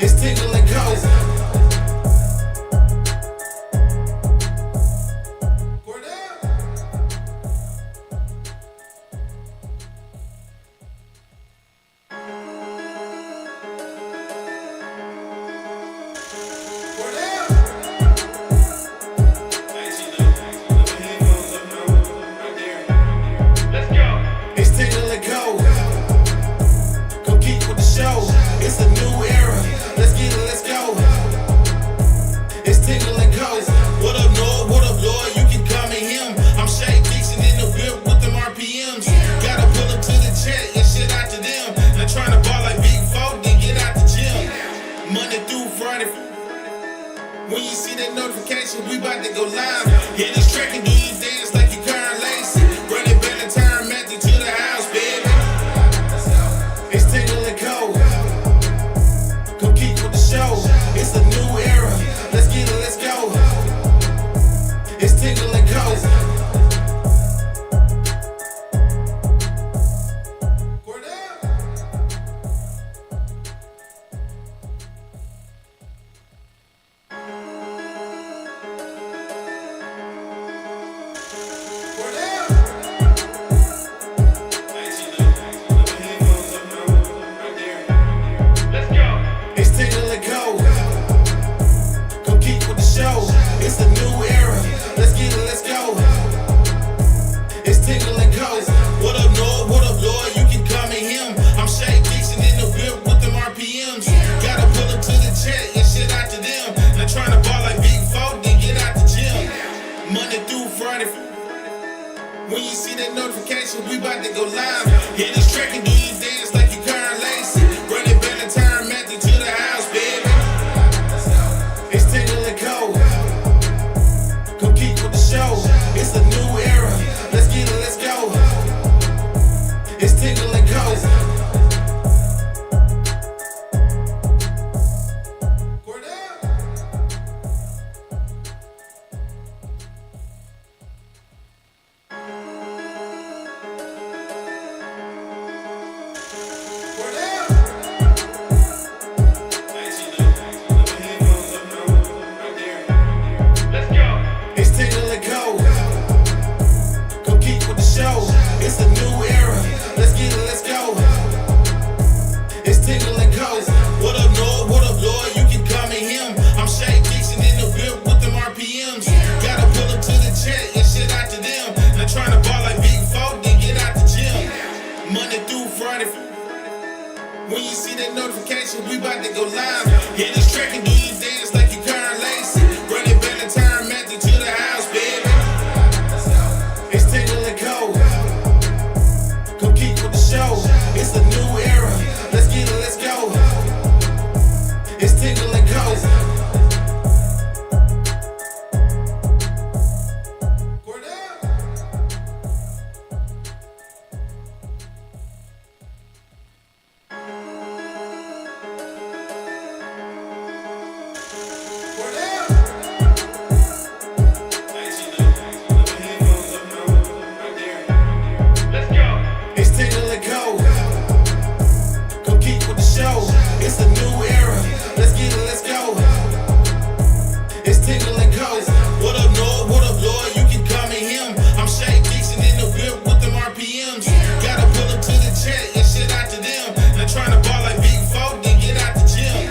It's Tingle and Coke. It's Tingle and Coke. Go keep with the show. It's a new era. Let's get it, let's go. It's Tingle and Coke. What up, Lloyd? What up, Lloyd? You can call me him. I'm Shay Dixon in the whip with them RPMs. Gotta pull up to the chat and shit out to them. Not trying to ball like Big Folk, then get out the gym. Monday through Friday. When you see that notification, we about to go live. Hit this track and do you dance like you Karen Lacey. Run it back and turn Matthew to the house, baby. It's Tingle and Coke. Go keep with the show. It's a new era. Let's get it, let's go. It's Tingle and Coke. It's Tingle and Coke. Go keep with the show. It's a new era. Let's get it, let's go. It's Tingle and Coke. What up, Lloyd? What up, Lloyd? You can call me him. I'm Shay Dixon in the whip with them RPMs. Gotta pull up to the chat and shit out to them. Not trying to ball like Big Folk, then get out the gym. Monday through Friday. When you see that notification, we about to go live. Hit this track and do you dance like you Karen Lacey. Run it back and turn Matthew to the house, baby. It's Tingle and Coke. Go keep with the show. It's a new era. Let's get it, let's go. It's Tingle and Coke. It's Tingle and Coke. Go keep with the show. It's a new era. Let's get it, let's go. It's Tingle and Coke. What up, Lloyd? What up, Lloyd? You can call me him. I'm Shay Dixon in the whip with them RPMs. Gotta pull up to the chat and shit out to them. Not trying to ball like Big Folk, then get out the gym. Monday through Friday. When you see that notification, we about to go live. Hit this track and do you dance like you Karen Lacey. Run it back and turn Matthew to the house, baby. It's Tingle and Coke. Go keep with the show. It's a new era. Let's get it, let's go. It's Tingle and Coke. It's Tingle and Coke. Go keep with the show. It's a new era. Let's get it, let's go. It's Tingle and Coke. What up, Lloyd? What up, Lloyd? You can call me him. I'm Shay Dixon in the whip with them RPMs. Gotta pull up to the chat and shit out to them. Not trying to ball like Big Folk, then get out the gym.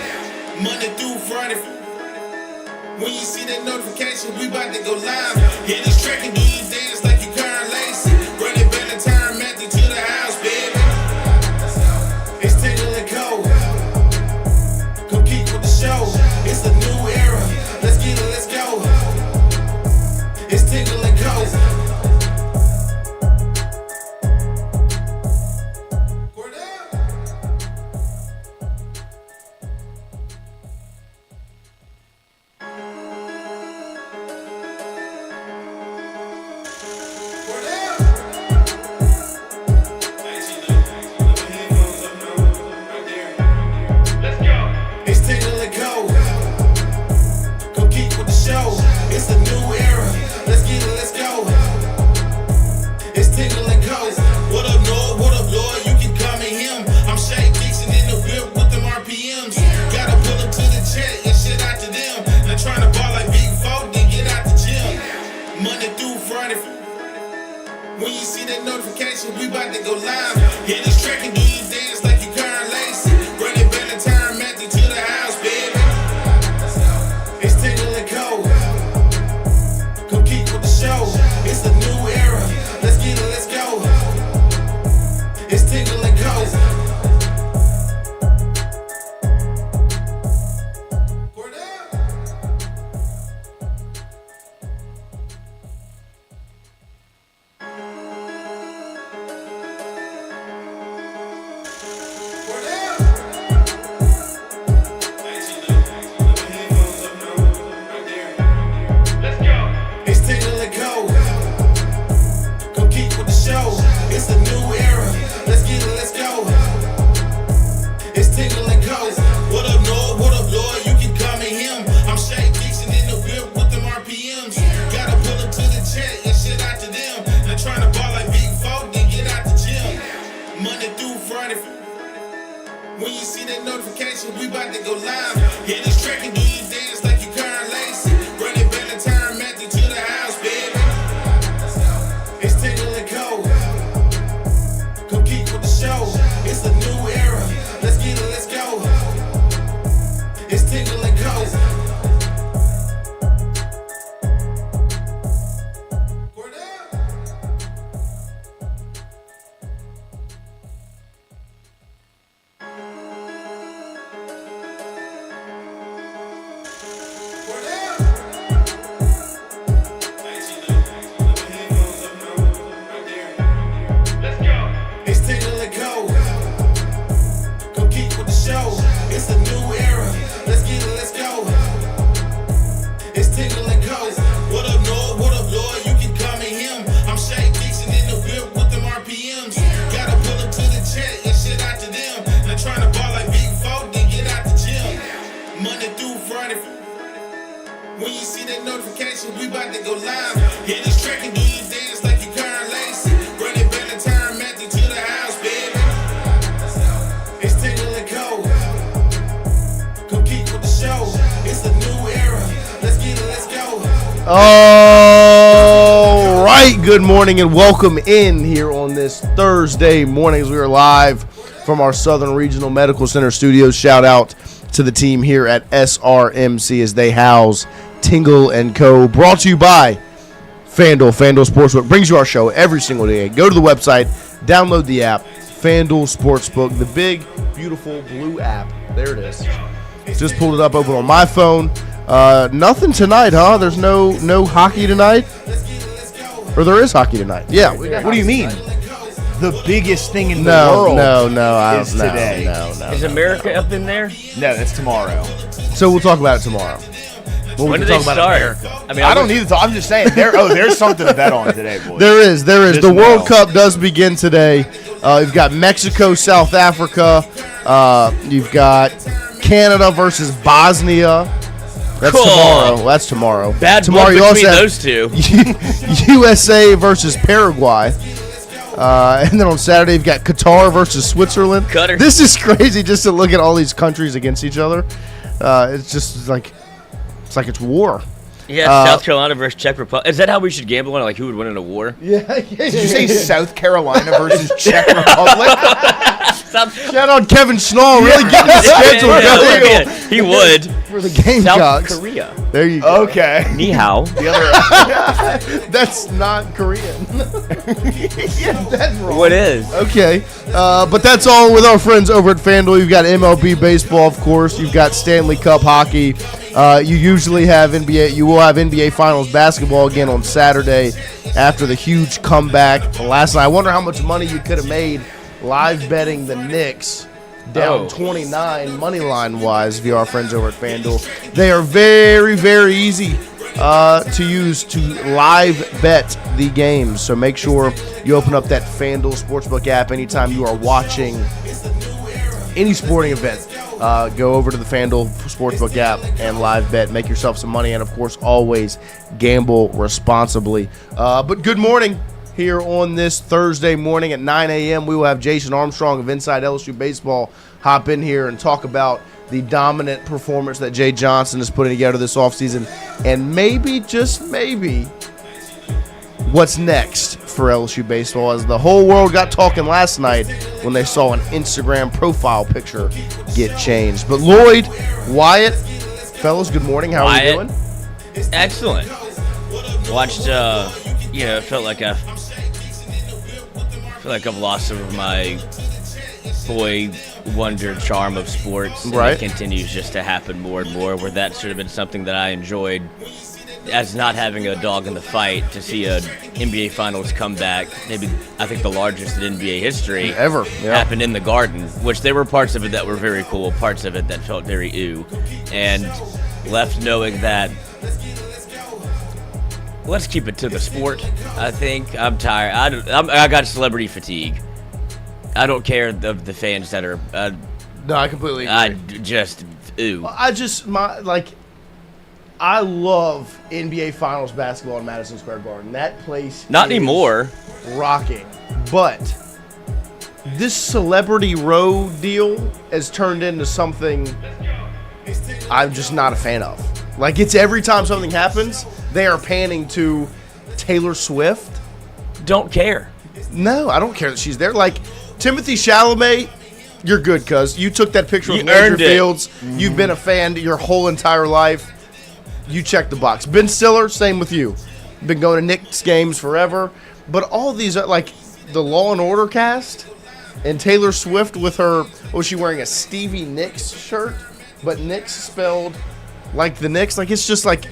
Monday through Friday. When you see that notification, we about to go live. Hit this track and do you dance like you Karen Lacey. Run it back and turn Matthew to the house, baby. It's Tingle and Coke. Go keep with the show. It's a new era. Let's get it, let's go. It's Tingle and Coke. notification, we about to go live. Hit this track and do you dance like you Karen Lacey. Run it back and turn Matthew to the house, baby. It's Tingle and Co. Come keep with the show. It's a new era. Let's get it, let's go. It's Tingle and Co. It's a new era. Let's get it, let's go. It's Tingle and Co. What up, Lloyd? What up, Lloyd? You can call me him. I'm Shay Dixon in the whip with them RPMs. Gotta pull up to the chat and shit out to them. They're trying to ball like Big Folk, then get out the gym. Monday through Friday. When you see that notification, we about to go live. Hit this track and do you dance like you Karen Lacey. Run it back and turn Matthew to the house, baby. It's Tingle and Co. Come keep with the show. It's a new era. Let's get it, let's go. It's Tingle and Co. It's Tingle and Co. Come keep with the show. It's a new era. Let's get it, let's go. It's Tingle and Co. What up, Lloyd? What up, Lloyd? You can call me him. I'm Shay Dixon in the whip with them RPMs. Gotta pull up to the chat and shit out to them. They're trying to ball like Big Folk, then get out the gym. Monday through Friday. When you see that notification, we about to go live. Hit this track and do you dance like you Karen Lacey. Run it back and turn Matthew to the house, baby. It's Tingle and Co. Come keep with the show. It's a new era. Let's get it, let's go. All right, good morning and welcome in here on this Thursday morning as we are live from our Southern Regional Medical Center studios. Shout out to the team here at SRMC as they house Tingle and Co. Brought to you by FanDuel. FanDuel Sportsbook brings you our show every single day. Go to the website, download the app, FanDuel Sportsbook, the big, beautiful blue app. There it is. Just pulled it up, open on my phone. Nothing tonight, huh? There's no hockey tonight? Or there is hockey tonight? Yeah. What do you mean? The biggest thing in the world is today. No. Is America up in there? No, that's tomorrow. So we'll talk about it tomorrow. When do they start? I don't need to talk. I'm just saying. There's something to bet on today, boys. There is. Just The World know. Cup does begin today. You've got Mexico, South Africa. You've got Canada versus Bosnia. That's Cool. tomorrow. That's tomorrow. Bad tomorrow. blood You also between have those two. USA versus Paraguay. And then on Saturday, you've got Qatar versus Switzerland. Cutter. This is crazy just to look at all these countries against each other. It's just like it's war. Yeah, South Carolina versus Czech Republic. Is that how we should gamble on, like, who would win in a war? Yeah. Did you say South Carolina versus Czech Republic? Shout out Kevin Schnall, really getting his schedule going Yeah, he would. for the South Gamecocks. Korea. There you go. Okay. Ni hao. The other. That's not Korean. Yeah, that's wrong. What is? Okay, but that's all with our friends over at FanDuel. You've got MLB baseball, of course. You've got Stanley Cup hockey. You usually have NBA. You will have NBA Finals basketball again on Saturday after the huge comeback last night. I wonder how much money you could have made live betting the Knicks down 29 money line wise via our friends over at FanDuel. They are very, very easy to use to live bet the games. So make sure you open up that FanDuel Sportsbook app anytime you are watching any sporting event. Go over to the FanDuel Sportsbook app and live bet. Make yourself some money, and of course, always gamble responsibly. But good morning here on this Thursday morning at 9 a.m. We will have Jason Armstrong of Inside LSU Baseball hop in here and talk about the dominant performance that Jay Johnson is putting together this offseason, and maybe, just maybe, what's next for LSU baseball, as the whole world got talking last night when they saw an Instagram profile picture get changed. But Lloyd, Wyatt, fellas, good morning. How are you doing? Excellent. Watched, felt like I've lost some of my boy wonder charm of sports. And right. It continues just to happen more and more, where that should have been something that I enjoyed as not having a dog in the fight, to see a NBA Finals comeback, maybe I think the largest in NBA history ever, happened in the Garden, which there were parts of it that were very cool, parts of it that felt very and left knowing that let's keep it to the sport. I think I'm tired. I got celebrity fatigue. I don't care of the fans that are. No, I completely agree. I love NBA Finals basketball in Madison Square Garden. That place not is anymore rocking. But this celebrity row deal has turned into something I'm just not a fan of. Like, it's every time something happens, they are panning to Taylor Swift. Don't care. No, I don't care that she's there. Like, Timothy Chalamet, you're good, cuz. You took that picture with You Andrew earned it. Fields. Mm-hmm. You've been a fan your whole entire life. You check the box. Ben Stiller, same with you. Been going to Knicks games forever. But all these are like the Law and Order cast, and Taylor Swift with her, was she wearing a Stevie Nicks shirt? But Nicks spelled like the Knicks. Like, it's just like,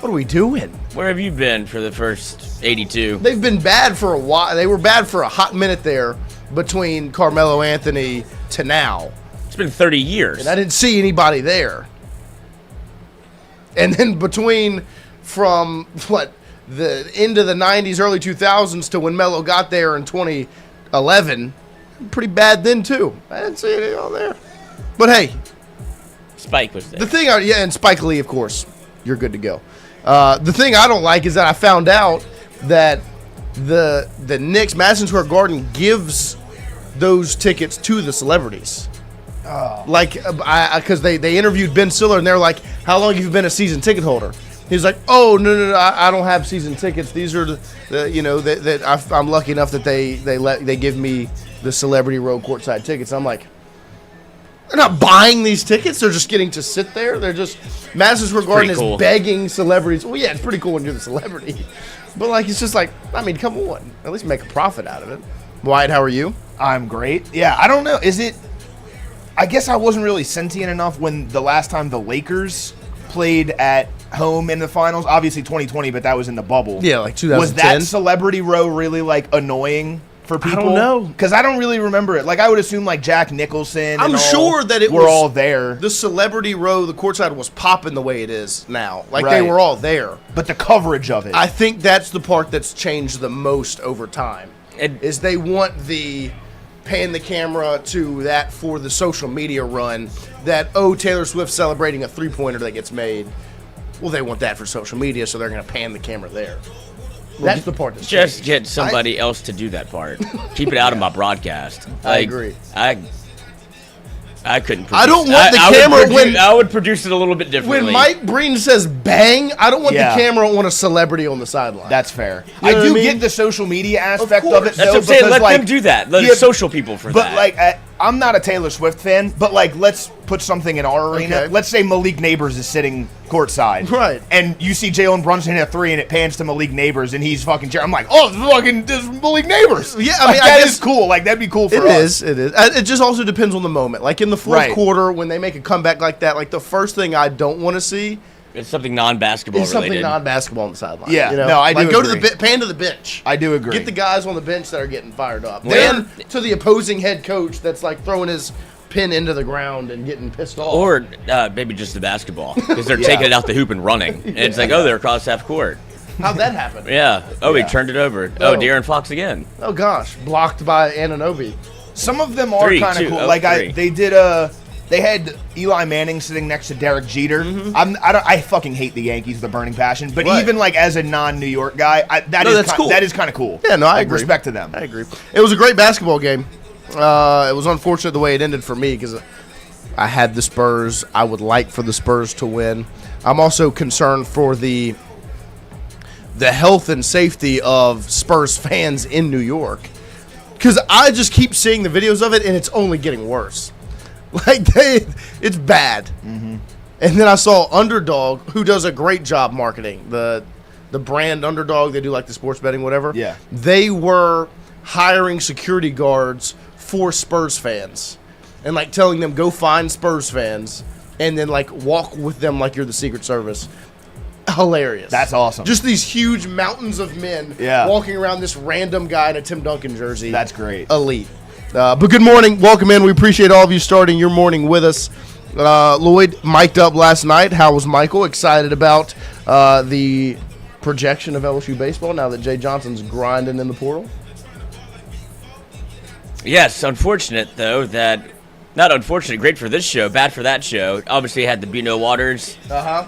what are we doing? Where have you been for the first 82? They've been bad for a while. They were bad for a hot minute there between Carmelo Anthony to now. It's been 30 years. And I didn't see anybody there. And then from the end of the 90s, early 2000s to when Melo got there in 2011, pretty bad then too. I didn't see anything on there. But hey, Spike was there. the thing, and Spike Lee, of course, you're good to go. The thing I don't like is that I found out that the Knicks, Madison Square Garden, gives those tickets to the celebrities. Like, because they interviewed Ben Stiller, and they're like, how long have you been a season ticket holder? He's like, oh, no, I don't have season tickets. These are that I'm lucky enough that they give me the celebrity row courtside tickets. I'm like, they're not buying these tickets. They're just getting to sit there. They're just, Madison Square Garden is cool. begging celebrities. Well, yeah, it's pretty cool when you're the celebrity. But, like, it's just like, I mean, come on. At least make a profit out of it. Wyatt, how are you? I'm great. Yeah, I don't know. I guess I wasn't really sentient enough when the last time the Lakers played at home in the finals. Obviously 2020, but that was in the bubble. Yeah, like 2010. Was that celebrity row really, like, annoying for people? I don't know. Because I don't really remember it. Like, I would assume, like, Jack Nicholson I'm sure that it were was all there. The celebrity row, the courtside was popping the way it is now. Like, Right. they were all there. But the coverage of it. I think that's the part that's changed the most over time. Is they want the pan the camera to that for the social media run that, oh, Taylor Swift celebrating a three-pointer that gets made. Well, they want that for social media, so they're going to pan the camera there. That's the part that's Just changed. get somebody else to do that part. Keep it out of my broadcast. I agree. I couldn't produce I don't want the camera I would produce it a little bit differently. When Mike Breen says bang, I don't want Yeah. the camera on a celebrity on the sideline. That's fair. You I know do what I mean? get the social media aspect of, course. it, That's though, what I'm saying. because, Let like, them do that. Let yeah, social people for but that. like, I'm not a Taylor Swift fan, but like, let's put something in our arena. Okay. Let's say Malik Neighbors is sitting courtside, Right. And you see Jalen Brunson hit a three, and it pans to Malik Neighbors, and he's fucking. I'm like, oh, this is Malik Neighbors. Yeah, I Like, mean, I that guess- is cool. Like, that'd be cool for It us. is. It just also depends on the moment. Like in the fourth Right. quarter, when they make a comeback like that, like the first thing I don't want to see it's something non-basketball is something related. non-basketball on the sideline. Yeah, you know? no, I do like, go to agree. the pan to the bench. I do agree. Get the guys on the bench that are getting fired up. Well, Then to the opposing head coach that's like throwing his pin into the ground and getting pissed off. Or maybe just the basketball, because they're Yeah. taking it out the hoop and running. And it's like, oh, they're across half court. How'd that happen? Yeah. Oh, Yeah. he turned it over. Oh. Oh, De'Aaron Fox again. Oh gosh, blocked by Anunoby. Some of them are 3, kind 2, of cool. oh, Like 3. They had Eli Manning sitting next to Derek Jeter. I fucking hate the Yankees, the burning passion. But Right. even like as a non-New York guy, No, that's cool. That is kind of cool. Yeah, no, I Like, agree. Respect to them. I agree. It was a great basketball game. It was unfortunate the way it ended for me because I had the Spurs. I would like for the Spurs to win. I'm also concerned for the the health and safety of Spurs fans in New York. Because I just keep seeing the videos of it, and it's only getting worse. Like, it's bad. Mm-hmm. And then I saw Underdog, who does a great job marketing. The brand Underdog, they do like the sports betting, whatever. Yeah. They were hiring security guards for Spurs fans. And, like, telling them, go find Spurs fans, and then, like, walk with them like you're the Secret Service. Hilarious. That's awesome. Just these huge mountains of men walking around this random guy in a Tim Duncan jersey. That's great. Elite. But good morning. Welcome in. We appreciate all of you starting your morning with us. Lloyd mic'd up last night. How was Michael? Excited about the projection of LSU baseball now that Jay Johnson's grinding in the portal? Yes, unfortunate, though, that... Not unfortunate, great for this show, bad for that show. Obviously, had the Bino Waters. Uh-huh.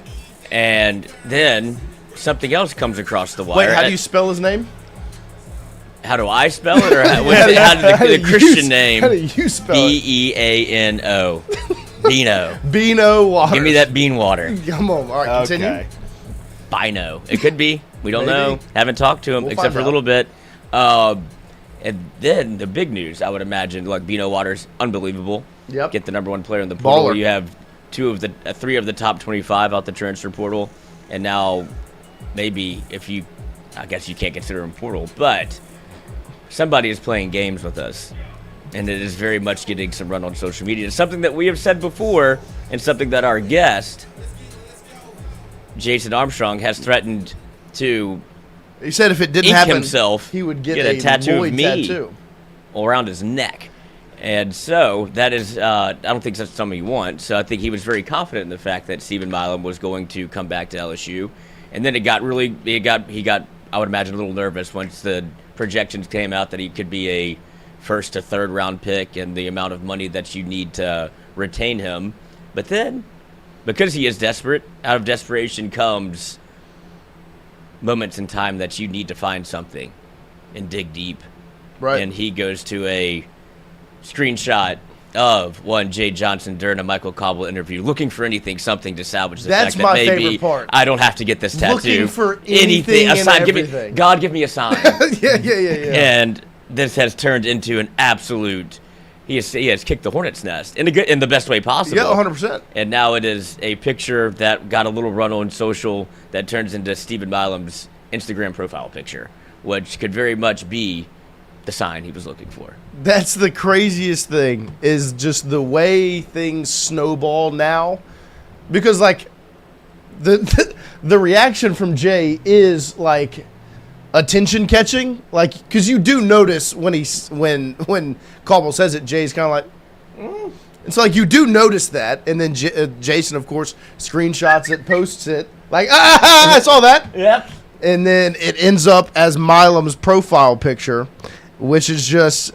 And then something else comes across the wire. Wait, how do you spell his name? How do I spell it? Or how did the Christian name? How do you spell it? Beano. Bino. Bino Waters. Give me that bean water. Come on. All right, continue. Okay. Bino. It could be. We don't Maybe. know. Haven't talked to him We'll except find for a out. little bit. And then the big news, I would imagine, like Bino Waters, unbelievable. Yep. Get the number one player in the portal. Baller. You have three of the top 25 out the transfer portal, and now maybe I guess you can't consider him portal, but somebody is playing games with us, and it is very much getting some run on social media. It's something that we have said before, and something that our guest, Jason Armstrong, has threatened to He said if it didn't ink happen, himself, he would get a tattoo Lloyd of me tattoo. around his neck. And so that is, I don't think that's something you want. So I think he was very confident in the fact that Stephen Milam was going to come back to LSU. And then he got, I would imagine, a little nervous once the projections came out that he could be a first to third round pick and the amount of money that you need to retain him. But then, because he is desperate, out of desperation comes moments in time that you need to find something and dig deep. Right. And he goes to a screenshot of one Jay Johnson during a Michael Cobble interview, looking for something to salvage the That's fact my that maybe favorite part. I don't have to get this tattoo. Looking for anything a and sign. everything. God, give me a sign. yeah. And this has turned into an absolute. He has kicked the hornet's nest in the best way possible. Yeah, 100%. And now it is a picture that got a little run on social that turns into Stephen Milam's Instagram profile picture, which could very much be the sign he was looking for. That's the craziest thing, is just the way things snowball now. Because, like, the reaction from Jay is, like, attention catching. Like, because you do notice when Cobble says it, Jay's kind of like, It's like you do notice that. And then Jason, of course, screenshots it, posts it. Like, I saw that. Yep. And then it ends up as Milam's profile picture, which is just,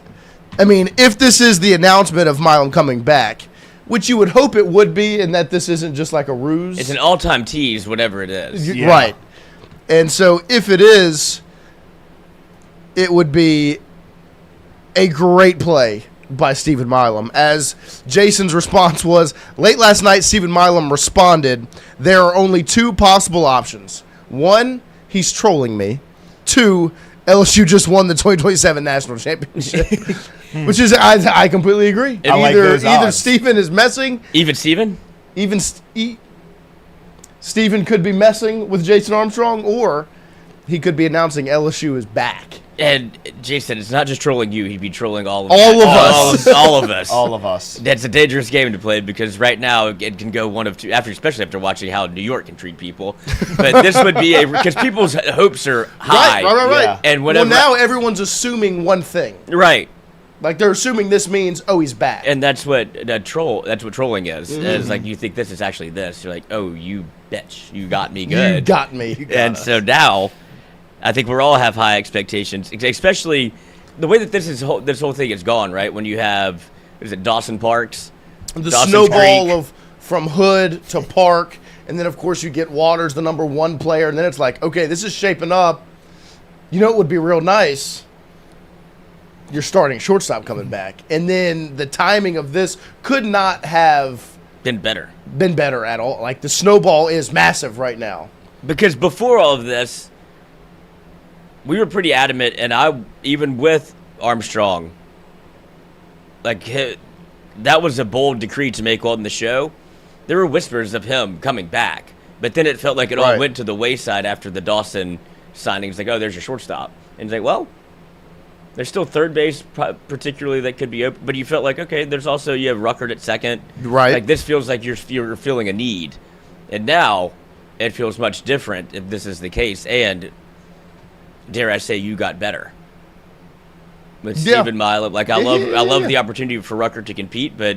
I mean, if this is the announcement of Milam coming back, which you would hope it would be, and that this isn't just like a ruse. It's an all-time tease, whatever it is. Yeah. Right. And so if it is, it would be a great play by Stephen Milam. As Jason's response was, late last night, Stephen Milam responded, there are only two possible options. One, he's trolling me. Two, LSU just won the 2027 national championship. Which is, I completely agree. I like those Either odds. Stephen is messing. Even Steven? Stephen could be messing with Jason Armstrong, or he could be announcing LSU is back. And Jason, it's not just trolling you. He'd be trolling all of us. All of us. All of us. That's a dangerous game to play because right now it can go one of two, especially after watching how New York can treat people. But this would be because people's hopes are high. Right. Yeah. And whenever, Well, now everyone's assuming one thing. right. Like, they're assuming this means, oh, he's back. And that's what trolling is. It's like you think this is actually this. You're like, oh, you bitch, you got me good. You got me. You got And us. so now, I think we all have high expectations, especially the way that this whole thing is gone. Right when you have, is it Dawson Parks, the Dawson snowball Creek. of from Hood to Park, and then, of course, you get Waters, the number one player, and then it's like, okay, this is shaping up. You know what would be real nice? Your starting shortstop coming back. And then the timing of this could not have been better. been better at all. Like, the snowball is massive right now. Because before all of this, we were pretty adamant, and even with Armstrong, that was a bold decree to make on the show. There were whispers of him coming back, but then it felt like it all went to the wayside after the Dawson signing. It's like, oh, there's your shortstop. And it's like, well, there's still third base, particularly, that could be open. But you felt like, okay, there's also, you have Ruckert at second. Right. Like, this feels like you're feeling a need. And now it feels much different if this is the case. And dare I say, you got better with Stephen Milam. Like, I love the opportunity for Ruckert to compete, but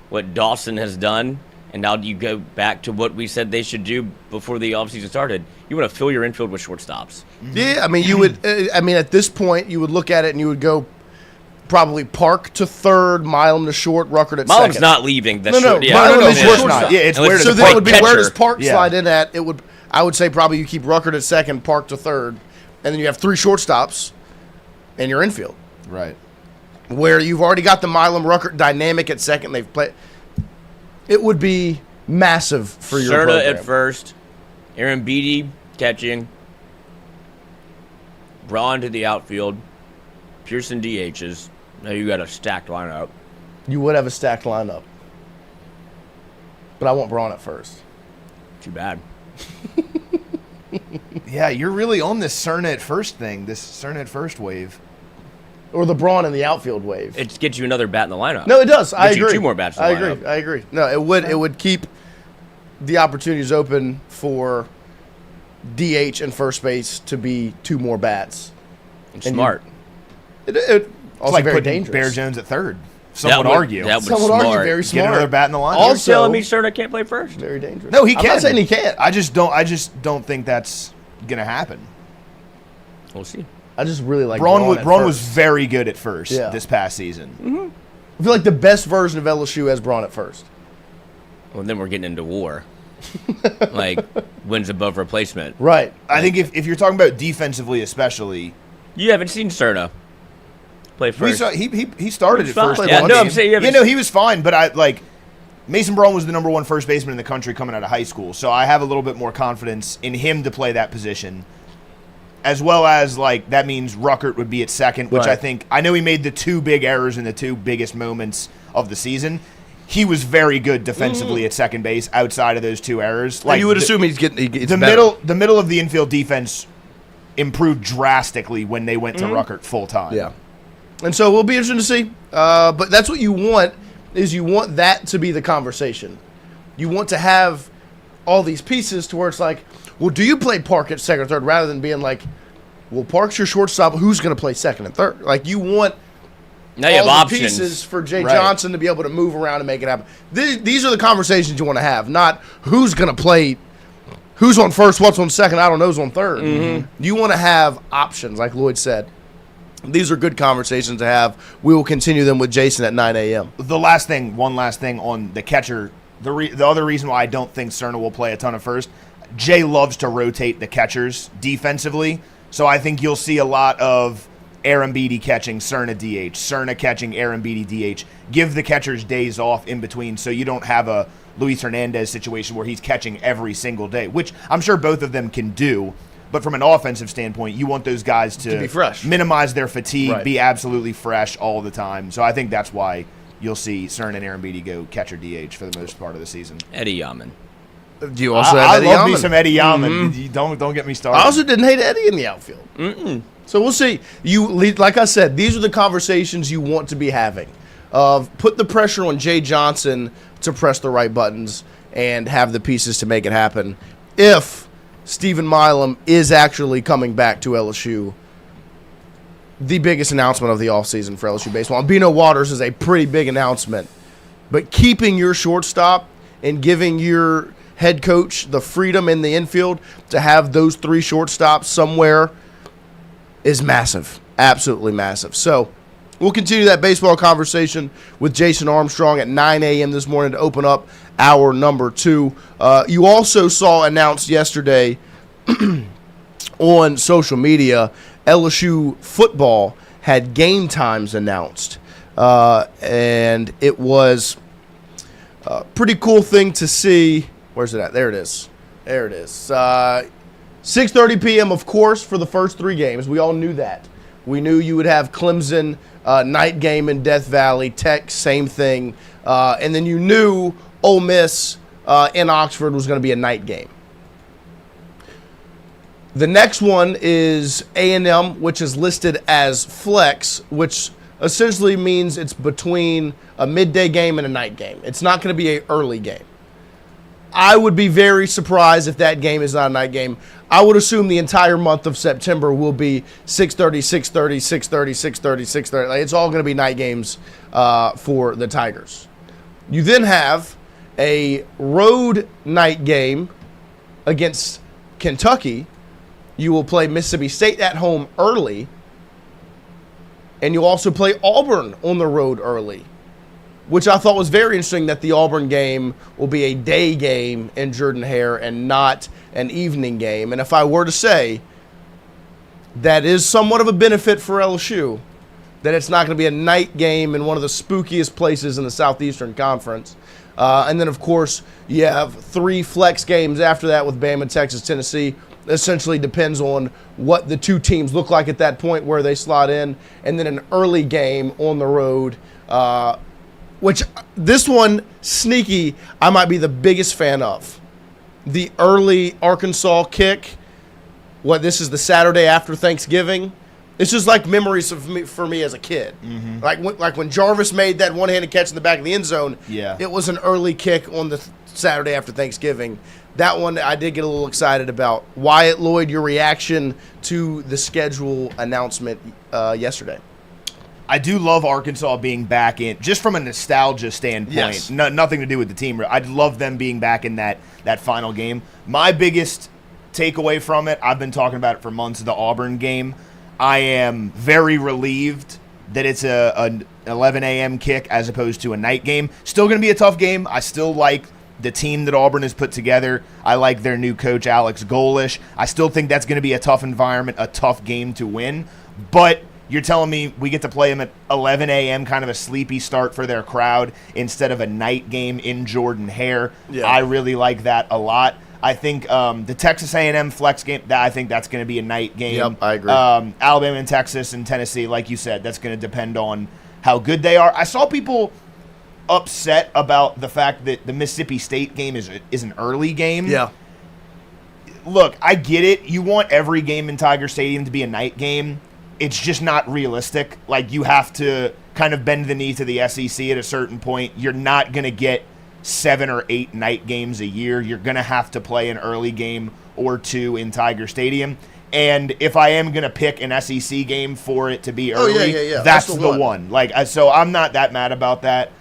what Dawson has done, and now you go back to what we said they should do before the offseason started. You want to fill your infield with shortstops. Yeah, I mean, you would. At this point, you would look at it and you would go probably Park to third, Milam to short, Ruckert at Milam's second. not leaving. That's No, short. Yeah, Milam is shortstop. Yeah, it's where so does then it would be catcher. where does Park Yeah. slide in at? I would say probably you keep Ruckert at second, Park to third, and then you have three shortstops in your infield. Right. Where you've already got the Milam Ruckert dynamic at second. They've played. It would be massive for your Cerna program. at first, Aaron Beatty catching, Braun to the outfield, Pearson DHs. Now you got a stacked lineup. You would have a stacked lineup. But I want Braun at first. Too bad. Yeah, you're really on this Cerna at first thing, this Cerna at first wave. Or the Braun in the outfield wave. It gets you another bat in the lineup. No, it does. I Gets you agree. two more bats in I the agree. lineup. I agree. No, it would keep the opportunities open for DH and first base to be two more bats. And And smart. It It's also like very putting dangerous. Bear Jones at third. Some would argue. That Some was would argue smart. very Get smart. another bat in the lineup. You're Also- telling me Cerna can't play first? Very dangerous. No, he I'm can. not saying he can't. I just don't think that's gonna happen. We'll see. I just really like Braun at was first. very good at first Yeah. this past season. I feel like the best version of LSU has Braun at first. Well, then we're getting into war. Like, wins above replacement. Right. I think if you're talking about defensively, especially, You haven't seen Cerna play we first. saw he started at Fine. first. Yeah, one no, game. I'm saying you yeah, haven't no, he was fine, but I like Mason Braun was the number one first baseman in the country coming out of high school, so I have a little bit more confidence in him to play that position. As well as, like, that means Ruckert would be at second, which Right. I know he made the two big errors in the two biggest moments of the season. He was very good defensively at second base outside of those two errors. Like you would the- assume he's getting the the middle of the infield defense improved drastically when they went to Ruckert full time. Yeah. And so we'll be interested to see. But that's what you want, is you want that to be the conversation. You want to have all these pieces to where it's like, well, do you play Park at second or third, rather than being like, well, Park's your shortstop, who's going to play second and third? Like, you want Now you have all the options. pieces for Jay Right. Johnson to be able to move around and make it happen. These are the conversations you want to have, not who's going to play, who's on first, what's on second, I don't know, who's on third. You want to have options, like Lloyd said. These are good conversations to have. We will continue them with Jason at 9 a.m. One last thing on the catcher. The other reason why I don't think Cerna will play a ton of first, Jay loves to rotate the catchers defensively, so I think you'll see a lot of Aaron Beatty catching Cerna DH, Cerna catching Aaron Beatty DH. Give the catchers days off in between so you don't have a Luis Hernandez situation where he's catching every single day, which I'm sure both of them can do. But from an offensive standpoint, you want those guys to be fresh. minimize their fatigue, Right. be absolutely fresh all the time. So I think that's why you'll see Cerna and Aaron Beatty go catcher DH for the most part of the season. Eddie Yaman. Do you also have I Eddie love me Yaman? some Eddie Yaman. You Don't get me started. I also didn't hate Eddie in the outfield. So we'll see. Like I said, these are the conversations you want to be having. Of put the pressure on Jay Johnson to press the right buttons and have the pieces to make it happen. If Stephen Milam is actually coming back to LSU, the biggest announcement of the offseason for LSU baseball. And Bino Waters is a pretty big announcement. But keeping your shortstop and giving your head coach the freedom in the infield to have those three shortstops somewhere is massive. Absolutely massive. So we'll continue that baseball conversation with Jason Armstrong at 9 a.m. this morning to open up hour number 2. You also saw announced yesterday on social media, LSU football had game times announced. And it was a pretty cool thing to see. Where's it at? There it is. There it is. 6:30 p.m., of course, for the first 3 games. We all knew that. We knew you would have Clemson, night game in Death Valley, Tech, same thing. And then you knew Ole Miss in Oxford was going to be a night game. The next one is A&M, which is listed as flex, which essentially means it's between a midday game and a night game. It's not going to be an early game. I would be very surprised if that game is not a night game. I would assume the entire month of September will be 6:30, 6:30, 6:30, 6:30, 6:30. Like, it's all going to be night games for the Tigers. You then have a road night game against Kentucky. You will play Mississippi State at home early. And you also play Auburn on the road early, which I thought was very interesting that the Auburn game will be a day game in Jordan-Hare and not an evening game. And if I were to say that is somewhat of a benefit for LSU, that it's not going to be a night game in one of the spookiest places in the Southeastern Conference. And then, of course, you have 3 flex games after that with Bama, Texas, Tennessee. Essentially depends on what the 2 teams look like at that point, where they slot in. And then an early game on the road, which this one, sneaky, I might be the biggest fan of. The early Arkansas kick. This is the Saturday after Thanksgiving. It's just like memories for me as a kid. Mm-hmm. Like when Jarvis made that one-handed catch in the back of the end zone. Yeah. It was an early kick on the Saturday after Thanksgiving. That one I did get a little excited about. Wyatt, Lloyd, your reaction to the schedule announcement yesterday? I do love Arkansas being back in, just from a nostalgia standpoint. Yes. Nothing to do with the team. I'd love them being back in that final game. My biggest takeaway from it, I've been talking about it for months, the Auburn game. I am very relieved that it's an 11 a.m. kick as opposed to a night game. Still going to be a tough game. I still like the team that Auburn has put together. I like their new coach, Alex Golish. I still think that's going to be a tough environment, a tough game to win. But you're telling me we get to play them at 11 a.m., kind of a sleepy start for their crowd, instead of a night game in Jordan-Hare. Yeah. I really like that a lot. I think the Texas A&M flex game, I think that's going to be a night game. Yep, I agree. Alabama and Texas and Tennessee, like you said, that's going to depend on how good they are. I saw people upset about the fact that the Mississippi State game is an early game. Yeah. Look, I get it. You want every game in Tiger Stadium to be a night game. It's just not realistic. Like, you have to kind of bend the knee to the SEC at a certain point. You're not going to get 7 or 8 night games a year. You're going to have to play an early game or 2 in Tiger Stadium. And if I am going to pick an SEC game for it to be early, that's the one. Like, so I'm not that mad about that.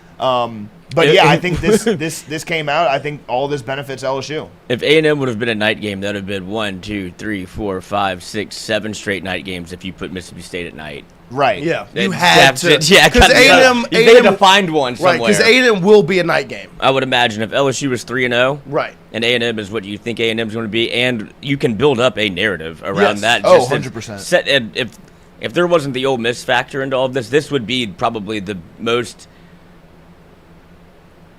But yeah, I think this came out. I think all this benefits LSU. If A&M would have been a night game, that would have been 1, 2, 3, 4, 5, 6, 7 straight night games if you put Mississippi State at night. Right. Yeah. You had to. Yeah, because A&M, they had to find one somewhere. Right, because A&M will be a night game. I would imagine if LSU was 3-0, right, and A&M is what you think A&M is going to be, and you can build up a narrative around that. Oh, 100%. If there wasn't the Ole Miss factor into all of this, this would be probably the most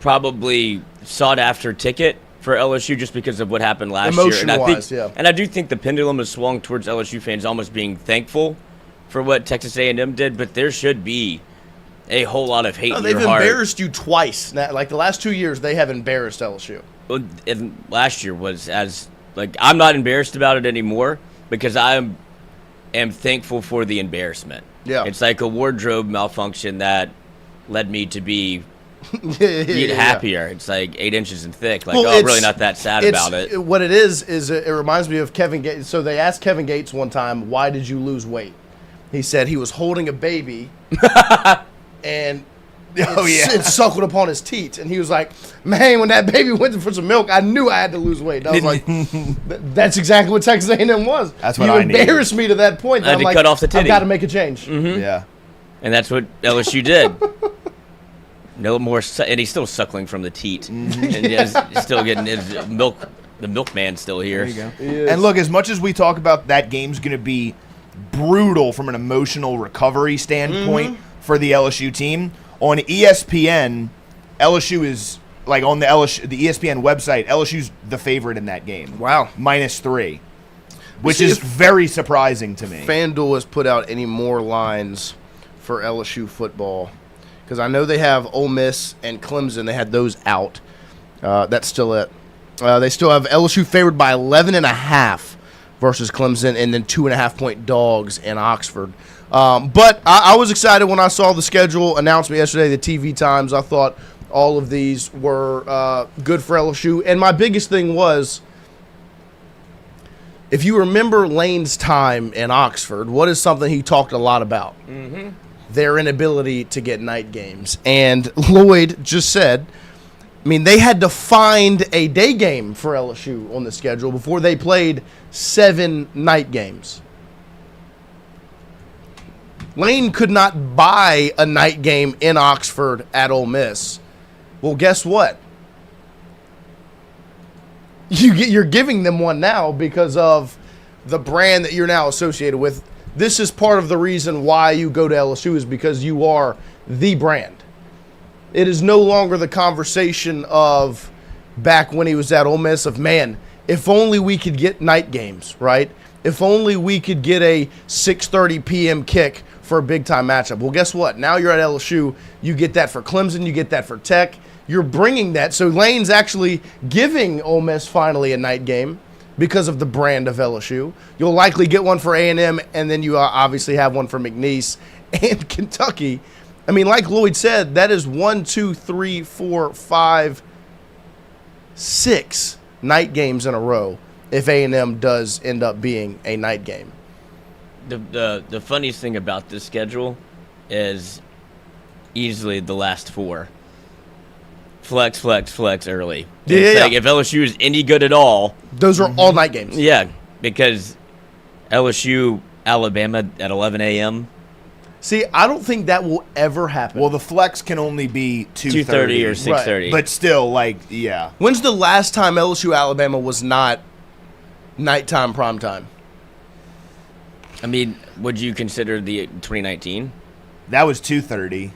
sought after ticket for LSU, just because of what happened last year. And I do think the pendulum has swung towards LSU fans almost being thankful for what Texas A&M did, but there should be a whole lot of hate in your heart. They've embarrassed you twice. Like the last 2 years, they have embarrassed LSU. Well, and last year was I'm not embarrassed about it anymore because I am thankful for the embarrassment. Yeah. It's like a wardrobe malfunction that led me to be happier. It's like 8 inches and thick. Like, I'm really not that sad about it. What it is it reminds me of Kevin Gates. So they asked Kevin Gates one time, why did you lose weight? He said he was holding a baby and it suckled upon his teat. And he was like, man, when that baby went for some milk, I knew I had to lose weight. And I was like, that's exactly what Texas A&M was. That's what I needed. You embarrassed me to that point. I had to cut off the titty. I've got to make a change. Mm-hmm. Yeah. And that's what LSU did. No more, and he's still suckling from the teat. Mm-hmm. And he's still getting his milk. The milkman's still here. There you go. And look, as much as we talk about that game's going to be brutal from an emotional recovery standpoint for the LSU team, on ESPN, LSU is, like, on the ESPN website, LSU's the favorite in that game. Wow. -3. which See is if very surprising to me. FanDuel has put out any more lines for LSU football, because I know they have Ole Miss and Clemson. They had those out. That's still it. They still have LSU favored by 11.5 versus Clemson, and then 2.5-point dogs in Oxford. But I was excited when I saw the schedule announcement yesterday, the TV times. I thought all of these were good for LSU. And my biggest thing was, if you remember Lane's time in Oxford, what is something he talked a lot about? Mm-hmm. Their inability to get night games. And Lloyd just said, I mean, they had to find a day game for LSU on the schedule before they played 7 night games. Lane could not buy a night game in Oxford at Ole Miss. Well, guess what? You're giving them one now because of the brand that you're now associated with. This is part of the reason why you go to LSU, is because you are the brand. It is no longer the conversation of back when he was at Ole Miss of, man, if only we could get night games, right? If only we could get a 6:30 p.m. kick for a big-time matchup. Well, guess what? Now you're at LSU. You get that for Clemson. You get that for Tech. You're bringing that. So Lane's actually giving Ole Miss finally a night game because of the brand of LSU. You'll likely get one for A&M, and then you obviously have one for McNeese and Kentucky. I mean, like Lloyd said, that is 1, 2, 3, 4, 5, 6 night games in a row if A&M does end up being a night game. The funniest thing about this schedule is easily the last 4. Flex, flex, flex early. It's like if LSU is any good at all, those are all night games. Yeah, because LSU, Alabama at 11 a.m. See, I don't think that will ever happen. Well, the flex can only be 2:30 or 6:30. Right. But still, like, yeah. When's the last time LSU Alabama was not nighttime primetime? I mean, would you consider the 2019? That was 2:30.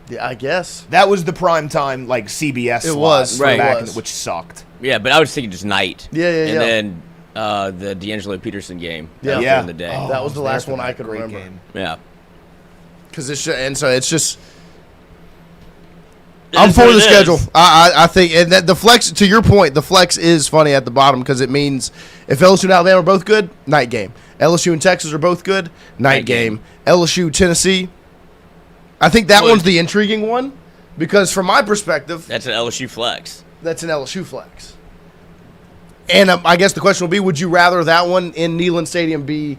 Yeah, I guess. That was the prime time, like, CBS It slot was, from right. back It was. which sucked. Yeah, but I was thinking just night. Yeah. And then the D'Angelo Peterson game. Yeah. During the day. Oh, That was the last there for one I that could great remember. game. Yeah. It's just. It I'm is for what the it schedule. is. I think, and that the flex, to your point, the flex is funny at the bottom because it means if LSU and Alabama are both good, night game. LSU and Texas are both good, night game. LSU, Tennessee, I think that one's the intriguing one because from my perspective, That's an LSU flex. that's an LSU flex. And I guess the question will be, would you rather that one in Neyland Stadium be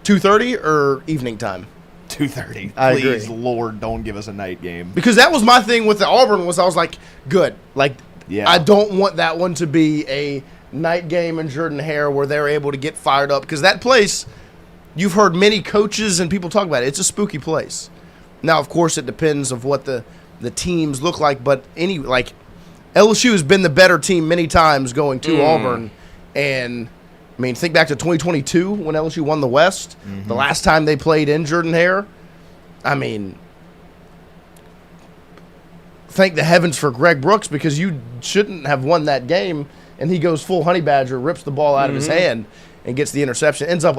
2:30 or evening time? 2:30. I Please, agree. Lord, don't give us a night game. Because that was my thing with the Auburn was I was like, good. Like, Yeah. I don't want that one to be a night game in Jordan-Hare where they're able to get fired up. Because that place, you've heard many coaches and people talk about it. It's a spooky place. Now, of course, it depends of what the teams look like. But LSU has been the better team many times going to Auburn. And, I mean, think back to 2022 when LSU won the West. The last time they played in Jordan-Hare. I mean, thank the heavens for Greg Brooks because you shouldn't have won that game. And he goes full honey badger, rips the ball out of his hand, and gets the interception. Ends up,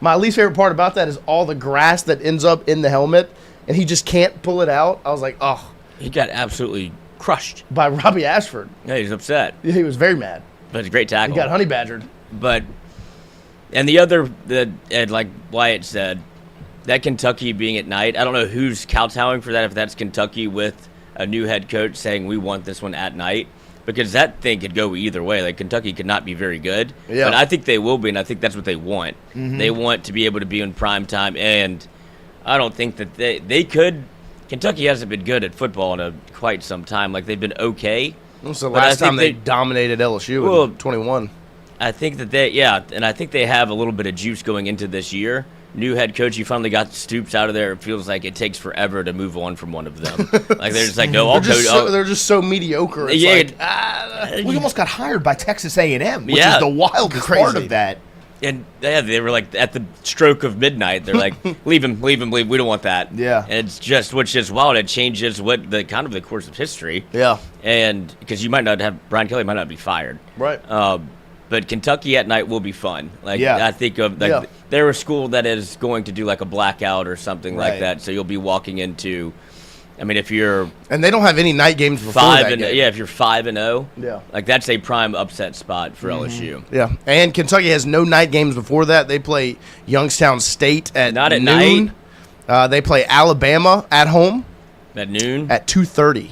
my least favorite part about that is all the grass that ends up in the helmet, and he just can't pull it out. I was like, oh, He got absolutely crushed. by Robbie Ashford. Yeah, he's upset. He was very mad. But it's a great tackle. He got honey badgered. But, and the other, like Wyatt said, that Kentucky being at night, I don't know who's kowtowing for that, if that's Kentucky with a new head coach saying we want this one at night. Because that thing could go either way. Like, Kentucky could not be very good. Yeah. But I think they will be, and I think that's what they want. They want to be able to be in prime time, and I don't think that they could. Kentucky hasn't been good at football in quite some time. Like, they've been okay. That's the But I last time they think dominated LSU Well, in 21. I think that and I think they have a little bit of juice going into this year. New head coach, you finally got Stoops out of there. It feels like it takes forever to move on from one of them. Like they're just like, no, I'll coach. They're just so mediocre. It's Yeah, We almost got hired by Texas A&M, which Yeah. is the wildest part Crazy. of that. and they were like at the stroke of midnight. They're like, leave him. We don't want that. Yeah. And it's just what's just wild. It changes what the kind of the course of history. Yeah. And because you might not have Brian Kelly might not be fired. Right. But Kentucky at night will be fun. Yeah. I think of they're a school that is going to do like a blackout or something like that. So you'll be walking into, I mean, if you're And they don't have any night games before that game. if you're 5-0, Yeah. like that's a prime upset spot for LSU. Yeah, and Kentucky has no night games before that. They play Youngstown State at Not at noon. They play Alabama at home At noon. at 2:30.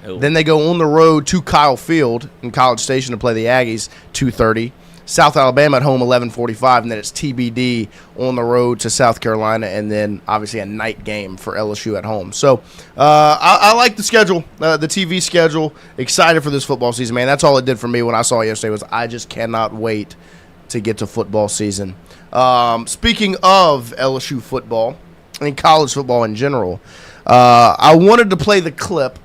Oh. Then they go on the road to Kyle Field in College Station to play the Aggies 2:30. South Alabama at home 11:45, and then it's TBD on the road to South Carolina, and then obviously a night game for LSU at home. So I like the schedule, the TV schedule. Excited for this football season, man. That's all it did for me when I saw it yesterday was I just cannot wait to get to football season. Speaking of LSU football and college football in general, I wanted to play the clip,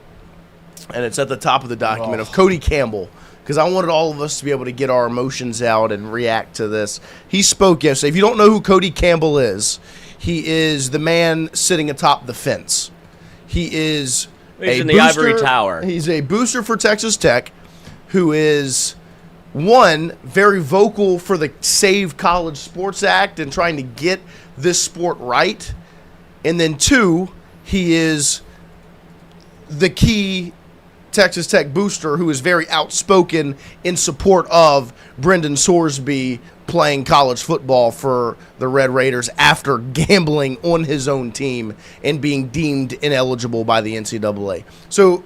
and it's at the top of the document, of Cody Campbell, because I wanted all of us to be able to get our emotions out and react to this. He spoke yesterday. If you don't know who Cody Campbell is, he is the man sitting atop the fence. He's in the ivory tower. He's a booster for Texas Tech who is, one, very vocal for the Save College Sports Act and trying to get this sport right. And then two, he is the key Texas Tech booster who is very outspoken in support of Brendan Sorsby playing college football for the Red Raiders after gambling on his own team and being deemed ineligible by the NCAA. So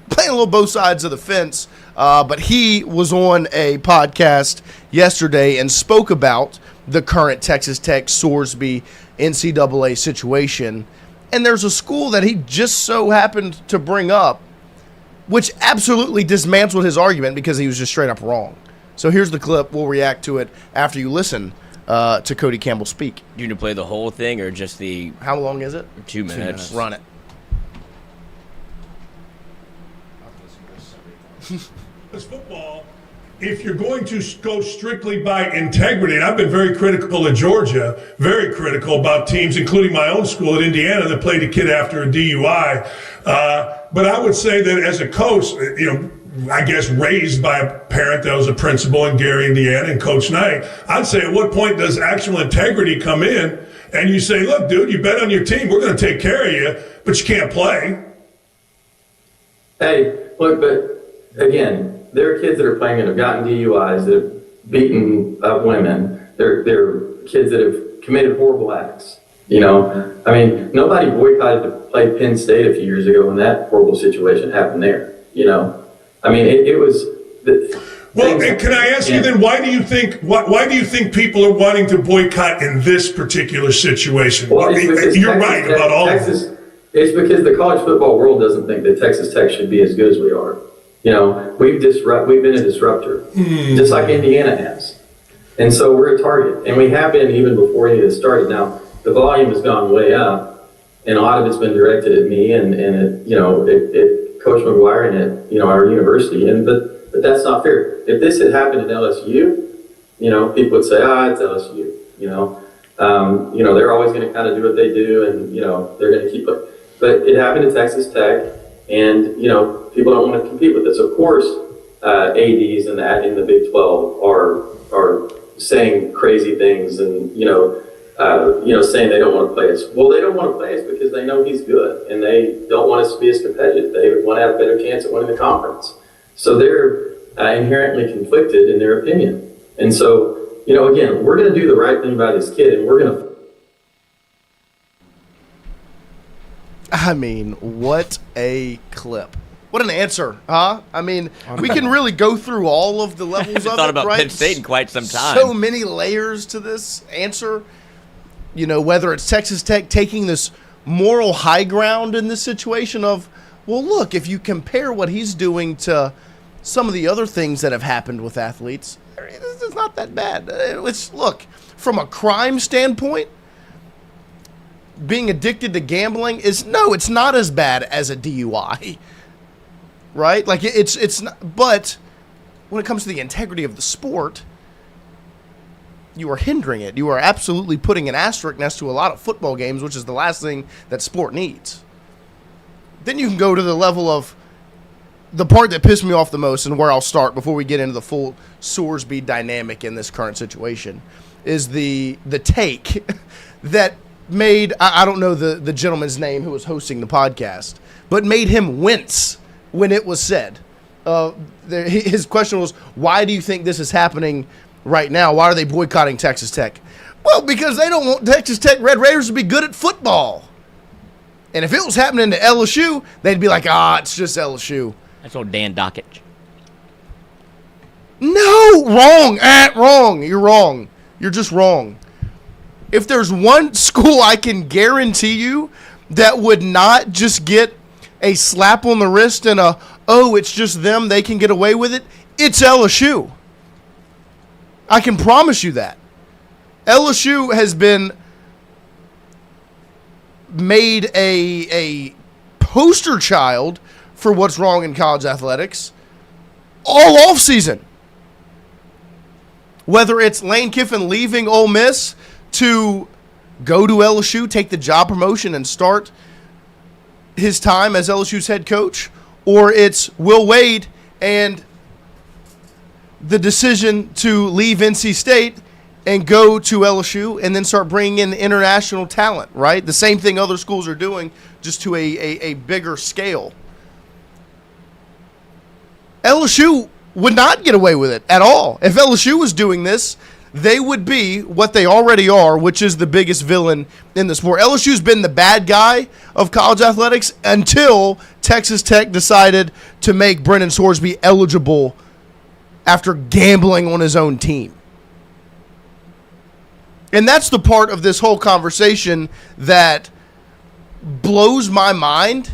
playing a little both sides of the fence, but he was on a podcast yesterday and spoke about the current Texas Tech Sorsby NCAA situation. And there's a school that he just so happened to bring up, which absolutely dismantled his argument because he was just straight up wrong. So here's the clip. We'll react to it after you listen to Cody Campbell speak. Do you need to play the whole thing or just the How long is it? 2 minutes? Run it. This football, if you're going to go strictly by integrity, and I've been very critical of Georgia, very critical about teams, including my own school at Indiana that played a kid after a DUI. But I would say that as a coach, I guess raised by a parent that was a principal in Gary, Indiana, and Coach Knight, I'd say at what point does actual integrity come in and you say, look, dude, you bet on your team, we're going to take care of you, but you can't play. Hey, look, but again, there are kids that are playing that have gotten DUIs, that have beaten up women. There are kids that have committed horrible acts. I mean, nobody boycotted to play Penn State a few years ago when that horrible situation happened there. I mean, it was. Well, can I ask you then, why do you think people are wanting to boycott in this particular situation? Well, you're right about all of this. It's because the college football world doesn't think that Texas Tech should be as good as we are. We've been a disruptor, just like Indiana has. And so we're a target, and we have been even before any of this started. Now, the volume has gone way up, and a lot of it's been directed at me and at Coach McGuire and at our university. But that's not fair. If this had happened at LSU, people would say, it's LSU. They're always going to kind of do what they do, and they're going to keep it. But it happened at Texas Tech, and people don't want to compete with this. Of course, ADs in the Big 12 are saying crazy things and saying they don't want to play us. Well, they don't want to play us because they know he's good, and they don't want us to be as competitive. They want to have a better chance at winning the conference. So they're inherently conflicted in their opinion. And so, again, we're going to do the right thing by this kid, and we're going to. I mean, what a clip. What an answer, huh? I mean, we can really go through all of the levels of it, thought about right? Penn State in quite some time. So many layers to this answer. Whether it's Texas Tech taking this moral high ground in this situation of, well, look, if you compare what he's doing to some of the other things that have happened with athletes, it's not that bad. Look, from a crime standpoint, being addicted to gambling it's not as bad as a DUI, right? Like it's not, but when it comes to the integrity of the sport, you are hindering it. You are absolutely putting an asterisk next to a lot of football games, which is the last thing that sport needs. Then you can go to the level of the part that pissed me off the most, and where I'll start before we get into the full Sorsby dynamic in this current situation, is the take that made, I don't know the gentleman's name who was hosting the podcast, but made him wince when it was said. His question was, why do you think this is happening right now? Why are they boycotting Texas Tech? Well, because they don't want Texas Tech Red Raiders to be good at football. And if it was happening to LSU, they'd be like, it's just LSU. That's old Dan Dockich. No, wrong. Wrong. You're wrong. You're just wrong. If there's one school I can guarantee you that would not just get a slap on the wrist and it's just them, they can get away with it, it's LSU. I can promise you that. LSU has been made a poster child for what's wrong in college athletics all offseason. Whether it's Lane Kiffin leaving Ole Miss to go to LSU, take the job promotion and start his time as LSU's head coach, or it's Will Wade and the decision to leave NC State and go to LSU and then start bringing in international talent, right? The same thing other schools are doing, just to a bigger scale. LSU would not get away with it at all. If LSU was doing this, they would be what they already are, which is the biggest villain in the sport. LSU's been the bad guy of college athletics until Texas Tech decided to make Brendan Sorsby eligible after gambling on his own team. And that's the part of this whole conversation that blows my mind,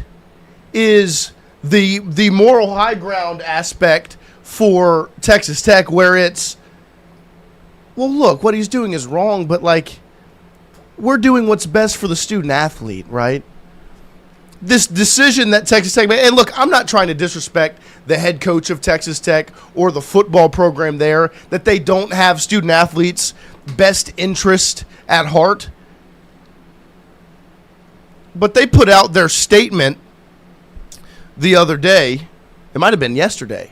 is the moral high ground aspect for Texas Tech, where it's, well, look, what he's doing is wrong, but, like, we're doing what's best for the student athlete, right? This decision that Texas Tech made, and look, I'm not trying to disrespect the head coach of Texas Tech or the football program there, that they don't have student athletes' best interest at heart. But they put out their statement the other day. It might have been yesterday.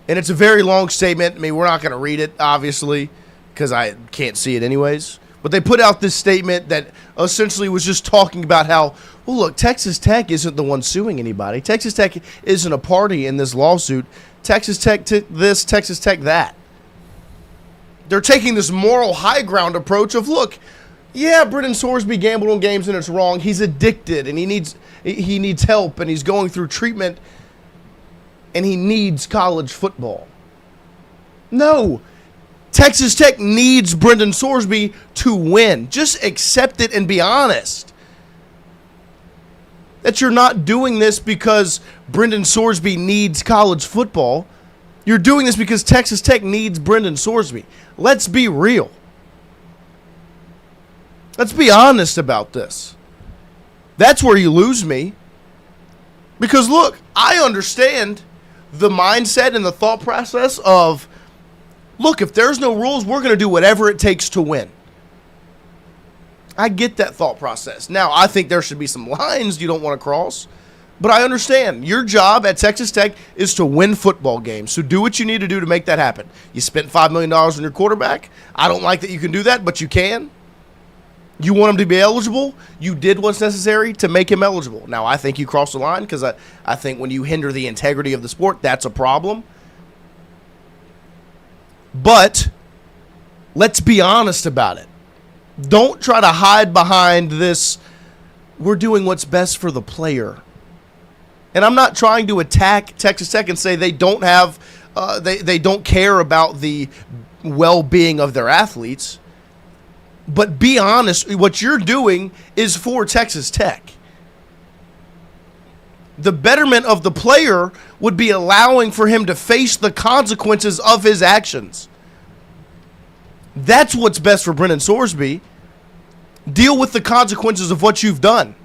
And it's a very long statement. I mean, we're not going to read it, obviously, because I can't see it anyways. But they put out this statement that essentially was just talking about how, well, look, Texas Tech isn't the one suing anybody. Texas Tech isn't a party in this lawsuit. Texas Tech this, Texas Tech that. They're taking this moral high ground approach of, look, yeah, Brendan Sorsby gambled on games and it's wrong. He's addicted and he needs help and he's going through treatment and he needs college football. No. Texas Tech needs Brendan Sorsby to win. Just accept it and be honest. That you're not doing this because Brendan Sorsby needs college football. You're doing this because Texas Tech needs Brendan Sorsby. Let's be real. Let's be honest about this. That's where you lose me. Because, look, I understand the mindset and the thought process of, look, if there's no rules, we're going to do whatever it takes to win. I get that thought process. Now, I think there should be some lines you don't want to cross, but I understand. Your job at Texas Tech is to win football games, so do what you need to do to make that happen. You spent $5 million on your quarterback. I don't like that you can do that, but you can. You want him to be eligible? You did what's necessary to make him eligible. Now, I think you crossed the line because I think when you hinder the integrity of the sport, that's a problem. But let's be honest about it. Don't try to hide behind this, we're doing what's best for the player. And I'm not trying to attack Texas Tech and say they don't have, they don't care about the well-being of their athletes. But be honest, what you're doing is for Texas Tech. The betterment of the player would be allowing for him to face the consequences of his actions. That's what's best for Brendan Sorsby. Deal with the consequences of what you've done.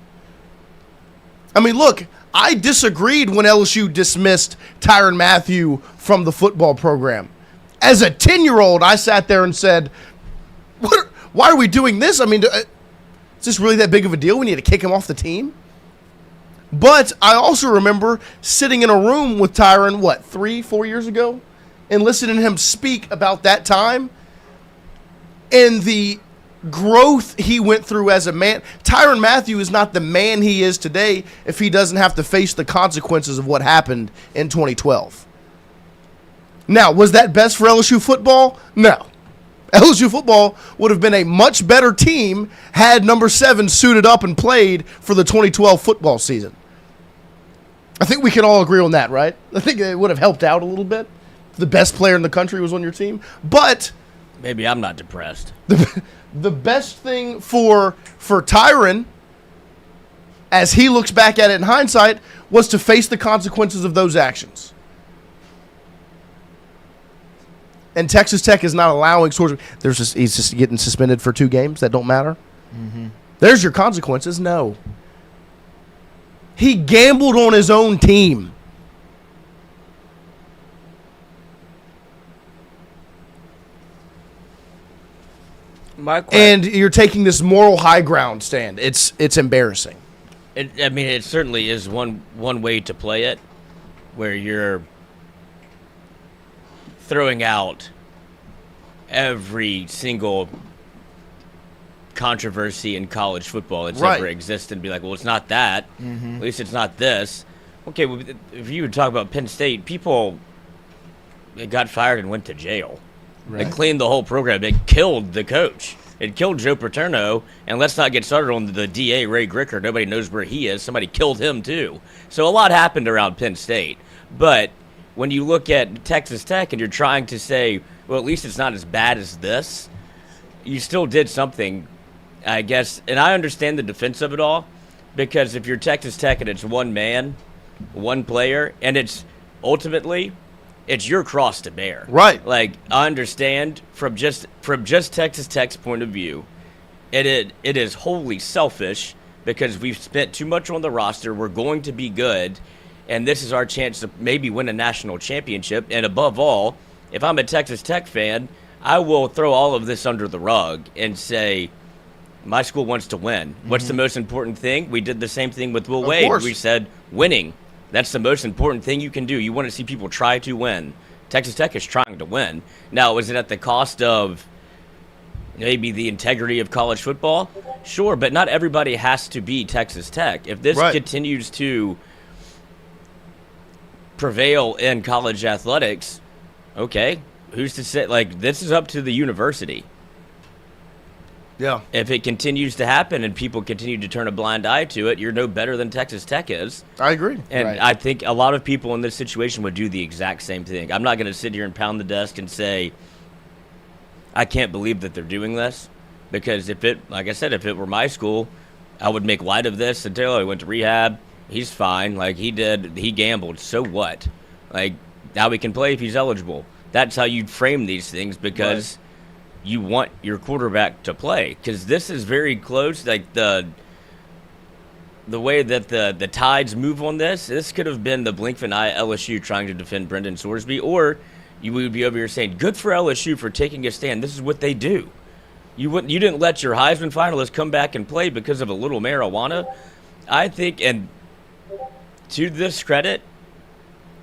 I mean, look, I disagreed when LSU dismissed Tyrann Mathieu from the football program. As a 10-year-old, I sat there and said, why are we doing this? I mean, is this really that big of a deal? We need to kick him off the team? But I also remember sitting in a room with Tyron, 3-4 years ago, and listening to him speak about that time and the growth he went through as a man. Tyrann Mathieu is not the man he is today if he doesn't have to face the consequences of what happened in 2012. Now, was that best for LSU football? No. LSU football would have been a much better team had number 7 suited up and played for the 2012 football season. I think we can all agree on that, right? I think it would have helped out a little bit. The best player in the country was on your team. But maybe I'm not depressed. The best thing for Tyrann, as he looks back at it in hindsight, was to face the consequences of those actions. And Texas Tech is not allowing he's just getting suspended for 2 games that don't matter. Mm-hmm. There's your consequences. No. He gambled on his own team. And you're taking this moral high ground stand. It's embarrassing. It certainly is one way to play it, where you're throwing out every single controversy in college football that's ever existed and be like, well, it's not that. Mm-hmm. At least it's not this. Okay, well, if you would talk about Penn State, people got fired and went to jail. Right. They cleaned the whole program. They killed the coach. It killed Joe Paterno, and let's not get started on the DA, Ray Gricker. Nobody knows where he is. Somebody killed him, too. So a lot happened around Penn State. But when you look at Texas Tech and you're trying to say, well, at least it's not as bad as this, you still did something, I guess. And I understand the defense of it all, because if you're Texas Tech and it's one man, one player, and it's ultimately it's your cross to bear. Right. Like, I understand from just Texas Tech's point of view, it is wholly selfish because we've spent too much on the roster. We're going to be good, and this is our chance to maybe win a national championship. And above all, if I'm a Texas Tech fan, I will throw all of this under the rug and say, my school wants to win. Mm-hmm. What's the most important thing? We did the same thing with Will Wade. We said winning. That's the most important thing you can do. You want to see people try to win. Texas Tech is trying to win. Now, is it at the cost of maybe the integrity of college football? Sure, but not everybody has to be Texas Tech. If this continues to prevail in college athletics, okay, who's to say? Like, this is up to the university. Yeah. If it continues to happen and people continue to turn a blind eye to it, you're no better than Texas Tech is. I agree. And I think a lot of people in this situation would do the exact same thing. I'm not going to sit here and pound the desk and say, I can't believe that they're doing this. Because like I said, if it were my school, I would make light of this until he went to rehab. He's fine. Like, he gambled. So what? Like, now he can play if he's eligible. That's how you'd frame these things, because you want your quarterback to play, because this is very close. Like, the way that the tides move on this could have been the blink of an eye LSU trying to defend Brendan Sorsby, or you would be over here saying, good for LSU for taking a stand. This is what they do. You didn't let your Heisman finalist come back and play because of a little marijuana. I think, and to this credit,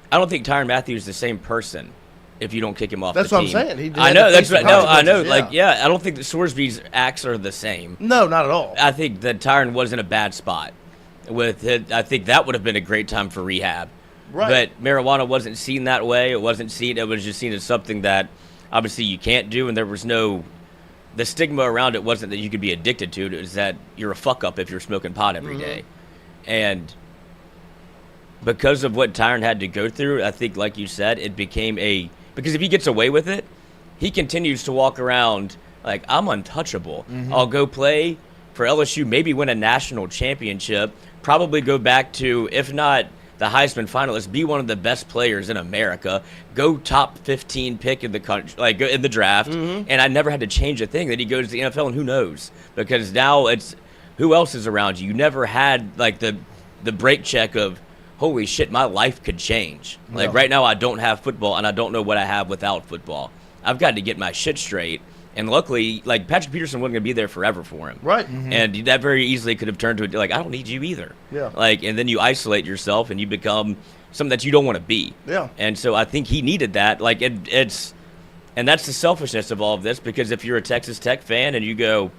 I don't think Tyrann Mathieu is the same person if you don't kick him off the team. That's what I'm saying. He I know. That's right. No, I know. Yeah. Like, I don't think that Sorsby's acts are the same. No, not at all. I think that Tyrann was in a bad spot with it. I think that would have been a great time for rehab. Right. But marijuana wasn't seen that way. It was just seen as something that obviously you can't do, and there was the stigma around it wasn't that you could be addicted to it. It was that you're a fuck up if you're smoking pot every day. And because of what Tyrann had to go through, I think, like you said, it became because if he gets away with it, he continues to walk around like, I'm untouchable. Mm-hmm. I'll go play for LSU, maybe win a national championship, probably go back to, if not the Heisman finalist, be one of the best players in America, go top 15 pick in the country, like in the draft, and I never had to change a thing. That he goes to the NFL, and who knows? Because now it's who else is around you. You never had like the break check of, holy shit, my life could change. Like, right now I don't have football, and I don't know what I have without football. I've got to get my shit straight, And luckily, like, Patrick Peterson wasn't going to be there forever for him. Right. And that very easily could have turned to, like, I don't need you either. Yeah. Like, and then you isolate yourself and you become something that you don't want to be. Yeah. And so I think he needed that. Like, it's and that's the selfishness of all of this, because if you're a Texas Tech fan and you go,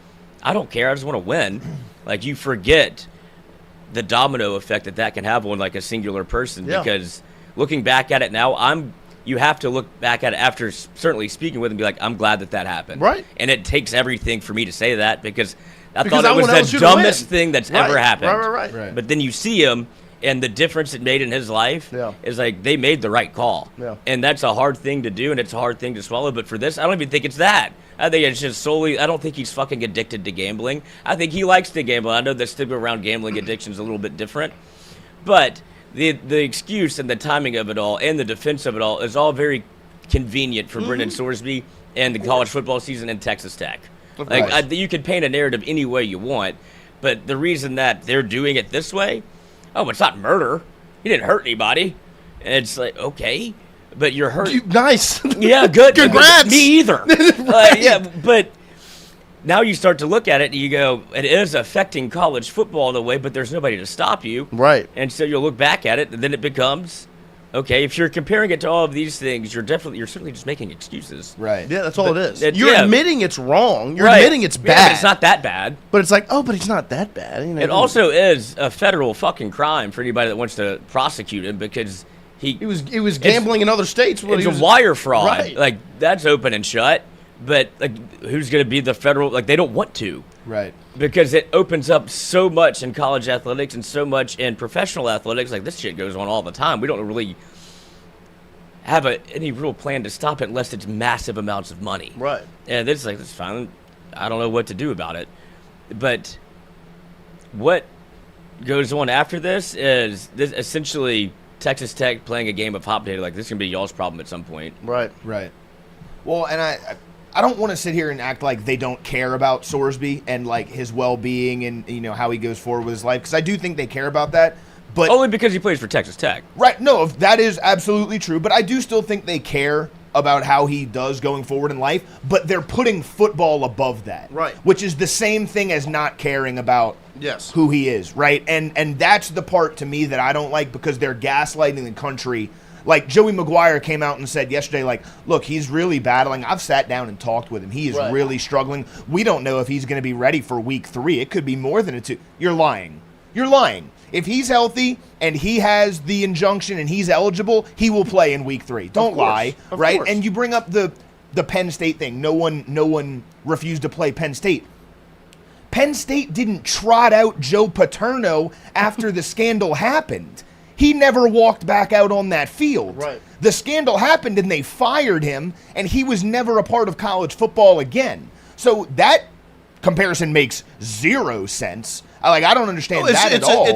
I don't care, I just want to win, like, you forget the domino effect that can have on, like, a singular person. Yeah. Because looking back at it now, you have to look back at it after certainly speaking with him and be like, I'm glad that happened. Right. And it takes everything for me to say that, because I Because thought I it was want LSU the to dumbest win. thing that's Right. ever happened. Right. But then you see him, and the difference it made in his life is, like, they made the right call. Yeah. And that's a hard thing to do, and it's a hard thing to swallow. But for this, I don't even think it's that. I think it's just solely, I don't think he's fucking addicted to gambling. I think he likes to gamble. I know the stigma around gambling addiction is a little bit different. But the excuse and the timing of it all and the defense of it all is all very convenient for Brendan Sorsby and the college football season and Texas Tech. Like, you can paint a narrative any way you want, but the reason that they're doing it this way, it's not murder. He didn't hurt anybody. And it's like, okay, but you're hurt. Nice. Yeah, good. Congrats. Me either. But now you start to look at it and you go, it is affecting college football in a way, but there's nobody to stop you. Right. And so you'll look back at it, and then it becomes, okay, if you're comparing it to all of these things, you're certainly just making excuses. Right. Yeah, that's all it is. it- You're yeah. admitting it's wrong. You're Right. admitting it's Yeah, bad. but it's not that bad. But it's like, but it's not that bad. You know? It also is a federal fucking crime for anybody that wants to prosecute him, because he was gambling in other states. When it's he was, a wire fraud. Right. Like, that's open and shut. But, like, who's going to be the federal? Like, they don't want to. Right. Because it opens up so much in college athletics and so much in professional athletics. Like, this shit goes on all the time. We don't really have any real plan to stop it unless it's massive amounts of money. Right. And it's like, that's fine. I don't know what to do about it. But what goes on after this is essentially Texas Tech playing a game of hot potato. Like, this is going to be y'all's problem at some point. Right. Right. Well, and I don't want to sit here and act like they don't care about Sorsby and, like, his well-being and, you know, how he goes forward with his life, because I do think they care about that. But Only because he plays for Texas Tech. right, no, that is absolutely true. But I do still think they care about how he does going forward in life. But they're putting football above that, Right. Which is the same thing as not caring about Yes. who he is, right? And that's the part to me that I don't like, because they're gaslighting the country. Like, Joey McGuire came out and said yesterday, like, look, he's really battling. I've sat down and talked with him. He is Right. really struggling. We don't know if he's going to be ready for week 3. It could be more than a 2. You're lying. You're lying. If he's healthy and he has the injunction and he's eligible, he will play in week 3. Don't lie, Of right? course. And you bring up the Penn State thing. No one refused to play Penn State. Penn State didn't trot out Joe Paterno after the scandal happened. He never walked back out on that field. Right. The scandal happened and they fired him, and he was never a part of college football again. So that comparison makes zero sense. I don't understand that at all.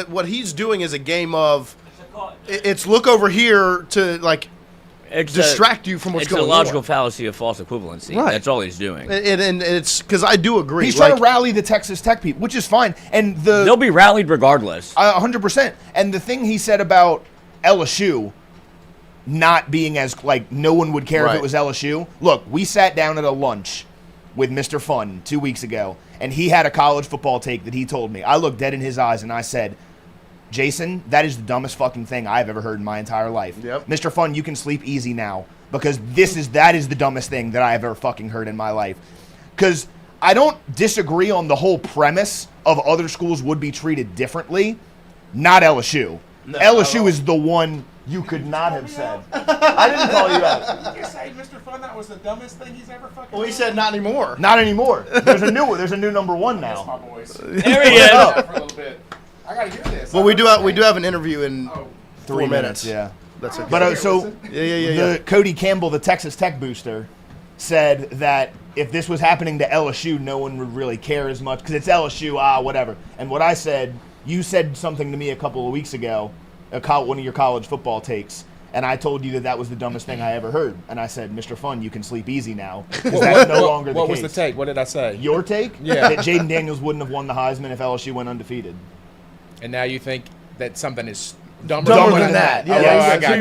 What he's doing is a game of, it's look over here to, like, distract you from what's going on. It's a logical fallacy of false equivalency. Right. That's all he's doing. And it's because I do agree. He's trying to rally the Texas Tech people, which is fine. And They'll be rallied regardless. 100%. And the thing he said about LSU not being as, like, no one would care if Right. it was LSU. Look, we sat down at a lunch with Mr. Fun 2 weeks ago, and he had a college football take that he told me. I looked dead in his eyes and I said, Jason, that is the dumbest fucking thing I've ever heard in my entire life. Yep. Mr. Fun, you can sleep easy now, because that is the dumbest thing that I have ever fucking heard in my life. Because I don't disagree on the whole premise of other schools would be treated differently. Not LSU. LSU is the one you could not have said. I didn't call you out. You say Mr. Fun that was the dumbest thing he's ever fucking Well, he done? said not anymore. Not anymore. There's a new one. There's a new number 1 That's my now. voice. There he is. For a little bit. I gotta hear this. Well, we do have an interview in Oh, 4 minutes. Yeah. That's okay. But so Yeah. Cody Campbell, the Texas Tech booster, said that if this was happening to LSU, no one would really care as much because it's LSU, whatever. And what I said, you said something to me a couple of weeks ago, one of your college football takes, and I told you that was the dumbest thing I ever heard. And I said, Mr. Fun, you can sleep easy now. 'Cause that's no longer the what case. was the take? What did I say? Your take? Yeah. That Jaden Daniels wouldn't have won the Heisman if LSU went undefeated. And now you think that something is Dumber than that. Oh, Yeah, I got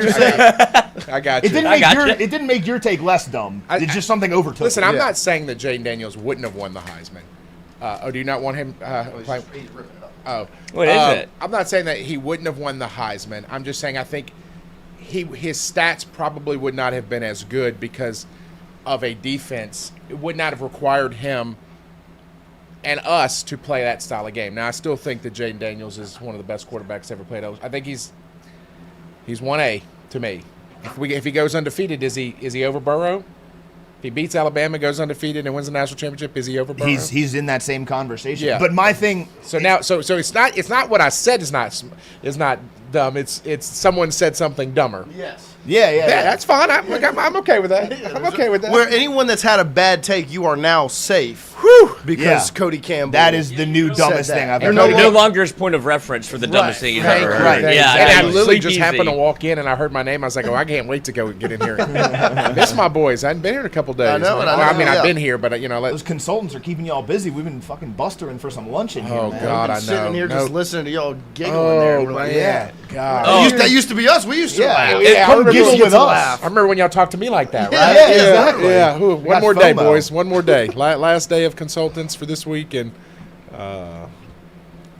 you. I got you. It didn't make your take less dumb. It's just something overtook. Listen, it. I'm not saying that Jaden Daniels wouldn't have won the Heisman. Do you not want him? Play? Oh, What is it? I'm not saying that he wouldn't have won the Heisman. I'm just saying I think his stats probably would not have been as good because of a defense. It would not have required him and us to play that style of game. Now, I still think that Jaden Daniels is one of the best quarterbacks ever played. I think he's 1A to me. If he goes undefeated, is he over Burrow? If he beats Alabama, goes undefeated, and wins the national championship, is he over Burrow? He's in that same conversation. Yeah. But my thing. So it's not what I said is not dumb. It's someone said something dumber. Yes. Yeah, that's fine. I'm okay with that. I'm okay with that. Where anyone that's had a bad take, you are now safe. Because Cody Campbell. That is the new dumbest that. thing I've You're ever heard. No longer his point of reference for the dumbest thing he's ever heard. Right. Yeah, And I know. literally Sleep just easy. happened to walk in and I heard my name. I was like, oh, I can't wait to go get in here. I miss my boys. I hadn't been here in a couple days. I know, Well, I know, I've yeah. been here, but Those consultants are keeping y'all busy. We've been fucking bustering for some lunch in here, Oh, man. God, I know. Sitting here just No. listening to y'all giggling there. Oh, And we're like, man. God. That used to be us. We used to laugh. Yeah, I Come remember giggle when- with us. I remember when y'all talked to me like that, Yeah, right? yeah, exactly. Yeah. Ooh, one Got more day, FOMO. boys. One more day. Last day of consultants for this week, and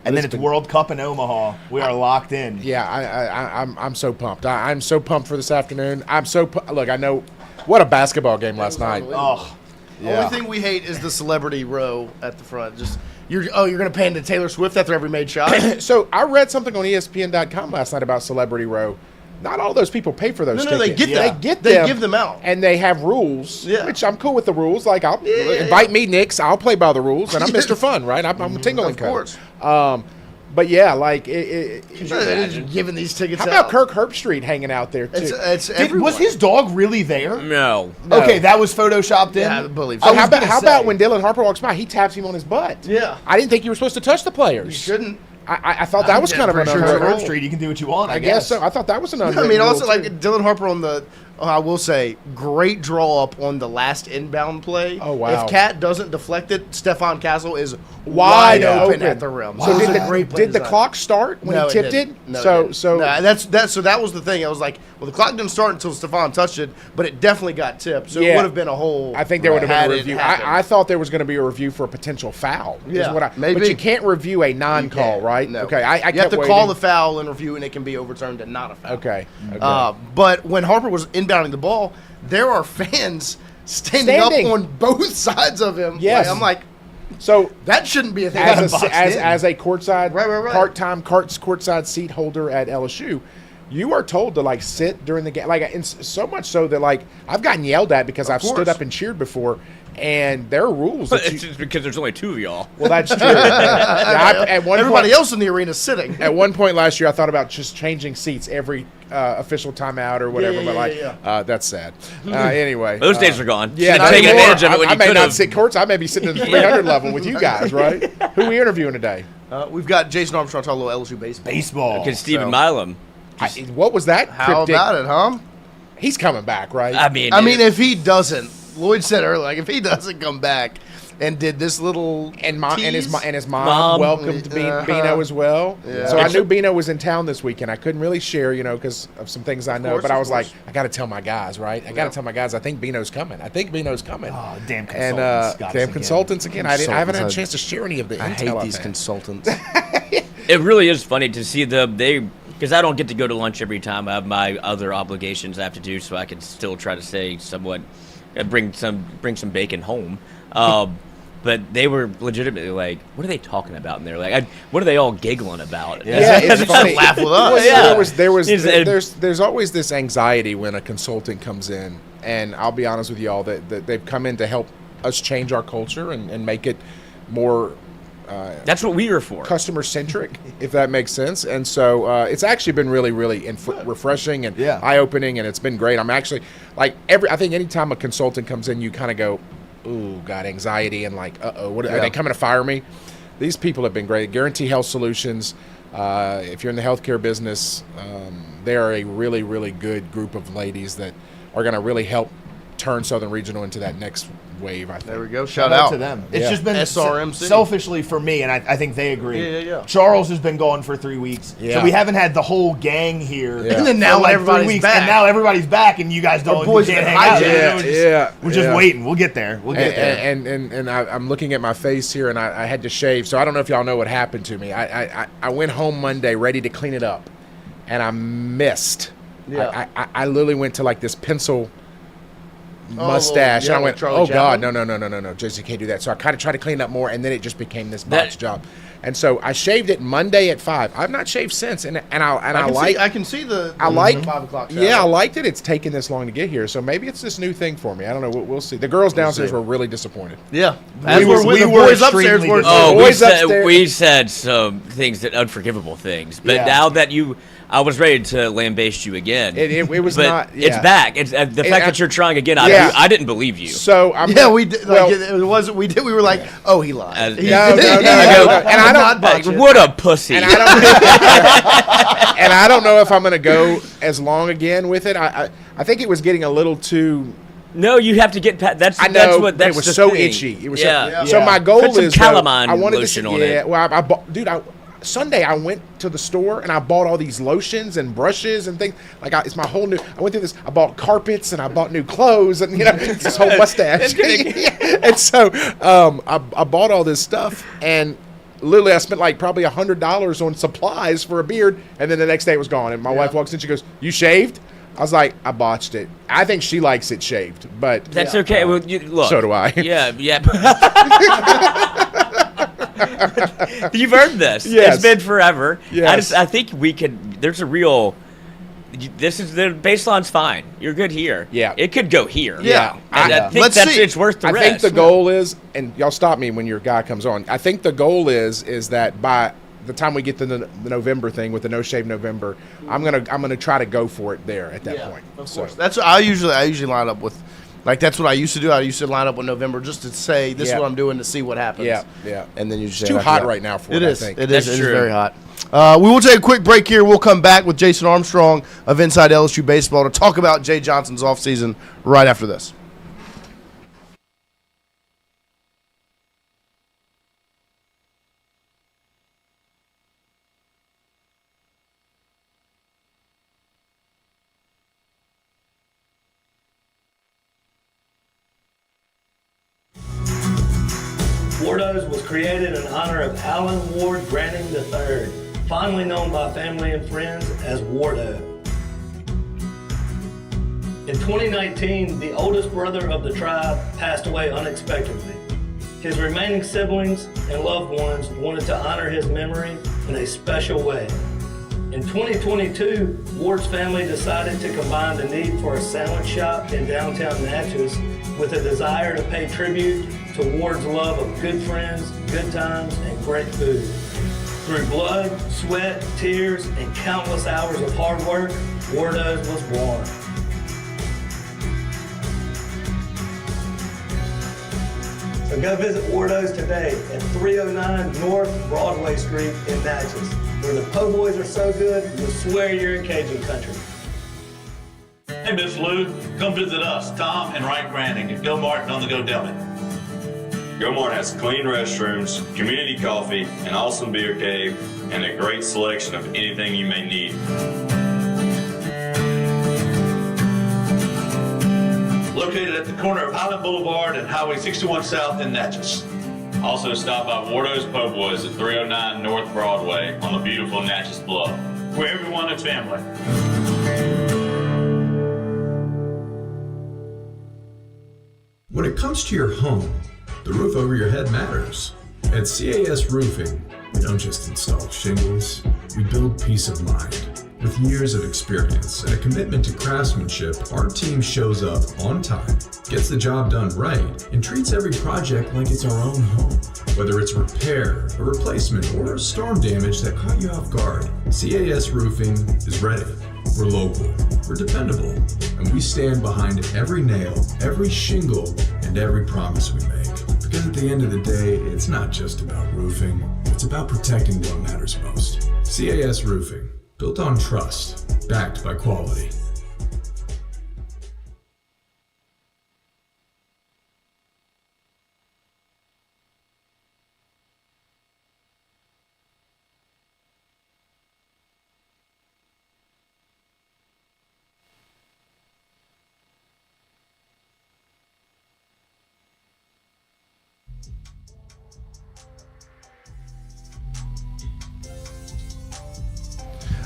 And then it's World Cup in Omaha. We are locked in. yeah, I'm so pumped. I'm so pumped for this afternoon. Look. I know what a basketball game last night. Oh, The only thing we hate is the celebrity row at the front. Just you're gonna pan to Taylor Swift after every made shot. So I read something on ESPN.com last night about Celebrity Row. Not all those people pay for those No, they tickets. get them. They get They them. give them out. And they have rules, Yeah. which I'm cool with the rules. Like, I'll invite me, Knicks. I'll play by the rules, and I'm Mr. Fun, right? I'm a Tingle and Of course. But yeah, like, They're just giving these tickets how out. about Kirk Herbstreit hanging out there too? It's everyone. was his dog really there? No. Okay, that was photoshopped in. Yeah, I believe I so. was how about gonna how about say. when Dylan Harper walks by, he taps him on his butt? Yeah. I didn't think you were supposed to touch the players. You shouldn't. I thought that was kind of an pretty sure It's it's unwritten a Herb rule. Street. You can do what you want. I guess so. I thought that was an I unwritten mean, also rule, like too. Dylan Harper on the. I will say, great draw up on the last inbound play. Oh, wow. If Cat doesn't deflect it, Stefan Castle is Wide wide open open. at the rim. So It was did a great play did the design. clock start when No, he tipped didn't. it? No, So it didn't. No, so that was the thing. I was like, well, the clock didn't start until Stefan touched it, but it definitely got tipped. So it Yeah. would have been a whole. I think there would have had been a it review. happen. I thought there was going to be a review for a potential foul. is Yeah, what maybe. But you can't review a You non-call, can't. right? No. Okay, I you have kept to waiting. call the foul and review, and it can be overturned and not a foul. Okay. But when Harper was inbounding the ball, there are fans standing up on both sides of him. Yes. I'm like, So that shouldn't be a thing. as boxed in. as a courtside Right. courtside seat holder at LSU, you are told to like sit during the game. Like, and so much so that like I've gotten yelled at because I've course. stood up and cheered before, and there are rules. But That it's you, just because there's only two of y'all. well, that's true. At one Everybody point, else in the arena is sitting. At one point last year, I thought about just changing seats every official timeout or whatever. Yeah, but yeah, that's sad. Anyway, Those days are gone. Yeah, Should've not taken anymore. advantage of it when I you may could not have. sit courts. I may be sitting at the 300 level with you guys, right? Who are we interviewing today? We've got Jason Armstrong talking a little LSU baseball. Baseball. Because Stephen So- Milam. What was that? How cryptic? about it, huh? He's coming back, right? I mean, If he doesn't, Lloyd said earlier, like if he doesn't come back and did this little and his mom Mom. welcomed Bino as well. Yeah. So I knew Bino was in town this weekend. I couldn't really share, because of some things I know. course, But I of was like, course. I got to tell my guys, right? I got to tell my guys. I think Bino's coming. Oh, damn consultants. And got us damn again. consultants again. I haven't had a Consultants. chance to share any of the I intel. hate I've these had. consultants. it really is funny to see because I don't get to go to lunch every time. I have my other obligations I have to do, so I can still try to stay somewhat, bring some bacon home. But they were legitimately like, "What are they talking about?" And they're like, "What are they all giggling about?" Yeah, it's funny. laugh with us. Well, Yeah. There's always this anxiety when a consultant comes in, and I'll be honest with y'all that they've come in to help us change our culture and make it more That's what we were for. customer centric, if that makes sense. And so it's actually been really, really refreshing and Yeah. eye opening, and it's been great. I'm actually like I think anytime a consultant comes in, you kind of go, "Ooh, got anxiety," and like, "What are they coming to fire me?" These people have been great. Guarantee Health Solutions. If you're in the healthcare business, they are a really, really good group of ladies that are going to really help turn Southern Regional into that next wave. I think. There we go. Shout Shout out out to them. It's Yeah. just been SRMC. selfishly for me, and I think they agree. Yeah. Charles has been gone for 3 weeks, Yeah. so we haven't had the whole gang here. Yeah. And then now for like everybody's 3 weeks, back. and now everybody's back, and you guys don't. boys You can't been hang out. hijacked. We're just waiting. We'll get there. We'll get there. And I'm looking at my face here, and I had to shave, so I don't know if y'all know what happened to me. I went home Monday ready to clean it up, and I missed. Yeah. I literally went to like this pencil mustache, yeah, and I went, Charlie oh God, Chaplin? no, Jason, can't do that. So I kind of tried to clean it up more, and then it just became this botch job. And so I shaved it Monday at 5. I've not shaved since, and I can see the I like 5 o'clock. Yeah, I liked it. It's taken this long to get here, so maybe it's this new thing for me. I don't know. We'll see. The girls downstairs were really disappointed. Yeah. We were The boys upstairs extremely were. Oh, Boys upstairs. we said some things that unforgivable things, but Yeah. now that I was ready to lambaste you again. It was but not. It's yeah. back. It's the fact that you're trying again. Yeah. I didn't believe you. So I'm Yeah, we did. well, Like, it wasn't. We did. We were like, oh, he lied. As- He No, did. no, no, I no, go, no. And I I'm don't- not botching. what a pussy. and I don't. And I don't know if I'm going to go as long again with it. I think it was getting a little too. No, you have to get past. That's I know, that's what but that's it was the so thing. itchy. It was yeah. so my goal Put some is calamine I wanted lotion to, on yeah, it. well, I bought, dude. Sunday I went to the store and I bought all these lotions and brushes and things. Like it's my whole new. I went through this. I bought carpets and I bought new clothes and this whole mustache. And so I bought all this stuff and. Literally, I spent like probably $100 on supplies for a beard, and then the next day it was gone. And my wife walks in, she goes, "You shaved?" I was like, "I botched it." I think she likes it shaved, but That's okay. Well, look. So do I. Yeah. You've earned this. Yes. It's been forever. Yes. I think we could. There's a real. This is the baseline's fine. You're good here. Yeah. It could go here. Yeah. And I think Let's that's see. it's worth the I rest. think the goal is, and y'all stop me when your guy comes on. I think the goal is that by the time we get to the November thing with the No Shave November, I'm gonna try to go for it there at that point. Of So, course. That's I usually line up with. Like that's what I used to do. I used to line up with November just to say this is Yeah. what I'm doing to see what happens. Yeah. And then you just It's too hot right now for it, it. I Is. think. It is. That's It is true. very hot. We will take a quick break here. We'll come back with Jason Armstrong of Inside LSU Baseball to talk about Jay Johnson's offseason right after this. Wardos was created in honor of Alan Ward Granning III, fondly known by family and friends as Wardo. In 2019, the oldest brother of the tribe passed away unexpectedly. His remaining siblings and loved ones wanted to honor his memory in a special way. In 2022, Ward's family decided to combine the need for a sandwich shop in downtown Natchez with a desire to pay tribute to Ward's love of good friends, good times, and great food. Through blood, sweat, tears, and countless hours of hard work, Wardo's was born. So go visit Wardo's today at 309 North Broadway Street in Natchez, where the po' boys are so good, you'll swear you're in Cajun country. Hey, Miss Lou, come visit us, Tom and Wright Granning at Go Martin on the Go Deli. Go Mart has clean restrooms, community coffee, an awesome beer cave, and a great selection of anything you may need. Located at the corner of Highland Boulevard and Highway 61 South in Natchez. Also stop by Wardo's Po' Boys at 309 North Broadway on the beautiful Natchez Bluff. Where everyone is family. When it comes to your home, the roof over your head matters. At CAS Roofing, we don't just install shingles, we build peace of mind. With years of experience and a commitment to craftsmanship, our team shows up on time, gets the job done right, and treats every project like it's our own home. Whether it's repair, a replacement, or storm damage that caught you off guard, CAS Roofing is ready. We're local, we're dependable, and we stand behind every nail, every shingle, and every promise we make. Because at the end of the day, it's not just about roofing, it's about protecting what matters most. CAS Roofing, built on trust, backed by quality.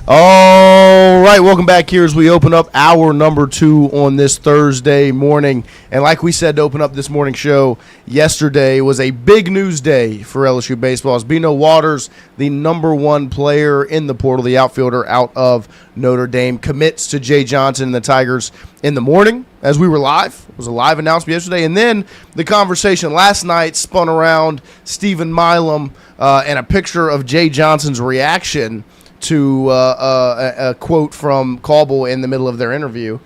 All right, welcome back here as we open up hour number 2 on this Thursday morning. And like we said to open up this morning show, yesterday was a big news day for LSU baseball. As Bino Waters, the number 1 player in the portal, the outfielder out of Notre Dame, commits to Jay Johnson and the Tigers in the morning as we were live. It was a live announcement yesterday. And then the conversation last night spun around Stephen Milam and a picture of Jay Johnson's reaction to a quote from Caldwell in the middle of their interview.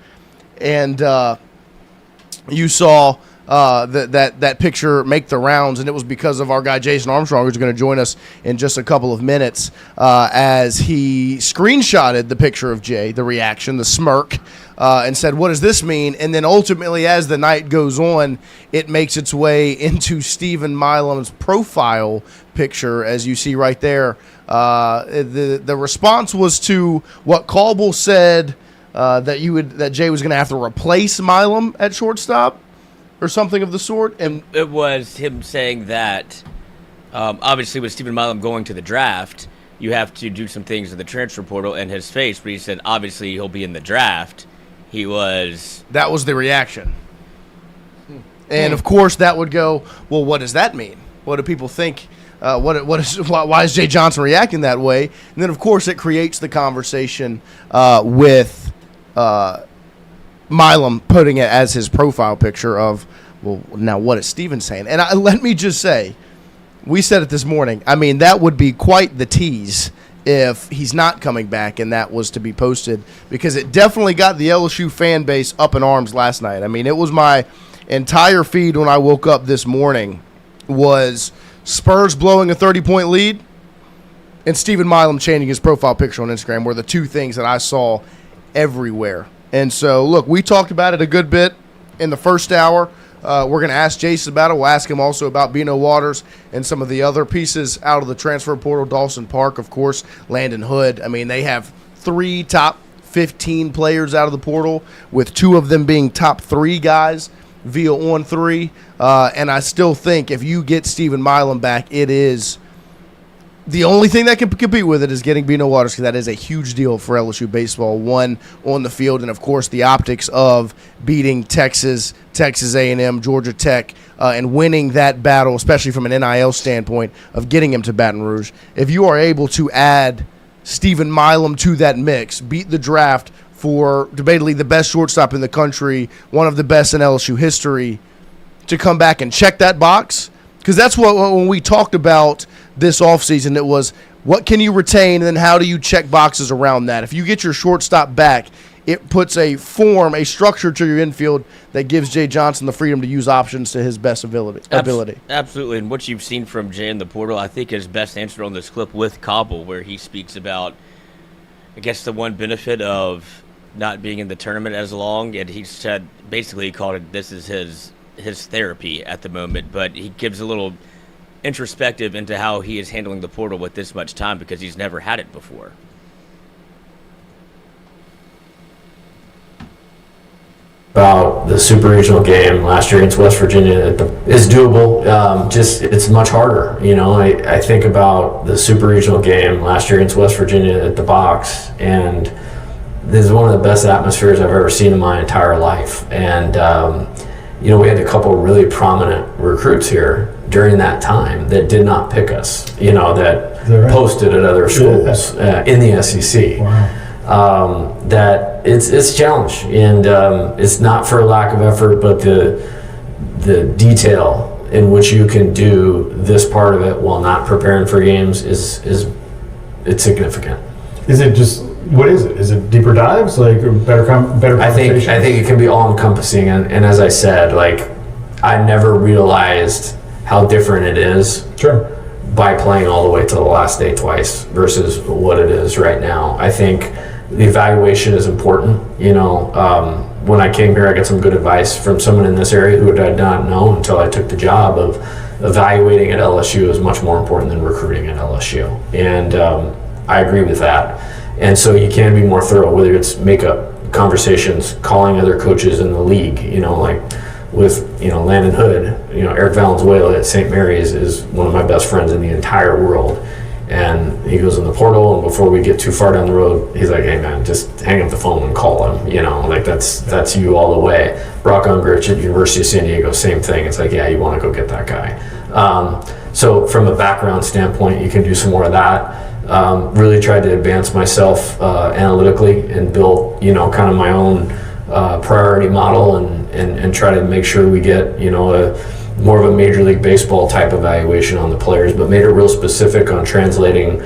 And you saw that picture make the rounds, and it was because of our guy Jason Armstrong, who's going to join us in just a couple of minutes, as he screenshotted the picture of Jay, the reaction, the smirk, and said, what does this mean? And then ultimately, as the night goes on, it makes its way into Stephen Milam's profile picture, as you see right there. The response was to what Caldwell said, that Jay was going to have to replace Milam at shortstop or something of the sort. And it was him saying that obviously with Stephen Milam going to the draft, you have to do some things in the transfer portal, and his face, but he said obviously he'll be in the draft. That was the reaction. And of course that would go, well, what does that mean? What do people think? Why is Jay Johnson reacting that way? And then of course it creates the conversation with Milam putting it as his profile picture of, well, now what is Stephen saying? And let me just say, we said it this morning, I mean, that would be quite the tease if he's not coming back and that was to be posted, because it definitely got the LSU fan base up in arms last night. I mean, it was my entire feed when I woke up this morning was Spurs blowing a 30-point lead and Stephen Milam changing his profile picture on Instagram were the two things that I saw everywhere. And so, look, we talked about it a good bit in the first hour. We're going to ask Jason about it. We'll ask him also about Bino Waters and some of the other pieces out of the transfer portal. Dawson Park, of course, Landon Hood. I mean, they have 3 top 15 players out of the portal, with 2 of them being top 3 guys via on 3. And I still think if you get Stephen Milam back, it is the only thing that can compete with it is getting Bino Waters, because that is a huge deal for LSU baseball, one on the field, and of course the optics of beating Texas A&M, Georgia Tech, and winning that battle, especially from an NIL standpoint of getting him to Baton Rouge. If you are able to add Stephen Milam to that mix, beat the draft for debatably the best shortstop in the country, one of the best in LSU history, to come back and check that box, because that's what when we talked about this offseason, it was what can you retain and then how do you check boxes around that. If you get your shortstop back, it puts a structure to your infield that gives Jay Johnson the freedom to use options to his best ability. Absolutely, and what you've seen from Jay in the portal, I think, is best answered on this clip with Cobble, where he speaks about, I guess, the one benefit of not being in the tournament as long, and he said, basically he called it, this is his therapy at the moment, but he gives a little introspective into how he is handling the portal with this much time, because he's never had it before. About the super regional game last year against West Virginia is doable. Just it's much harder. You know, I think about the super regional game last year against West Virginia at the box, and this is one of the best atmospheres I've ever seen in my entire life. And you know, we had a couple of really prominent recruits here during that time that did not pick us. You know, that posted at other schools in the SEC. Wow. That it's a challenge, and it's not for a lack of effort, but the detail in which you can do this part of it while not preparing for games is it's significant. Is it just, what is it? Is it deeper dives, like better conversations? I think it can be all encompassing, and as I said, like, I never realized how different it is. Sure. By playing all the way to the last day twice versus what it is right now. I think the evaluation is important. You know, when I came here, I got some good advice from someone in this area who I did not know until I took the job of evaluating at LSU is much more important than recruiting at LSU. And I agree with that. And so you can be more thorough, whether it's makeup conversations, calling other coaches in the league, you know, like with Landon Hood, Eric Valenzuela at St. Mary's is one of my best friends in the entire world. And he goes in the portal, and before we get too far down the road, he's like, "Hey man, just hang up the phone and call him." That's you all the way. Brock Ungrich at University of San Diego, same thing. It's like, yeah, you want to go get that guy. So from a background standpoint, you can do some more of that. Really tried to advance myself analytically and build, kind of my own priority model and try to make sure we get, more of a Major League Baseball type evaluation on the players, but made it real specific on translating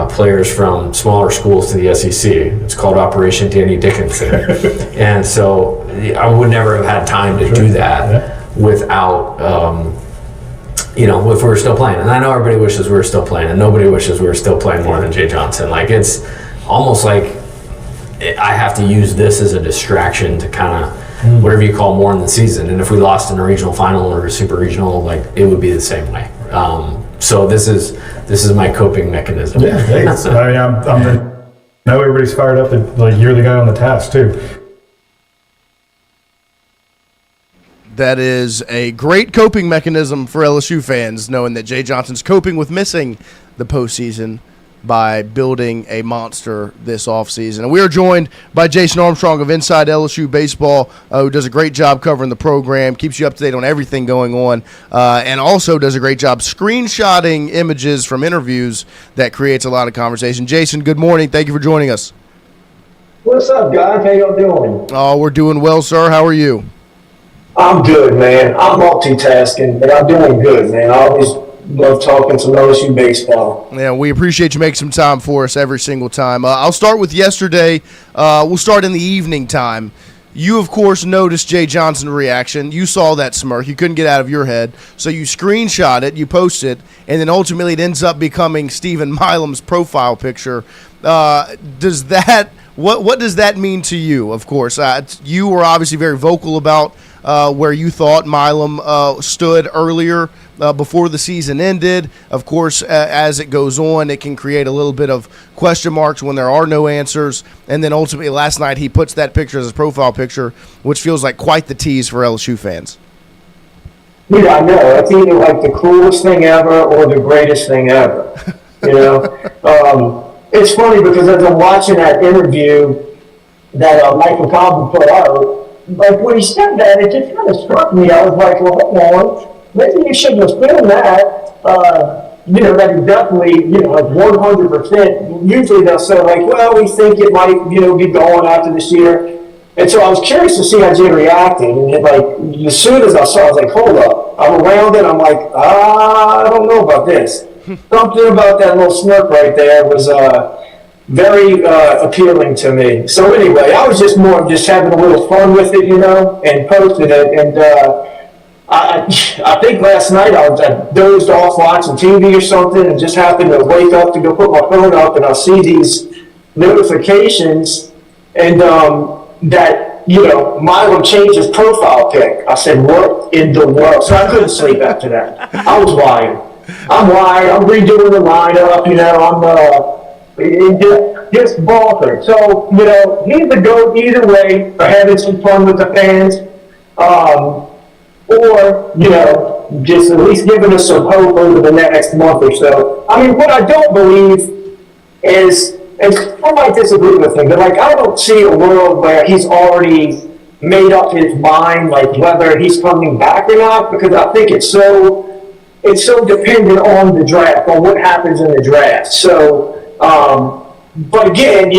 players from smaller schools to the SEC. It's called Operation Danny Dickinson. And so I would never have had time to do that without, if we were still playing. And I know everybody wishes we were still playing, and nobody wishes we were still playing more than Jay Johnson. It's almost like I have to use this as a distraction to kind of whatever you call more in the season. And if we lost in a regional final or a super regional, it would be the same way. So this is my coping mechanism. Yeah, I know everybody's fired up that you're the guy on the task too. That is a great coping mechanism for LSU fans, knowing that Jay Johnson's coping with missing the postseason by building a monster this offseason. And we are joined by Jason Armstrong of Inside LSU Baseball, who does a great job covering the program, keeps you up to date on everything going on, and also does a great job screenshotting images from interviews that creates a lot of conversation. Jason, good morning. Thank you for joining us. What's up, guys? How y'all doing? Oh, we're doing well, sir. How are you? I'm good, man. I'm multitasking, but I'm doing good, man. I always love talking some LSU baseball. Yeah, we appreciate you making some time for us every single time. I'll start with yesterday. We'll start in the evening time. You, of course, noticed Jay Johnson's reaction. You saw that smirk. You couldn't get out of your head. So you screenshot it, you post it, and then ultimately it ends up becoming Stephen Milam's profile picture. What does that mean to you, of course? You were obviously very vocal about where you thought Milam stood earlier before the season ended. Of course, as it goes on, it can create a little bit of question marks when there are no answers. And then ultimately last night he puts that picture as his profile picture, which feels like quite the tease for LSU fans. Yeah, I know. It's either like the coolest thing ever or the greatest thing ever. It's funny because as I'm watching that interview that Michael Cobb put out, when he said that, it just kind of struck me. I was like, well, hold on. Maybe you shouldn't have filmed that. That is definitely, 100%. Usually they'll say, well, we think it might, be going after this year. And so I was curious to see how Jay reacted. And as soon as I saw it, I was like, hold up. I'm around it. I'm like, I don't know about this. Something about that little smirk right there was very appealing to me. So anyway, I was just having a little fun with it, and posted it. And I think last night I dozed off watching TV or something and just happened to wake up to go put my phone up, and I'll see these notifications and that Milam changed his profile pic. I said, what in the world? So I couldn't sleep after that. I was wired. I'm wired. I'm redoing the lineup. I'm just bonkers. So he's the GOAT either way for having some fun with the fans. Or, just at least giving us some hope over the next month or so. What I don't believe is, and I might disagree with him, but I don't see a world where he's already made up his mind, whether he's coming back or not, because I think it's so dependent on the draft, on what happens in the draft. So, but again,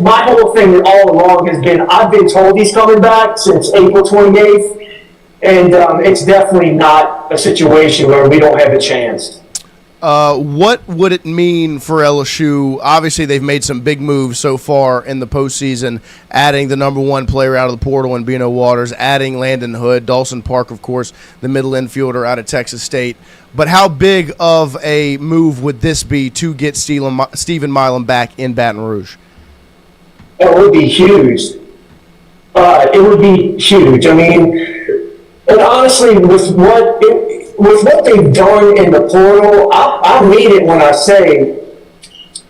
my whole thing all along has been, I've been told he's coming back since April 28th, and it's definitely not a situation where we don't have a chance. What would it mean for LSU? Obviously, they've made some big moves so far in the postseason, adding the number one player out of the portal in Bino Waters, adding Landon Hood, Dawson Park, of course, the middle infielder out of Texas State. But how big of a move would this be to get Stephen Milam back in Baton Rouge? It would be huge. It would be huge. And honestly, with what they've done in the portal, I mean it when I say,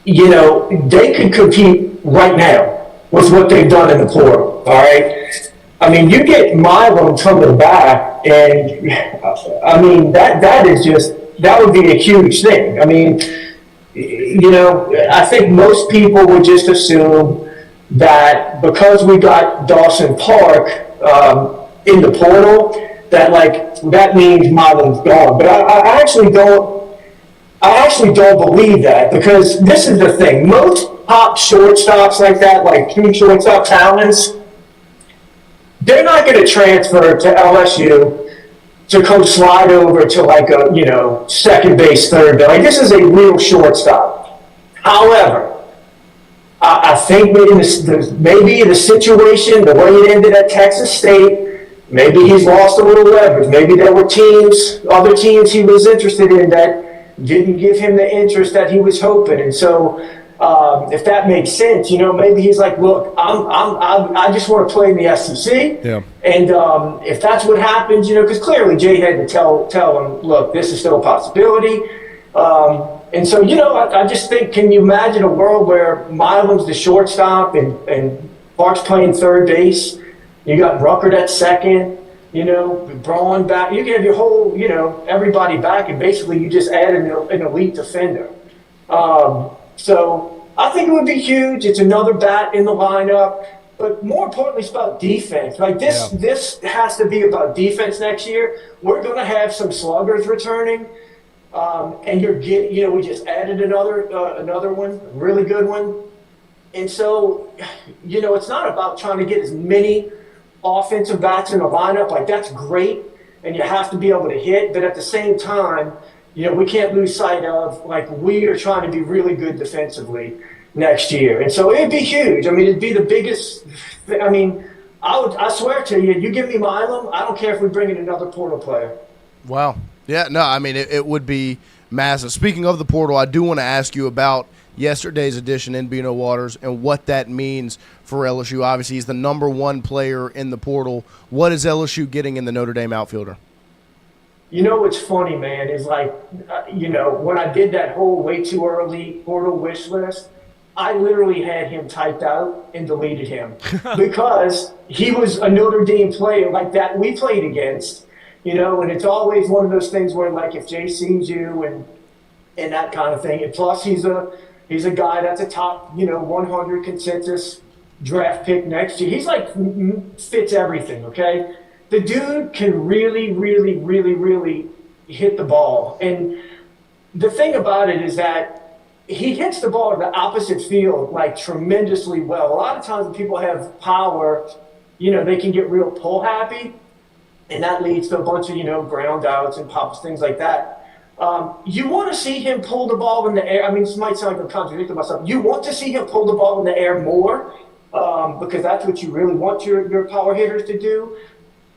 they could compete right now with what they've done in the portal. All right. I mean, you get Milam coming back, and I mean that would be a huge thing. I mean, I think most people would just assume that because we got Dawson Park in the portal, that means Milam's gone. But I actually don't believe that, because this is the thing. Most top shortstops like that, like true shortstop talents, they're not going to transfer to LSU to come slide over to like a, second base, third base. Like, this is a real shortstop. However, I think maybe the situation, the way it ended at Texas State, maybe he's lost a little leverage. Maybe there were other teams he was interested in that didn't give him the interest that he was hoping. And so, if that makes sense, maybe he's like, look, I just want to play in the SEC. Yeah. And if that's what happens, because clearly Jay had to tell him, look, this is still a possibility. And so, I just think, can you imagine a world where Milam's the shortstop and Park's playing third base? You got Ruckert at second, Braun back. You can have your whole, everybody back, and basically you just add an elite defender. So I think it would be huge. It's another bat in the lineup. But more importantly, it's about defense. Like this has to be about defense next year. We're going to have some sluggers returning. And we just added another one, a really good one. And so, it's not about trying to get as many offensive bats in the lineup. Like, that's great, and you have to be able to hit. But at the same time, we can't lose sight of, like, we are trying to be really good defensively next year. And so it'd be huge. I mean, it'd be the biggest. I mean, I swear to you, you give me Milam, I don't care if we bring in another portal player. Wow. Yeah, no, I mean, it would be massive. Speaking of the portal, I do want to ask you about yesterday's edition in Bino Waters and what that means for LSU. Obviously, he's the number one player in the portal. What is LSU getting in the Notre Dame outfielder? What's funny, man, is like, when I did that whole way too early portal wish list, I literally had him typed out and deleted him because he was a Notre Dame player like that we played against. And it's always one of those things where, like, if Jay sees you and that kind of thing, and plus he's a guy that's a top, 100 consensus draft pick next year. He's like fits everything, okay? The dude can really, really, really, really hit the ball. And the thing about it is that he hits the ball in the opposite field, like, tremendously well. A lot of times when people have power, they can get real pull happy. And that leads to a bunch of, ground outs and pops, things like that. You want to see him pull the ball in the air. I mean, this might sound like I'm contradicting myself. You want to see him pull the ball in the air more because that's what you really want your power hitters to do.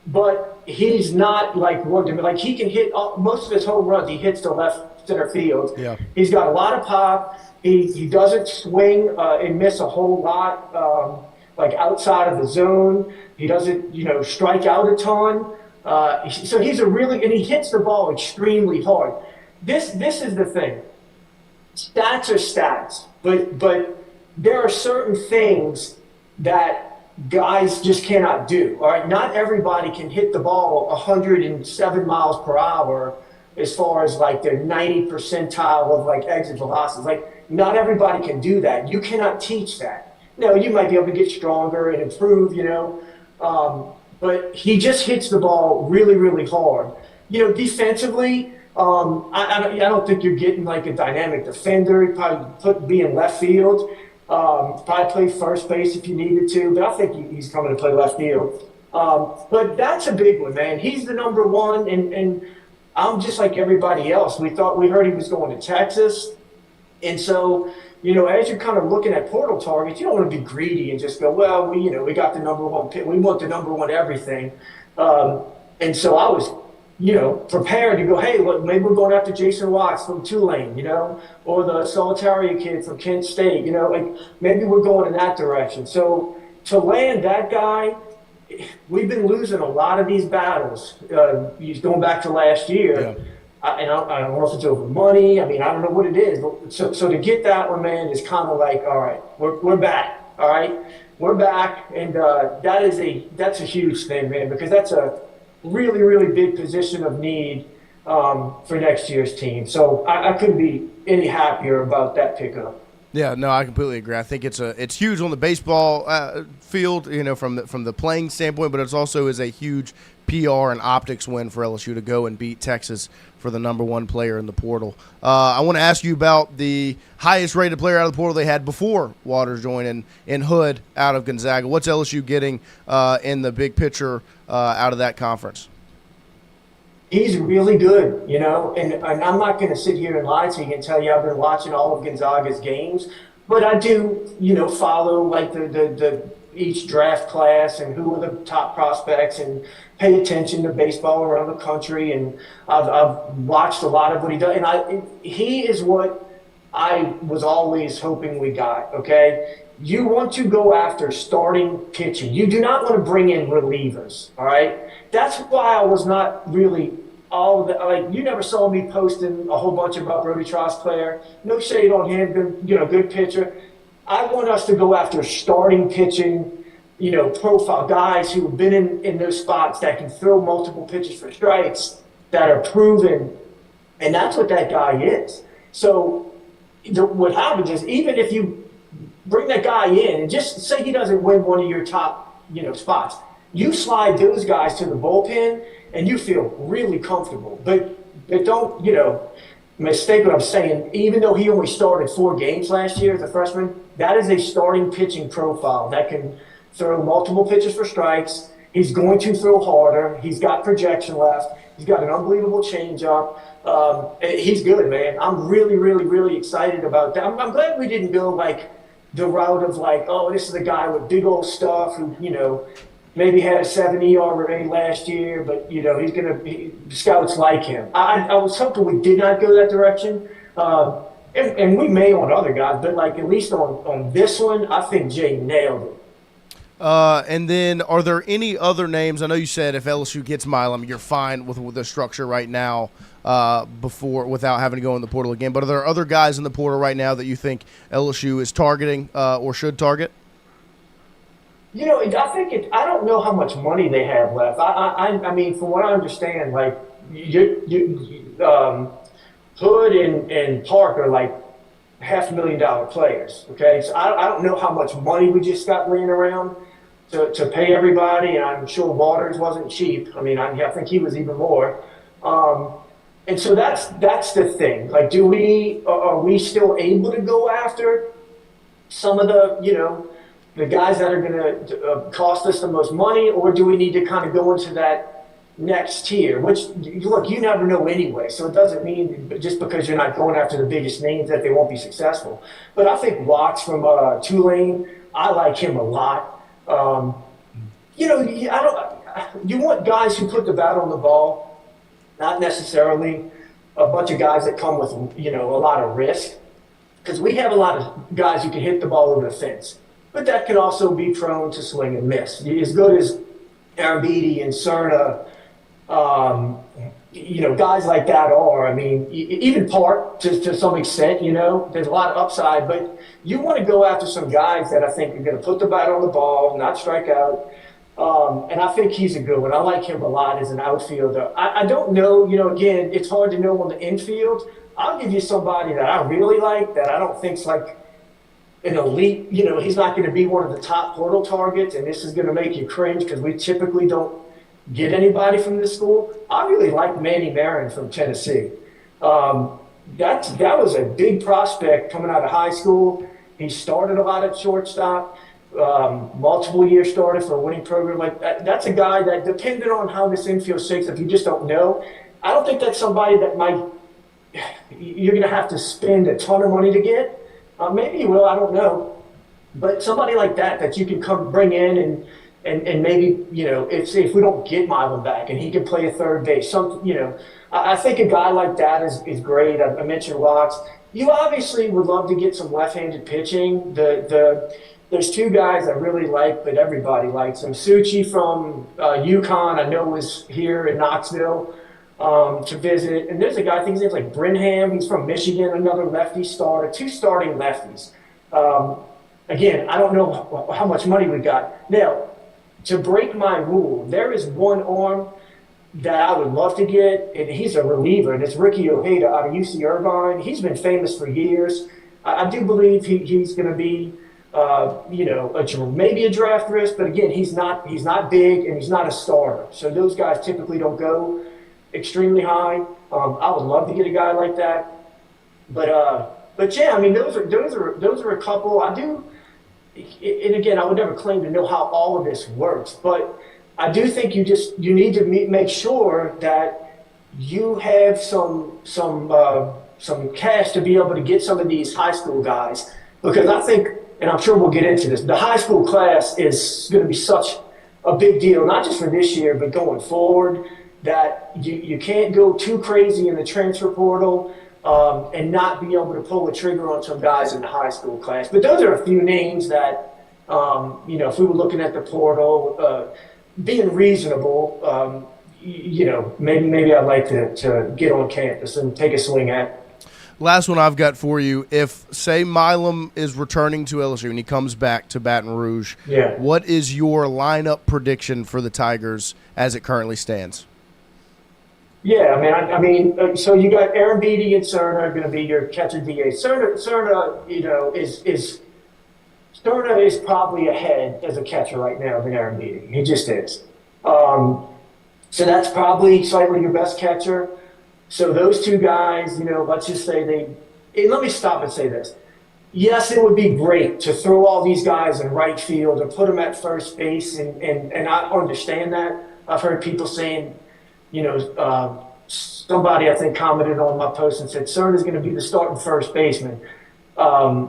But he's not like one to me. Like, he can hit most of his home runs. He hits to left center field. Yeah. He's got a lot of pop. He doesn't swing and miss a whole lot, like, outside of the zone. He doesn't, strike out a ton. So he's and he hits the ball extremely hard. This is the thing. Stats are stats, but there are certain things that guys just cannot do. All right, not everybody can hit the ball 107 miles per hour as far as, like, their 90th percentile of, like, exit velocity. Like, not everybody can do that. You cannot teach that. Now, you might be able to get stronger and improve, but he just hits the ball really, really hard. Defensively, I don't think you're getting, like, a dynamic defender. He'd probably be in left field. Probably play first base if you needed to, but I think he's coming to play left field. But that's a big one, man. He's the number one, and I'm just like everybody else. We heard he was going to Texas, and so, as you're kind of looking at portal targets, you don't want to be greedy and just go, well, we got the number one pick. We want the number one everything. And so I was, prepared to go, hey, look, maybe we're going after Jason Watts from Tulane, or the Solitario kid from Kent State, like, maybe we're going in that direction. So to land that guy, we've been losing a lot of these battles. He's going back to last year. Yeah. I don't know if it's over money. I mean, I don't know what it is. But so to get that one, man, is kind of like, all right, we're back. All right, we're back, and that's a huge thing, man, because that's a really, really big position of need for next year's team. So I couldn't be any happier about that pickup. Yeah, no, I completely agree. I think it's huge on the baseball field, from the playing standpoint, but it's also is a huge PR and optics win for LSU to go and beat Texas for the number one player in the portal. I want to ask you about the highest rated player out of the portal they had before Waters joined in Hood out of Gonzaga. What's LSU getting in the big picture out of that conference? He's really good, and I'm not going to sit here and lie to you and tell you I've been watching all of Gonzaga's games, but I do, follow like the each draft class and who are the top prospects and pay attention to baseball around the country. And I've watched a lot of what he does. And he is what I was always hoping we got, okay? You want to go after starting pitching. You do not want to bring in relievers, all right? That's why I was not really you never saw me posting a whole bunch about Brody Trostclair. No shade on him, good pitcher. I want us to go after starting pitching, profile guys who have been in those spots that can throw multiple pitches for strikes, that are proven, and that's what that guy is. So what happens is, even if you bring that guy in and just say he doesn't win one of your top, spots, you slide those guys to the bullpen and you feel really comfortable. But don't, mistake what I'm saying. Even though he only started 4 games last year as a freshman, that is a starting pitching profile that can throw multiple pitches for strikes. He's going to throw harder. He's got projection left. He's got an unbelievable changeup. He's good, man. I'm really, really, really excited about that. I'm glad we didn't go like the route of like, oh, this is a guy with big old stuff who, maybe had a 7 ERA last year, but he's going to be scouts like him. I was hoping we did not go that direction, and we may on other guys, but like at least on this one, I think Jay nailed it. And then, are there any other names? I know you said if LSU gets Milam, you're fine with the structure right now without having to go in the portal again. But are there other guys in the portal right now that you think LSU is targeting or should target? I think I don't know how much money they have left. I mean, from what I understand, like Hood and Park are like $500,000 players. Okay, so I don't know how much money we just got laying around to pay everybody, and I'm sure Waters wasn't cheap. I mean, I think he was even more. And so that's the thing. Like, are we still able to go after some of the guys that are going to cost us the most money, or do we need to kind of go into that next tier? Which, look, you never know anyway, so it doesn't mean just because you're not going after the biggest names that they won't be successful. But I think Watts from Tulane, I like him a lot. You want guys who put the bat on the ball, not necessarily a bunch of guys that come with a lot of risk, because we have a lot of guys who can hit the ball over the fence. But that can also be prone to swing and miss. As good as Arabidi and Cerna, guys like that are. I mean, even Park to some extent, there's a lot of upside. But you want to go after some guys that I think are going to put the bat on the ball, not strike out. And I think he's a good one. I like him a lot as an outfielder. I don't know, again, it's hard to know on the infield. I'll give you somebody that I really like that I don't think's like an elite, he's not going to be one of the top portal targets, and this is going to make you cringe because we typically don't get anybody from this school. I really like Manny Marin from Tennessee. That was a big prospect coming out of high school. He started a lot at shortstop, multiple years started for a winning program. Like that's a guy that, depending on how this infield shakes, if you just don't know, I don't think that's somebody that you're going to have to spend a ton of money to get. Maybe you will, I don't know. But somebody like that you can come bring in and maybe, if we don't get Milam back and he can play a third base, I think a guy like that is great. I mentioned Watts. You obviously would love to get some left-handed pitching. There's 2 guys I really like, but everybody likes them. Suchi from UConn, I know was here in Knoxville to visit. And there's a guy, I think his name's like Brenham. He's from Michigan, another lefty starter, 2 starting lefties. And again, I don't know how much money we got. Now, to break my rule, there is one arm that I would love to get, and he's a reliever, and it's Ricky Ojeda out of UC Irvine. He's been famous for years. I do believe he's going to be, maybe a draft risk, but again, he's not big and he's not a starter. So those guys typically don't go extremely high. I would love to get a guy like that, but yeah, I mean, those are a couple. I do, and again, I would never claim to know how all of this works, but I do think you need to make sure that you have some cash to be able to get some of these high school guys, because I think, and I'm sure we'll get into this, the high school class is going to be such a big deal, not just for this year, but going forward, that you can't go too crazy in the transfer portal and not be able to pull the trigger on some guys in the high school class. But those are a few names that, if we were looking at the portal, being reasonable, maybe I'd like to get on campus and take a swing at. Last one I've got for you. If, say, Milam is returning to LSU and he comes back to Baton Rouge, what is your lineup prediction for the Tigers as it currently stands? Yeah, I mean, so you got Aaron Beatty and Cerna are going to be your catcher DA. Cerna, Cerna is probably ahead as a catcher right now than Aaron Beatty. He just is. So that's probably slightly your best catcher. So those two guys, let's just say let me stop and say this. Yes, it would be great to throw all these guys in right field or put them at first base, and I understand that. I've heard people saying, somebody I think commented on my post and said Cerna's going to be the starting first baseman, or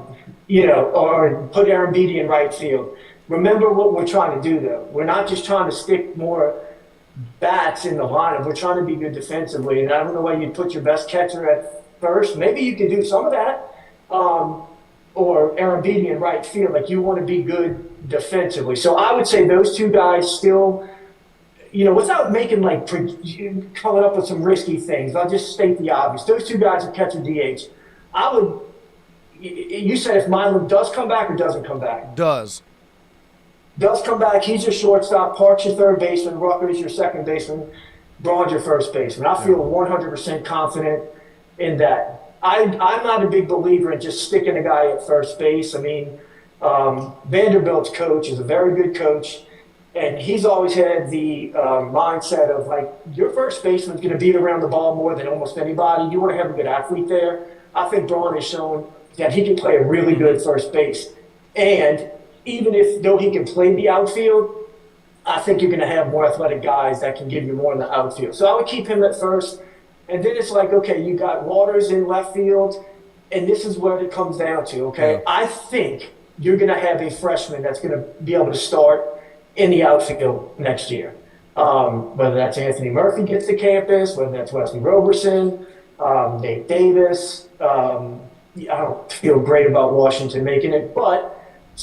put Aaron Beatty in right field. Remember what we're trying to do, though. We're not just trying to stick more bats in the lineup. We're trying to be good defensively, and I don't know why you'd put your best catcher at first. Maybe you can do some of that, or Aaron Beatty in right field. Like, you want to be good defensively. So I would say those two guys still, without making coming up with some risky things, I'll just state the obvious. Those two guys are catcher DH. You said if Milam does come back or doesn't come back? Does come back. He's your shortstop. Park's your third baseman. Rucker's your second baseman. Braun's your first baseman. I feel 100% confident in that. I'm not a big believer in just sticking a guy at first base. I mean, Vanderbilt's coach is a very good coach, and he's always had the mindset of, your first baseman's going to be around the ball more than almost anybody. You want to have a good athlete there. I think Braun has shown that he can play a really good first base. And even though he can play the outfield, I think you're going to have more athletic guys that can give you more in the outfield. So I would keep him at first. And then it's okay, you got Waters in left field, and this is where it comes down to, okay? Yeah. I think you're going to have a freshman that's going to be able to start in the outfield next year. Whether that's Anthony Murphy gets to campus, whether that's Wesley Roberson, Nate Davis. I don't feel great about Washington making it, but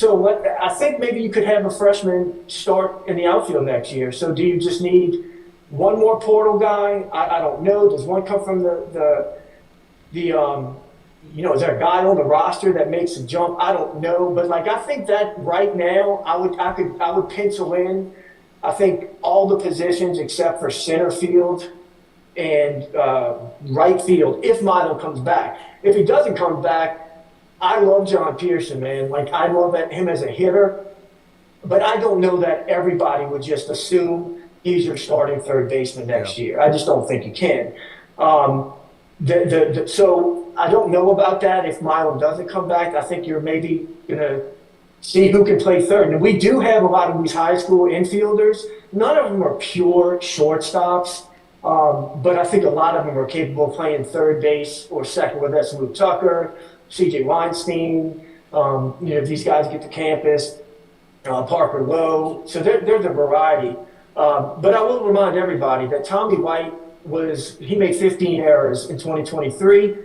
I think maybe you could have a freshman start in the outfield next year. So do you just need one more portal guy? I don't know. Does one come from is there a guy on the roster that makes a jump? I don't know. But I think that right now I would pencil in, I think, all the positions except for center field and right field if Milam comes back. If he doesn't come back, I love John Pearson, man. I love him as a hitter, but I don't know that everybody would just assume he's your starting third baseman next year. I just don't think you can. So I don't know about that. If Milam doesn't come back, I think you're maybe going to see who can play third. And we do have a lot of these high school infielders. None of them are pure shortstops, but I think a lot of them are capable of playing third base or second, whether that's Luke Tucker, C.J. Weinstein, if these guys get to campus, Parker Lowe. So they're the variety. But I will remind everybody that Tommy White he made 15 errors in 2023.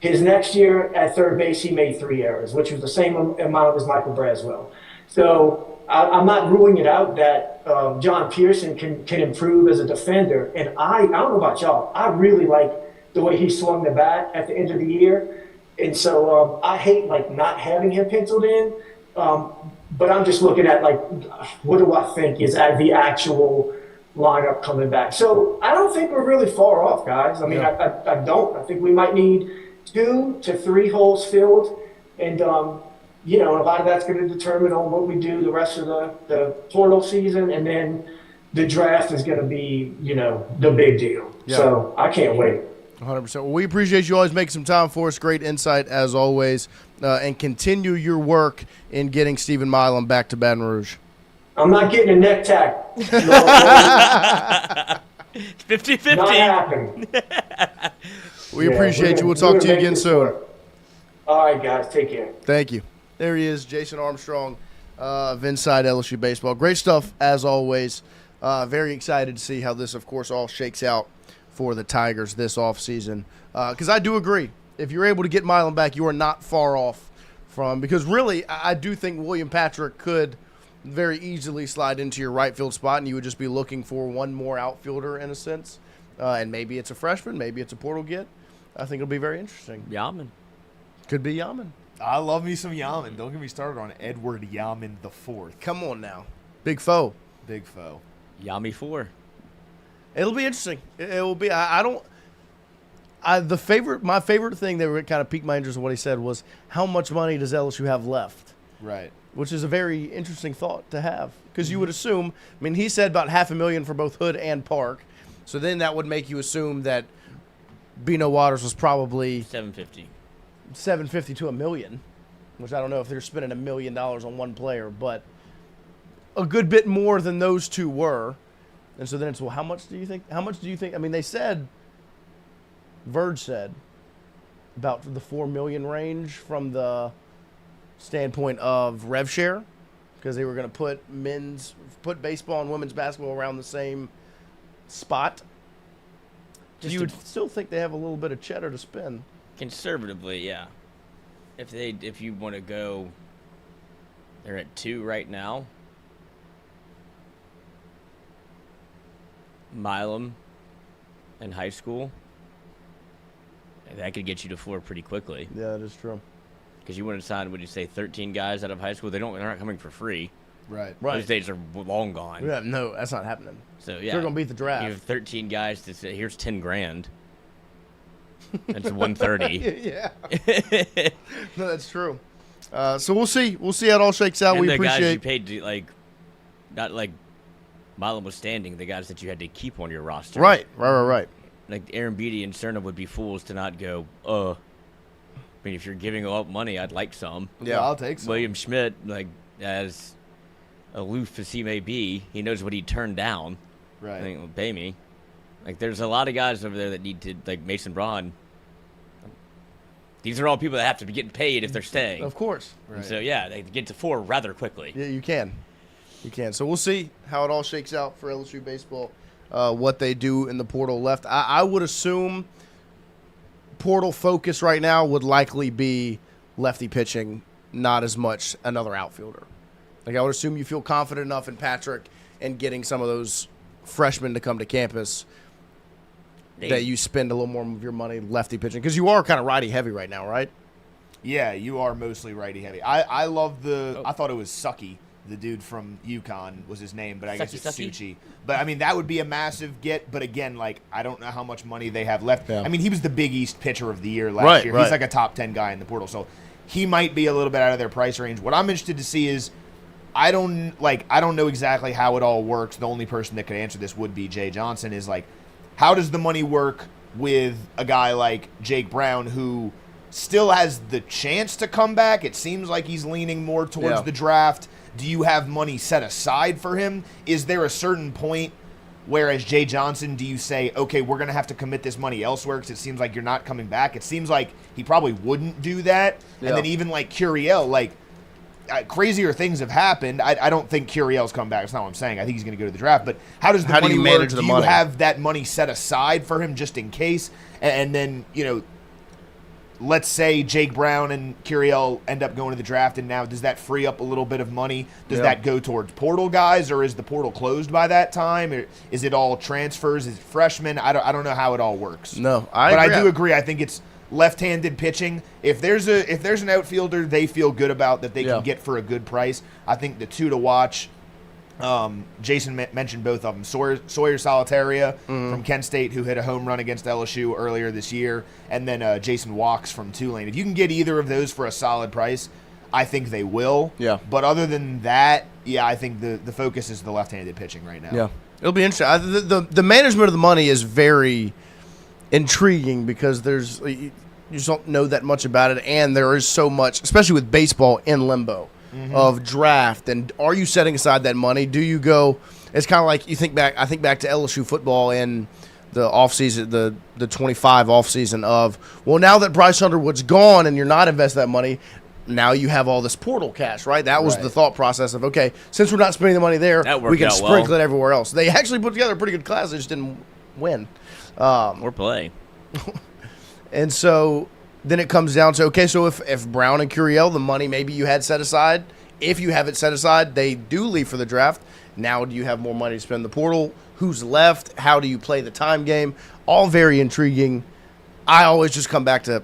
His next year at third base, he made 3 errors, which was the same amount as Michael Braswell. So I'm not ruling it out that John Pearson can improve as a defender. And I don't know about y'all, I really like the way he swung the bat at the end of the year. And so I hate not having him penciled in, But I'm just looking at, like, what do I think is at the actual lineup coming back? So I don't think we're really far off, guys. I mean, I don't. I think we might need 2 to 3 holes filled. And, you know, a lot of that's going to determine on what we do the rest of the portal season. And then the draft is going to be, you know, the big deal. Yeah. So I can't wait. 100%. Well, we appreciate you always making some time for us. Great insight as always. And continue your work in getting Stephen Milam back to Baton Rouge. I'm not getting a neck tack. 50-50. Not happening. We appreciate you. We'll talk to you again soon. All right, guys. Take care. Thank you. There he is, Jason Armstrong of Inside LSU Baseball. Great stuff as always. Very excited to see how this, of course, all shakes out for the Tigers this offseason. Because I do agree. If you're able to get Milam back, you are not far off from – because really, I do think William Patrick could very easily slide into your right field spot, and you would just be looking for one more outfielder in a sense. And maybe it's a freshman. Maybe it's a portal get. I think it'll be very interesting. Yaman. Could be Yaman. I love me some Yaman. Don't get me started on Edward Yaman IV. Come on now. Big foe. Big foe. Yami 4. It'll be interesting. It will be. My favorite thing that kind of piqued my interest in what he said was how much money does LSU have left? Right. Which is a very interesting thought to have because you would assume. I mean, he said about $500,000 for both Hood and Park, so then that would make you assume that Bino Waters was probably $750 to $1 million, which I don't know if they're spending $1 million on one player, but a good bit more than those two were. And so then it's, well, how much do you think? I mean, they said, Verge said, about the $4 million range from the standpoint of rev share, because they were going to put baseball and women's basketball around the same spot. You would still think they have a little bit of cheddar to spend. Conservatively, yeah. If you want to go, they're at 2 right now. Milam in high school, that could get you to 4 pretty quickly. Yeah, that is true. Because you want to sign, would you say 13 guys out of high school? They're not coming for free. Right. Those days are long gone. Yeah, no, that's not happening. So yeah, they're gonna beat the draft. You have 13 guys to say, here's $10,000. That's 130. Yeah. No, that's true. So we'll see. We'll see how it all shakes out. And we the appreciate. guys you paid to, not like Milam was standing, the guys that you had to keep on your roster. Right. Like Aaron Beatty and Cerna would be fools to not go, I mean, if you're giving up money, I'd like some. Yeah, I'll take some. William Schmidt, as aloof as he may be, he knows what he turned down. Right. I think, well, pay me. There's a lot of guys over there that need to, Mason Braun. These are all people that have to be getting paid if they're staying. Of course. Right. And so, yeah, they get to 4 rather quickly. Yeah, you can. So we'll see how it all shakes out for LSU baseball, what they do in the portal left. I would assume portal focus right now would likely be lefty pitching, not as much another outfielder. I would assume you feel confident enough in Patrick and getting some of those freshmen to come to campus that you spend a little more of your money lefty pitching, because you are kind of righty heavy right now, right? Yeah, you are mostly righty heavy. I love I thought it was Sucky, the dude from UConn was his name, but I guess it's Suchi. But I mean, that would be a massive get. But again, I don't know how much money they have left. Yeah. I mean, he was the Big East pitcher of the year last year. Right. He's like a top 10 guy in the portal, so he might be a little bit out of their price range. What I'm interested to see is, I don't know exactly how it all works. The only person that could answer this would be Jay Johnson. Is how does the money work with a guy like Jake Brown, who still has the chance to come back? It seems like he's leaning more towards the draft. Do you have money set aside for him? Is there a certain point where, as Jay Johnson, do you say, okay, we're going to have to commit this money elsewhere because it seems like you're not coming back? It seems like he probably wouldn't do that. Yeah. And then even Curiel, crazier things have happened. I don't think Curiel's come back. That's not what I'm saying. I think he's going to go to the draft. But how does the money work? Do you have that money set aside for him just in case? And then, let's say Jake Brown and Curiel end up going to the draft, and now does that free up a little bit of money? Does that go towards portal guys, or is the portal closed by that time? Or is it all transfers? Is it freshmen? I don't know how it all works. No, I do agree. I think it's left-handed pitching. If there's an outfielder they feel good about that they can get for a good price, I think the two to watch. Jason mentioned both of them. Sawyer Solitaria from Kent State, who hit a home run against LSU earlier this year, and then Jason Walks from Tulane. If you can get either of those for a solid price, I think they will. Yeah. But other than that, I think the focus is the left-handed pitching right now. Yeah. It'll be interesting. The management of the money is very intriguing because you just don't know that much about it, and there is so much, especially with baseball, in limbo. Of draft, and are you setting aside that money? Do you go? It's kind of like you think back. I think back to LSU football in the offseason, the 25 offseason of, well, now that Bryce Underwood's gone and you're not investing that money, now you have all this portal cash, right? That was the thought process of, okay, since we're not spending the money there, we can sprinkle it everywhere else. They actually put together a pretty good class. They just didn't win or play. And so then it comes down to, okay, so if Brown and Curiel, the money maybe you had set aside, if you have it set aside, they do leave for the draft. Now do you have more money to spend in the portal? Who's left? How do you play the time game? All very intriguing. I always just come back to,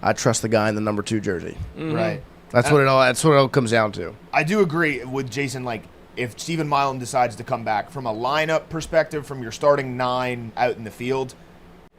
I trust the guy in the number 2 jersey. Right. That's what it all comes down to. I do agree with Jason. Like, if Stephen Milam decides to come back from a lineup perspective, from your starting 9 out in the field,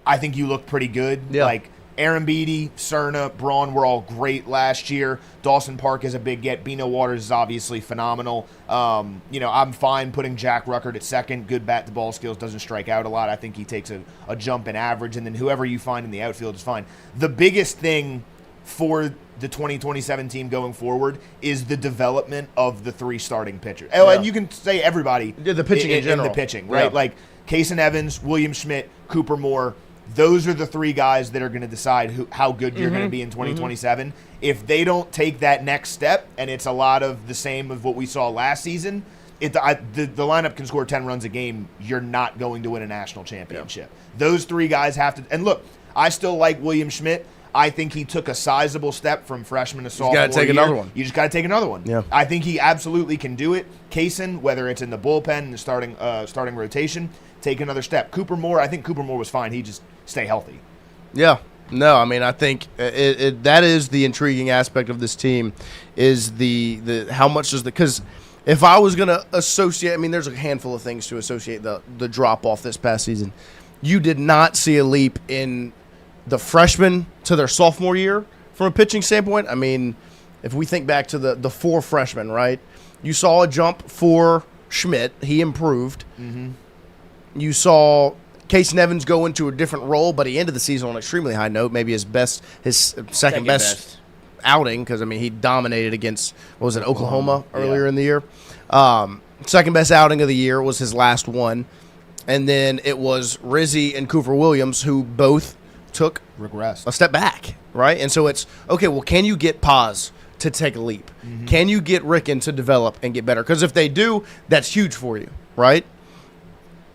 I think you look pretty good. Yeah. Like, Aaron Beatty, Cerna, Braun were all great last year. Dawson Park is a big get. Bino Waters is obviously phenomenal. I'm fine putting Jack Ruckert at second. Good bat-to-ball skills, doesn't strike out a lot. I think he takes a jump in average, and then whoever you find in the outfield is fine. The biggest thing for the 2027 team going forward is the development of the 3 starting pitchers. Oh, and you can say everybody. The pitching in general. The pitching, right? Like Kason Evans, William Schmidt, Cooper Moore. Those are the 3 guys that are going to decide how good you're going to be in 2027. If they don't take that next step, and it's a lot of the same of what we saw last season, the lineup can score 10 runs a game, you're not going to win a national championship. Those 3 guys have to – and look, I still like William Schmidt. I think he took a sizable step from freshman to sophomore year. You got to take another one. You just got to take another one. Yeah. I think he absolutely can do it. Kason, whether it's in the bullpen, the starting rotation, take another step. Cooper Moore, I think Cooper Moore was fine. He just stay healthy. Yeah. No, I mean, I think that is the intriguing aspect of this team is the how much does because if I was going to associate, I mean, there's a handful of things to associate the drop-off this past season. You did not see a leap in the freshmen to their sophomore year from a pitching standpoint. I mean, if we think back to the 4 freshmen, right, you saw a jump for Schmidt. He improved. You saw Kason Evans go into a different role, but he ended the season on an extremely high note, maybe his second best outing because, I mean, he dominated against, what was it, Oklahoma earlier in the year. Second best outing of the year was his last one. And then it was Rizzi and Cooper Williams who both took regress, a step back, right? And so it's, okay, well, can you get Paz to take a leap? Can you get Ricken to develop and get better? Because if they do, that's huge for you, right?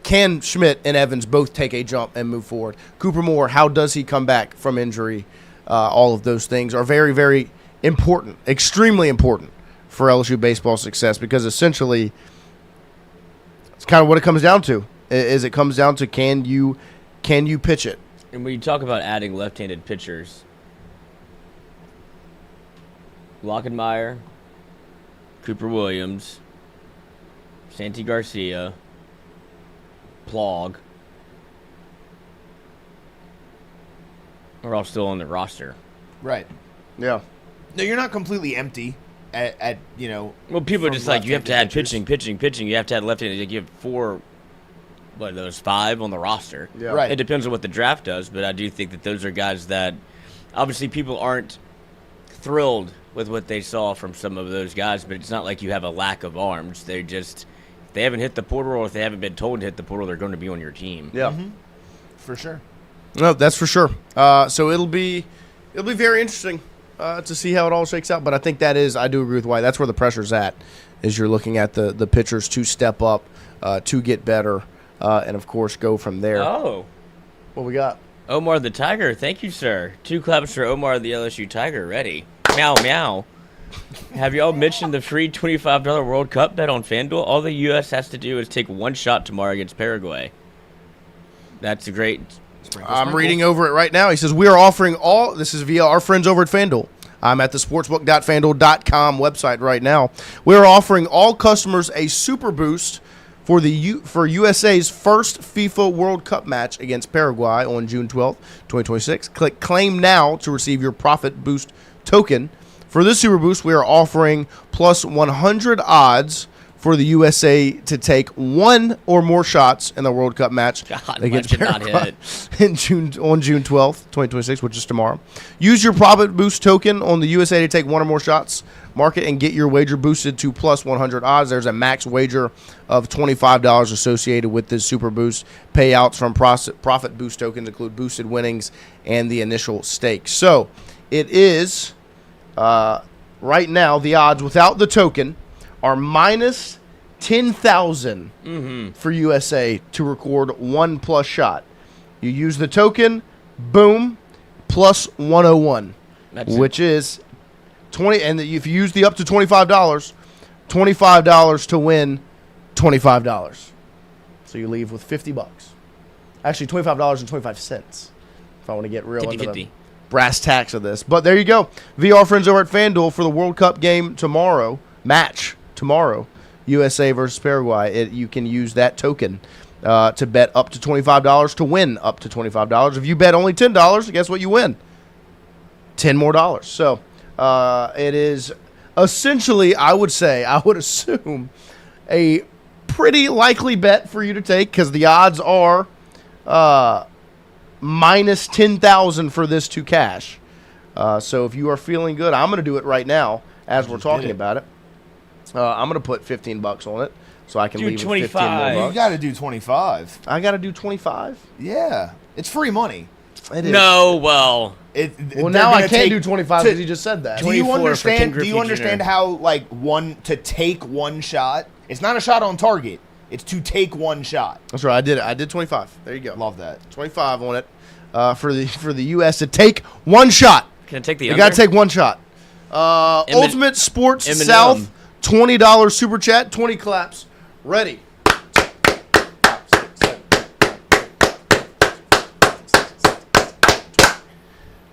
Can Schmidt and Evans both take a jump and move forward? Cooper Moore, how does he come back from injury? All of those things are very, very important, extremely important for LSU baseball success because essentially it's kind of what it comes down to. Is it comes down to can you pitch it? And when you talk about adding left-handed pitchers, Lockenmeyer, Cooper Williams, Santi Garcia, Plog are all still on the roster. Right. Yeah. No, you're not completely empty at Well, people are just like, you have to add pitching. You have to add left-handed. Like you have 4, there's 5 on the roster. Yeah. Right. It depends on what the draft does, but I do think that those are guys that obviously people aren't thrilled with what they saw from some of those guys, but it's not like you have a lack of arms. They're just, if they haven't hit the portal or if they haven't been told to hit the portal, they're going to be on your team. Yeah. For sure. No, that's for sure. So it'll be very interesting to see how it all shakes out. But I think I do agree with White. That's where the pressure's at, is you're looking at the pitchers to step up, to get better, and of course go from there. Oh, what we got? Omar the Tiger, thank you, sir. 2 claps for Omar the LSU Tiger. Ready? Meow meow. Have y'all mentioned the free $25 World Cup bet on FanDuel? All the U.S. has to do is take 1 shot tomorrow against Paraguay. That's a great I'm reading over it right now. He says, we are offering all, this is via our friends over at FanDuel. I'm at the sportsbook.fanduel.com website right now. We are offering all customers a super boost for USA's first FIFA World Cup match against Paraguay on June 12th, 2026. Click claim now to receive your profit boost token. For this super boost, we are offering plus 100 odds for the USA to take one or more shots in the World Cup match against Paraguay on June 12th, 2026, which is tomorrow. Use your profit boost token on the USA to take one or more shots. Mark it and get your wager boosted to plus 100 odds. There's a max wager of $25 associated with this super boost. Payouts from profit boost tokens include boosted winnings and the initial stake. So it is right now the odds without the token are minus 10,000 for USA to record one plus shot. You use the token, boom, plus 101, which is 20. And if you use the up to $25 to win $25. So you leave with $50. Actually, $25.25 if I want to get real into the brass tacks of this. But there you go. VR friends over at FanDuel for the World Cup game tomorrow. Match tomorrow, USA versus Paraguay. You can use that token to bet up to $25 to win up to $25. If you bet only $10, guess what you win? $10 more. So it is essentially, I would assume, a pretty likely bet for you to take because the odds are minus 10,000 for this to cash. So if you are feeling good, I'm going to do it right now as we're talking about it. I'm going to put $15 on it so I can leave 25. With 15 more bucks. You got to do 25. I got to do 25? Yeah. It's free money. It is. No, well. Now I can't do 25 because you just said that. Do you understand how, to take one shot? It's not a shot on target. It's to take one shot. That's right. I did it. I did 25. There you go. Love that. 25 on it for the U.S. to take one shot. Can I take the You got to take one shot. Ultimate Sports South, $20 super chat, 20 claps. Ready.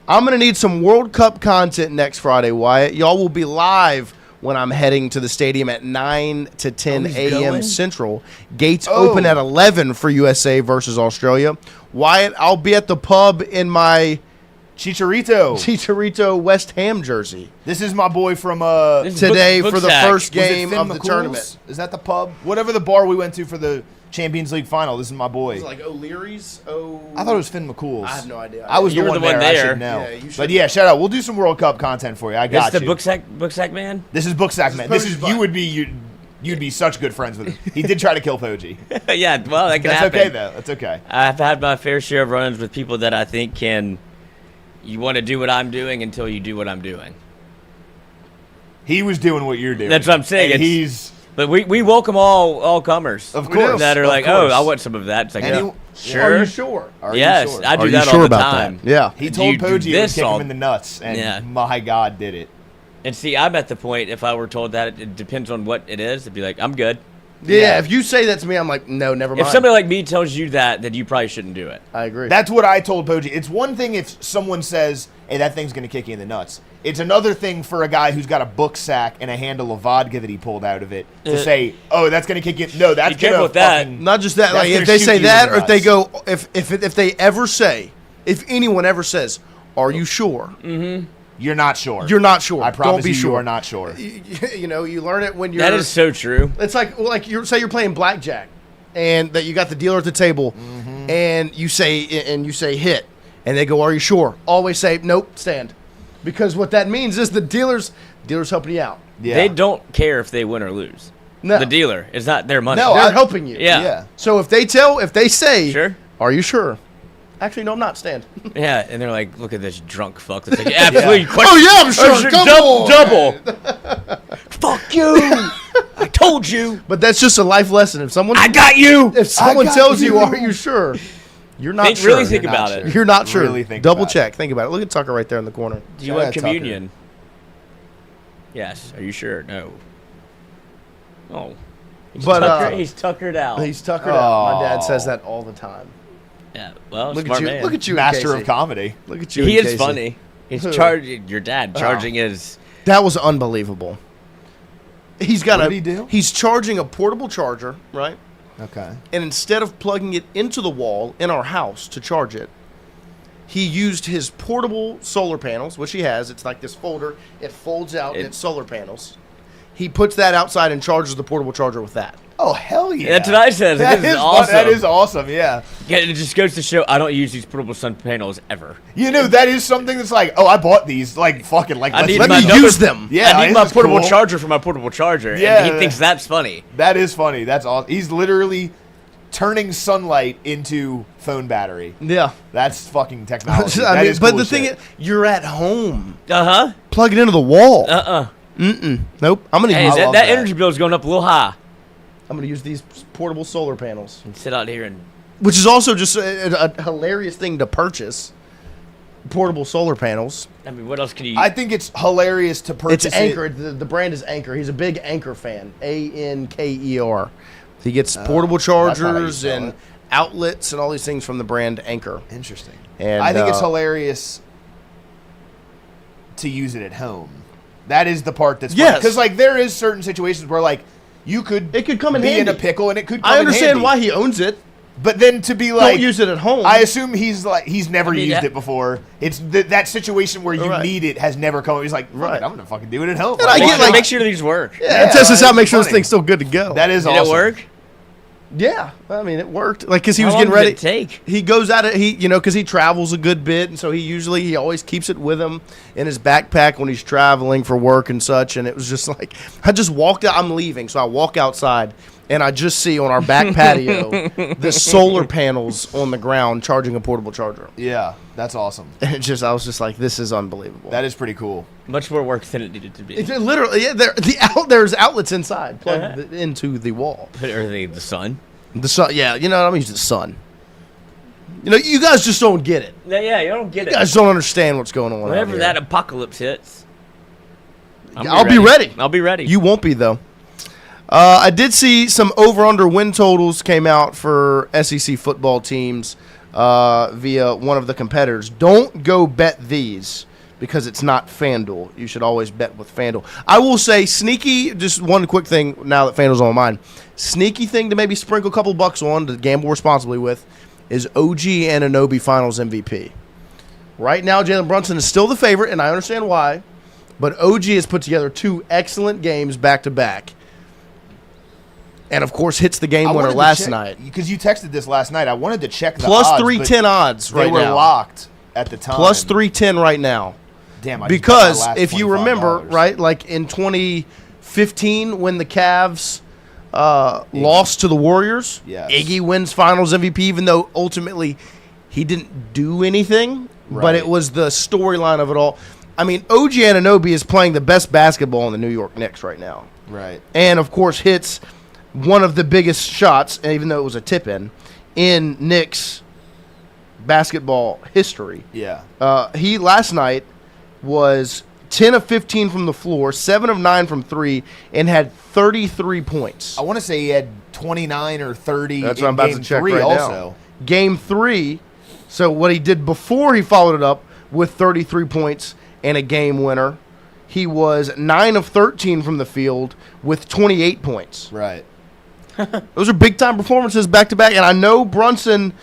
I'm going to need some World Cup content next Friday, Wyatt. Y'all will be live when I'm heading to the stadium at 9 to 10 a.m. Central. Gates open at 11 for USA versus Australia. Wyatt, I'll be at the pub in my Chicharito West Ham jersey. This is my boy from today for the first game of the tournament. Is that the pub? Whatever the bar we went to for the Champions League final. This is my boy. Is it like O'Leary's? I thought it was Finn McCool's. I have no idea. I was the one there. I should know. Yeah, shout out. We'll do some World Cup content for you. I got you. This is the Booksack man? This is Booksack man. You'd be such good friends with him. He did try to kill Poggi. Yeah, well, that can happen. That's okay, though. That's okay. I've had my fair share of run-ins with people that I think you want to do what I'm doing until you do what I'm doing. He was doing what you're doing. That's what I'm saying. But we welcome all comers. Of course. That are like, I want some of that. It's like, sure. Are you sure? Yes, I do that all the time. Yeah. He told Poggi to kick him in the nuts, and my God, did it. And see, I'm at the point, if I were told that, it depends on what it is. It'd be like, I'm good. Yeah, if you say that to me, I'm like, no, never mind. If somebody like me tells you that, then you probably shouldn't do it. I agree. That's what I told Poggi. It's one thing if someone says, hey, that thing's going to kick you in the nuts. It's another thing for a guy who's got a book sack and a handle of vodka that he pulled out of it to say, oh, that's going to kick you. No, that's going to fucking... Not just that. Like, if they say that, or if they go, if they ever say, if anyone ever says, are you sure? Mm-hmm. You're not sure. You're not sure. I promise Don't be sure. You are not sure. You learn it when you're... That is so true. It's like say you're playing blackjack, and that you got the dealer at the table, and you say hit, and they go, are you sure? Always say, nope, stand. Because what that means is the dealer's helping you out. Yeah. They don't care if they win or lose. No. The dealer. It's not their money. No, they're helping you. Yeah. So if they say, sure, are you sure? Actually, no, I'm not. Stand. Yeah, and they're like, look at this drunk fuck. That's like, absolutely. Oh, yeah, I'm sure. Double. Fuck you. I told you. But that's just a life lesson. If someone... I got you. If someone tells you, are you sure? You're not sure. Really think about it. You're not sure. Really think Double about check. Think about it. Look at Tucker right there in the corner. Do you want communion? Yes. Are you sure? No. Oh. He's tuckered out. He's tuckered out. My dad says that all the time. Yeah, well, Look smart at you! man. Look at you, Master Casey. of comedy. Look at you. He and is Casey. funny. He's charging your dad, charging his. That was unbelievable. He's got What did he do? He's charging a portable charger, right? Okay. And instead of plugging it into the wall in our house to charge it, he used his portable solar panels, which he has. It's like this folder. It folds out and it's solar panels. He puts that outside and charges the portable charger with that. Oh, hell yeah. That's what I said. That This is is awesome. That is awesome, yeah. Yeah, it just goes to show I don't use these portable sun panels ever. You know, that is something that's like, oh, I bought these. Like, fucking, like, I need let my me another- use them. Yeah, I need this my is portable cool. charger for my portable charger. Yeah. And he thinks that's funny. That is funny. That's awesome. He's literally turning sunlight into phone battery. Yeah. That's fucking technology. I That mean, is but cool the as thing shit. is, you're at home. Uh-huh. Plug it into the wall. Uh-uh. Nope. I'm gonna Hey, use that energy bill is going up a little high. I'm gonna use these portable solar panels. And sit out here and Which is also just a hilarious thing to purchase. Portable solar panels. I mean, what else can you? I think it's hilarious to purchase It's Anchor. The brand is Anchor. He's a big Anchor fan. Anker. He gets portable that's not how you chargers spell and it. outlets and all these things from the brand Anchor. Interesting. And I think it's hilarious to use it at home. That is the part that's Yes. because like there is certain situations where like you could come in be in handy. a pickle and it could come I in understand handy. why he owns it. But then to be like, Don't use it at home. I assume he's never mean, used that- it before. It's that situation where you Right. need it has never come. He's like, Right. right, I'm gonna fucking do it at home. And I get, like- make sure these work. Yeah, test this out. Make sure this funny. thing's still good to go. That is Did awesome. it work? Yeah, I mean it worked. Like because he How was long getting did ready. it take? He goes out. Because he travels a good bit, and so he always keeps it with him in his backpack when he's traveling for work and such. And it was just like I just walked out. I'm leaving, so I walk outside, and I just see on our back patio the solar panels on the ground charging a portable charger. Yeah, that's awesome. And I was just like, this is unbelievable. That is pretty cool. Much more work than it needed to be. It's literally, yeah. There's outlets inside plugged into the wall. Or the sun. The sun, yeah. You know, I'm using the sun. You know, you guys just don't get it. Yeah, you don't get You it. guys don't understand what's going on. out Whenever here. that apocalypse hits, I'll be ready. I'll be ready. You won't be though. I did see some over/under win totals came out for SEC football teams via one of the competitors. Don't go bet these because it's not FanDuel. You should always bet with FanDuel. I will say sneaky. Just one quick thing now that FanDuel's on my mind. Sneaky thing to maybe sprinkle a couple bucks on to gamble responsibly with is OG Anunoby Finals MVP. Right now, Jalen Brunson is still the favorite, and I understand why. But OG has put together two excellent games back to back. And of course, hits the game winner last night. Because you texted this last night. I wanted to check the Plus odds, 310 odds right They were now. locked at the time. Plus 310 right now. Damn, I just got my Because last if you $25. remember, right, like in 2015 when the Cavs lost to the Warriors, Yes. Iggy wins Finals MVP, even though ultimately he didn't do anything. But Right. it was the storyline of it all. I mean, OG Anunoby is playing the best basketball in the New York Knicks right now. Right. And, of course, hits one of the biggest shots, and even though it was a tip-in Knicks basketball history. Yeah. He, last night, was 10 of 15 from the floor, 7 of 9 from 3, and had 33 points. I want to say he had 29 or 30 That's in what I'm about game to check 3 right also. now. Game 3, so what he did before he followed it up with 33 points and a game winner, he was 9 of 13 from the field with 28 points. Right. Those are big-time performances back-to-back, and I know Brunson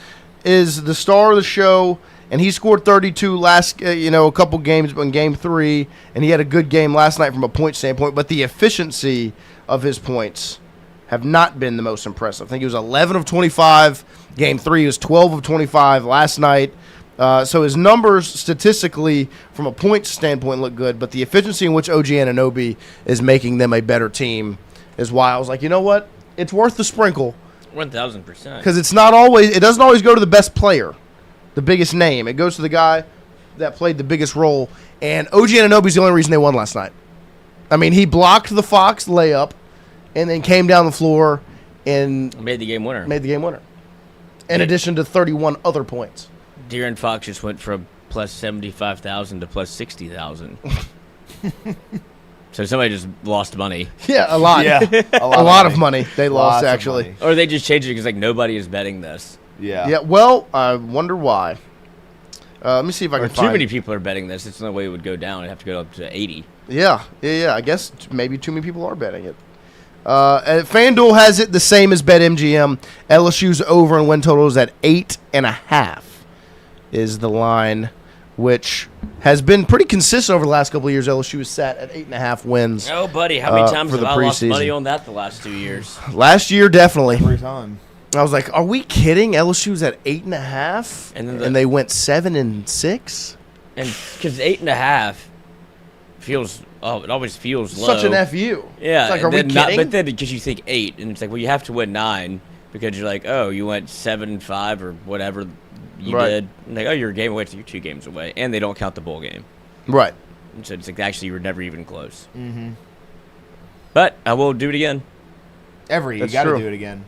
is the star of the show, and he scored 32 last, a couple games in game 3, and he had a good game last night from a point standpoint, but the efficiency of his points have not been the most impressive. I think he was 11 of 25. Game 3, he was 12 of 25 last night. So his numbers statistically from a point standpoint look good, but the efficiency in which OG Anunoby is making them a better team is why I was like, you know what? It's worth the sprinkle 1,000%. because it doesn't always go to the best player, the biggest name. It goes to the guy that played the biggest role. And OG Anunoby is the only reason they won last night. I mean, he blocked the Fox layup and then came down the floor and Made the game winner. in addition to 31 other points. De'Aaron Fox just went from plus 75,000 to plus 60,000. So somebody just lost money. Yeah, a lot. Yeah, a lot of money they lost, Lots of actually. money. Or they just changed it because, like, nobody is betting this. Yeah. Yeah. Well, I wonder why. Let me see if I Or can too find. many people are betting this. It's the only way it would go down. It'd have to go up to 80. Yeah. I guess maybe too many people are betting it. And FanDuel has it the same as BetMGM. LSU's over and win total is at 8.5. Is the line, which has been pretty consistent over the last couple of years. LSU is sat at 8.5 wins. Oh, buddy, how many times for have the I lost money preseason. on that the last 2 years? Last year, definitely. Every time. I was like, "Are we kidding?" LSU's at 8.5, And then and they went 7-6. And because 8.5 feels, it always feels low. Such an FU. Yeah. It's like, and are we then kidding? but then because you think 8, and it's like, well, you have to win 9 because you're like, oh, you went 7-5 or whatever you Right. did. And like, oh, you're a game away, so you're 2 games away, and they don't count the bowl game. Right. And so it's like actually you were never even close. Mm-hmm. But I will do it again. You That's got to true. do it again.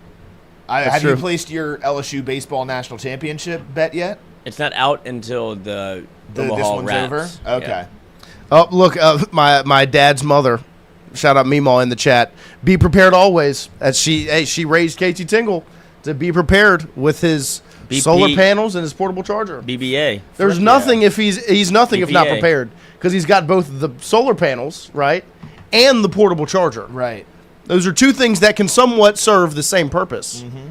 That's Have true. you placed your LSU baseball national championship bet yet? It's not out until the This Omaha one's wraps. over? Okay. Yeah. Oh, look, my dad's mother, shout out Milam in the chat. Be prepared always. As she raised KT Tingle to be prepared with his BP. solar panels and his portable charger. BBA. There's nothing if he's nothing if not BBA. prepared because he's got both the solar panels, right, and the portable charger. Right. Those are two things that can somewhat serve the same purpose. Mm-hmm.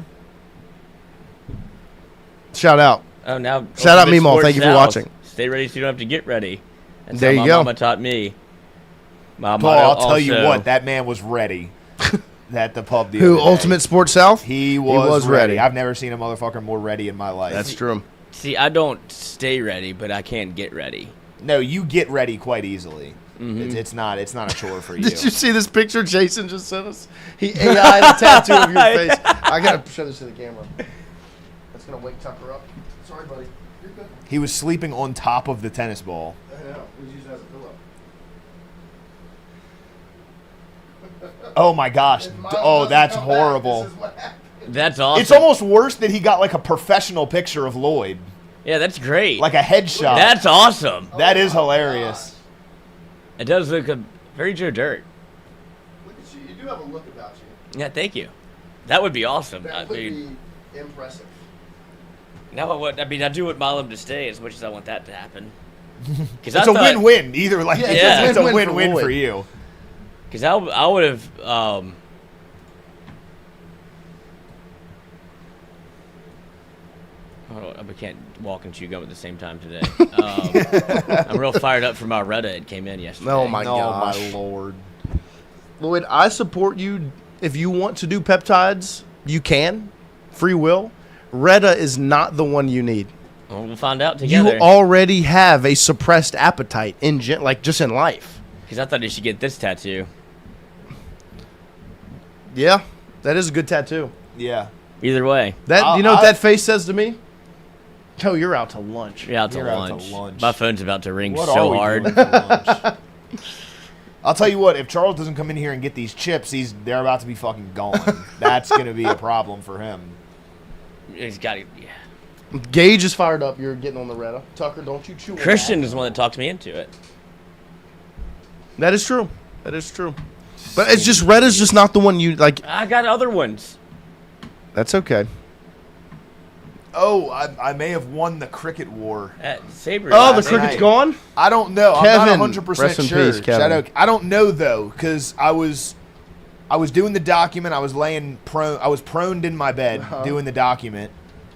Shout out. Oh, now Shout out Ultimate Meemaw. Sports Thank you for South. watching. Stay ready so you don't have to get ready. That's There how you my go. mama taught me. My Paul, motto I'll tell you also- what, that man was ready at the pub the Who? other day. Ultimate Sports South? He was ready. I've never seen a motherfucker more ready in my life. That's true. See, I don't stay ready, but I can't get ready. No, you get ready quite easily. It's not a chore for you. Did you see this picture Jason just sent us? He AI'd a tattoo of your face. I gotta show this to the camera. That's gonna wake Tucker up. Sorry, buddy. You're good. He was sleeping on top of the tennis ball. I know. He was using it as a pillow. Oh my gosh. Oh, that's horrible. That's awesome. It's almost worse that he got like a professional picture of Lloyd. Yeah, that's great. Like a headshot. That's awesome. That is hilarious. It does look very Joe Dirt. Look at you. You do have a look about you. Yeah, thank you. That would be awesome. That would be impressive. Now I do want Milam to stay as much as I want that to happen. It's a win-win. Either like Yeah. it's a win-win for you. Because I would have. I can't walk and chew gum at the same time today. I'm real fired up for my Retta. It came in yesterday. Oh my gosh. Oh my lord. Lloyd, I support you. If you want to do peptides, you can. Free will. Retta is not the one you need. Well, we'll find out together. You already have a suppressed appetite just in life. Because I thought you should get this tattoo. Yeah, that is a good tattoo. Yeah. Either way. That you know what that face says to me? Oh, you're out to lunch. You're out to lunch. My phone's about to ring so hard. I'll tell you what, if Charles doesn't come in here and get these chips, they're about to be fucking gone. That's going to be a problem for him. He's got it. Yeah. Gage is fired up. You're getting on the Retta. Tucker, don't you chew on Christian that. is the one that talked me into it. That is true. That is true. But it's just Retta's just not the one you like. I got other ones. That's okay. Oh, I may have won the cricket war. Sabre. Oh, the cricket's gone? I don't know. Kevin, I'm not 100% rest in sure. peace, Kevin. I don't know though, because I was doing the document. I was laying prone. I was proned in my bed doing the document,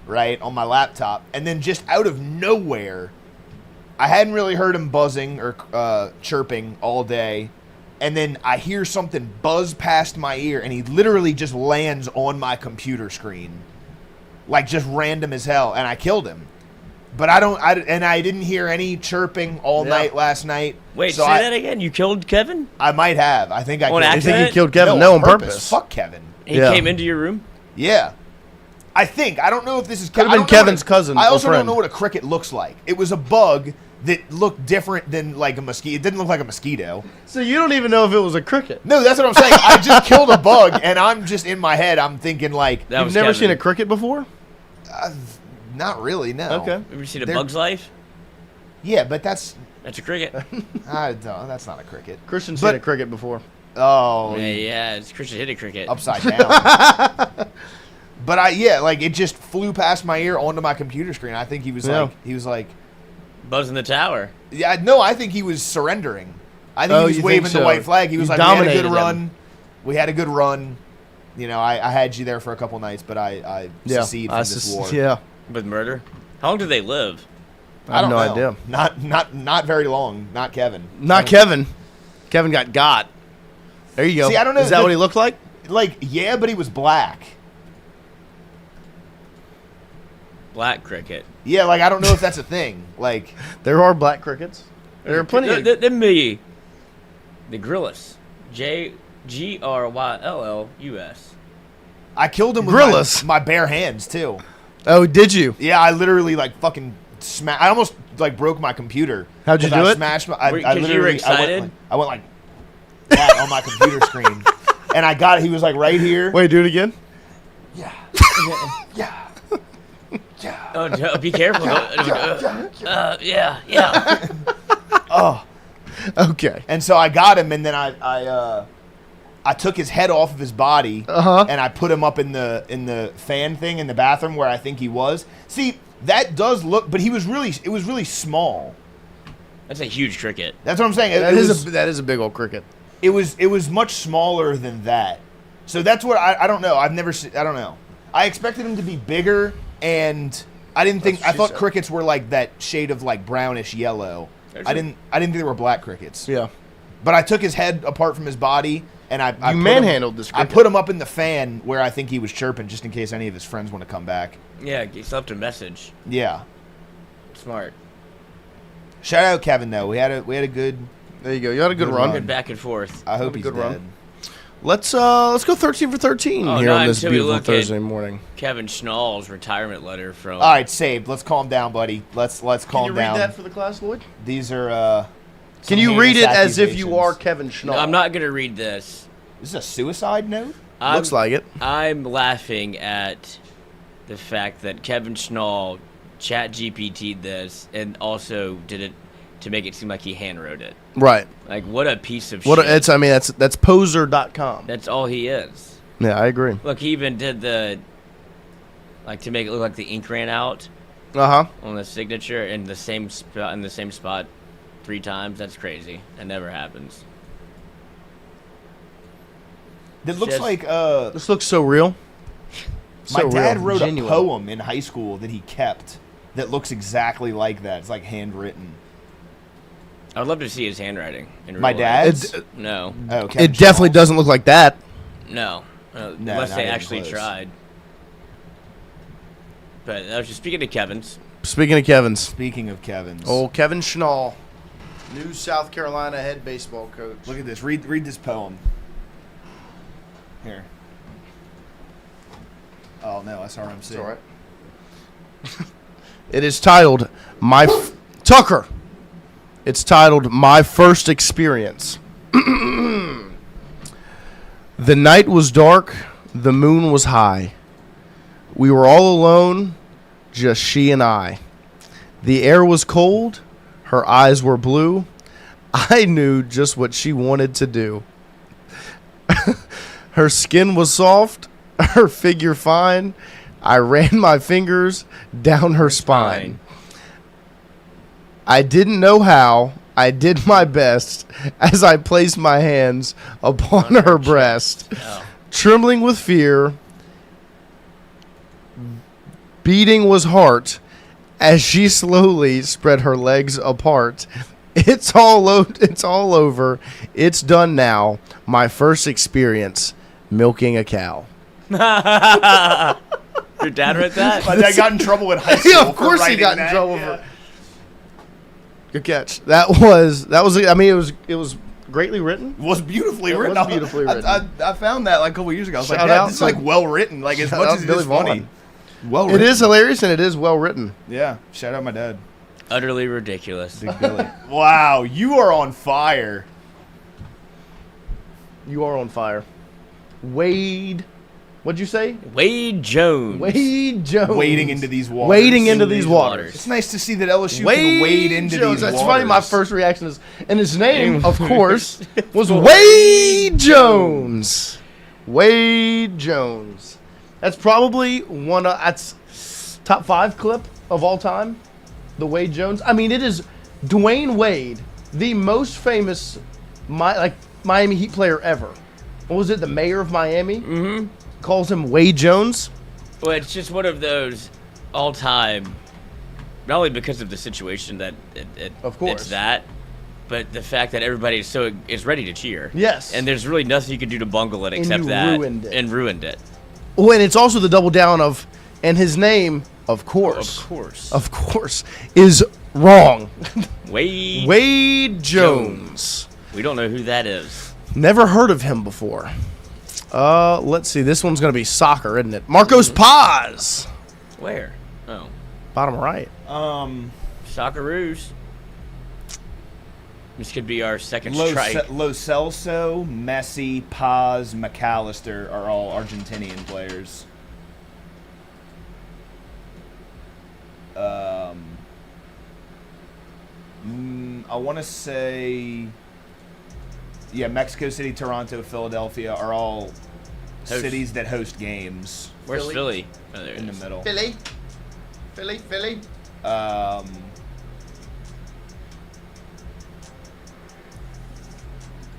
right, on my laptop, and then just out of nowhere, I hadn't really heard him buzzing or chirping all day, and then I hear something buzz past my ear, and he literally just lands on my computer screen, like just random as hell, and I killed him. But I didn't hear any chirping all night last night. Wait, so say that again. You killed Kevin? I might have. I think I On killed You think you killed Kevin? No, on purpose. Fuck Kevin. He came into your room? Yeah. I think. I don't know if this is... Could have been Kevin's cousin I or also don't friend. know what a cricket looks like. It was a bug that looked different than like a mosquito. It didn't look like a mosquito. So you don't even know if it was a cricket. No, that's what I'm saying. I just killed a bug, and I'm just in my head, I'm thinking like... You've never seen a cricket before? Not really, no. Okay. Have you seen a Bug's Life? Yeah, but that's... That's a cricket. That's not a cricket. Christian's seen a cricket before. Oh. Yeah, it's Christian hit a cricket. Upside down. But it just flew past my ear onto my computer screen. I think he was like buzzing the tower. Yeah, no, I think he was surrendering. I think he was waving the white flag. He was like, we had a good run. We had a good run. I had you there for a couple nights, but I secede from this war. Yeah. With murder? How long do they live? I have no idea. Not very long. Not Kevin. Not Kevin. Kevin got. There you go. See, I don't know. Is that what he looked like? Yeah, but he was black. Black cricket. Yeah, I don't know if that's a thing. There are black crickets. There are plenty of... The Grillus. Gryllus. I killed him with my bare hands, too. Oh, did you? Yeah, I literally, fucking smashed... I almost, broke my computer. How'd you do it? Smashed my... Because you were excited? I went like that on my computer screen. And I got it. He was, right here. Wait, do it again? Yeah. Yeah. Yeah. Oh, be careful. Yeah. Oh. Okay. And so I got him, and then I took his head off of his body, and I put him up in the fan thing in the bathroom where I think he was. See, that does look, but it was really small. That's a huge cricket. That's what I'm saying. That is a big old cricket. It was much smaller than that. So that's what I don't know. I don't know. I expected him to be bigger, and I thought crickets were that shade of brownish yellow. I didn't think they were black crickets. Yeah. But I took his head apart from his body, and I manhandled this cricket. I put him up in the fan where I think he was chirping, just in case any of his friends want to come back. Yeah, he left a message. Yeah. Smart. Shout out Kevin though. We had a good. There you go. You had a good run. Good back and forth. I hope he's good dead. Run. Let's go 13 for 13 here on this beautiful Thursday morning. Kevin Schnall's retirement letter from. All right, saved. Let's calm down, buddy. Let's calm down. Can you read that for the class, Lloyd? These are. Can you read it as if you are Kevin Schnall? No, I'm not going to read this. This is a suicide note? Looks like it. I'm laughing at the fact that Kevin Schnall ChatGPT'd this and also did it to make it seem like he handwrote it. Right. What a piece of shit. That's poser.com. That's all he is. Yeah, I agree. Look, he even did to make it look like the ink ran out. On the signature in the same spot 3 times. That's crazy. That never happens. It looks this looks so real. My dad wrote a poem in high school that he kept that looks exactly like that. It's handwritten. I would love to see his handwriting. My dad's? No. Oh, it definitely doesn't look like that. No. Unless they actually tried. But I was just speaking of Kevin's. Speaking of Kevin's. Speaking of Kevin's. Old Kevin Schnall, new South Carolina head baseball coach. Look at this. Read this poem. Here. Oh, no, SRMC. It's all right. It is titled, Tucker. It's titled, My First Experience. The night was dark. The moon was high. We were all alone, just she and I. The air was cold. Her eyes were blue. I knew just what she wanted to do. Her skin was soft, her figure fine. I ran my fingers down her spine. I didn't know how. I did my best as I placed my hands upon her breast. Oh. Trembling with fear, beating was heart as she slowly spread her legs apart. It's all over. It's done now. My first experience milking a cow. Your dad wrote that? My dad got in trouble in high school. Yeah, of course he got in trouble for. Good catch. That was. I mean, it was greatly written. It was beautifully written. It was beautifully written. I found that a couple years ago. I was like, Shout Dad, out this is to- well written. As Shout much out as it Billy is funny. Vaughn. Well It written. is hilarious and it is well written. Yeah. Shout out my dad. Utterly ridiculous. Big Billy. Wow, you are on fire. You are on fire. Wade. What'd you say? Wade Jones. Wade Jones. Wading into these waters. Wading into these waters. It's nice to see that LSU can wade into Jones. these That's waters. funny. My first reaction is, and his name, of course, was Wade Jones. Wade Jones. That's probably that's top 5 clip of all time. The Wade Jones. I mean, it is Dwayne Wade, the most famous Miami Heat player ever. What was it? The mayor of Miami calls him Wade Jones. Well, it's just one of those all-time. Not only because of the situation that of course, it's that, but the fact that everybody is ready to cheer. Yes. And there's really nothing you can do to bungle it except that. And ruined it. Oh, and it's also the double down of, and his name, of course, is wrong. Wade Jones. We don't know who that is. Never heard of him before. Let's see. This one's going to be soccer, isn't it? Marcos Paz. Where? Oh. Bottom right. Socceroos. This could be our second Lo strike. Celso, Messi, Paz, McAllister are all Argentinian players. I want to say, yeah, Mexico City, Toronto, Philadelphia are all cities that host games. Where's Philly? Oh, there in the middle. Philly.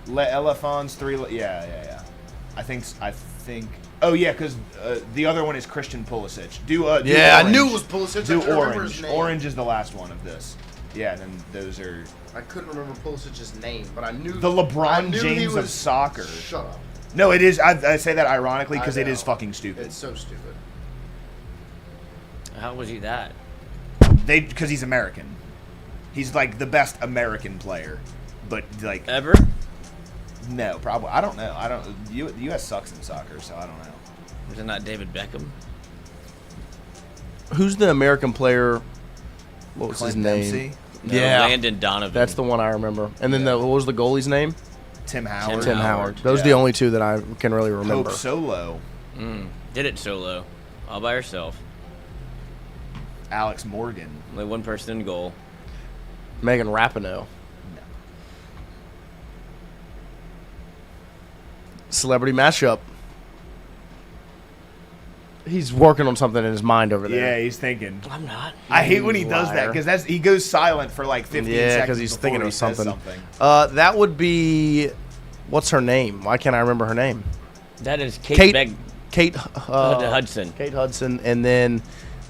Le Elephants, 3. Yeah. I think. Oh yeah, because the other one is Christian Pulisic. Do I orange. knew it was Pulisic. Do I couldn't remember orange. his name. Orange is the last one of this. Yeah, and then those are. I couldn't remember Pulisic's name, but I knew the LeBron James of soccer. Shut up. No, it is. I say that ironically because it is fucking stupid. It's so stupid. How was he that? Because he's American. He's like the best American player, but like ever. No, probably. I don't know. The U.S. sucks in soccer, so I don't know. Was it not David Beckham? Who's the American player? What was Clint his name? Dempsey? No, Yeah, Landon Donovan. That's the one I remember. And then what was the goalie's name? Tim Howard. Tim Howard. Those are the only two that I can really remember. Hope Solo. Did it solo, all by herself. Alex Morgan. Only one person in goal. Megan Rapinoe. Celebrity mashup. He's working on something in his mind over there. Yeah, he's thinking. I'm not. I hate when he does that because he goes silent for like 15 seconds. Yeah, because he's thinking of he says something. That would be, what's her name? Why can't I remember her name? That is Kate Hudson. Hudson. Kate Hudson, and then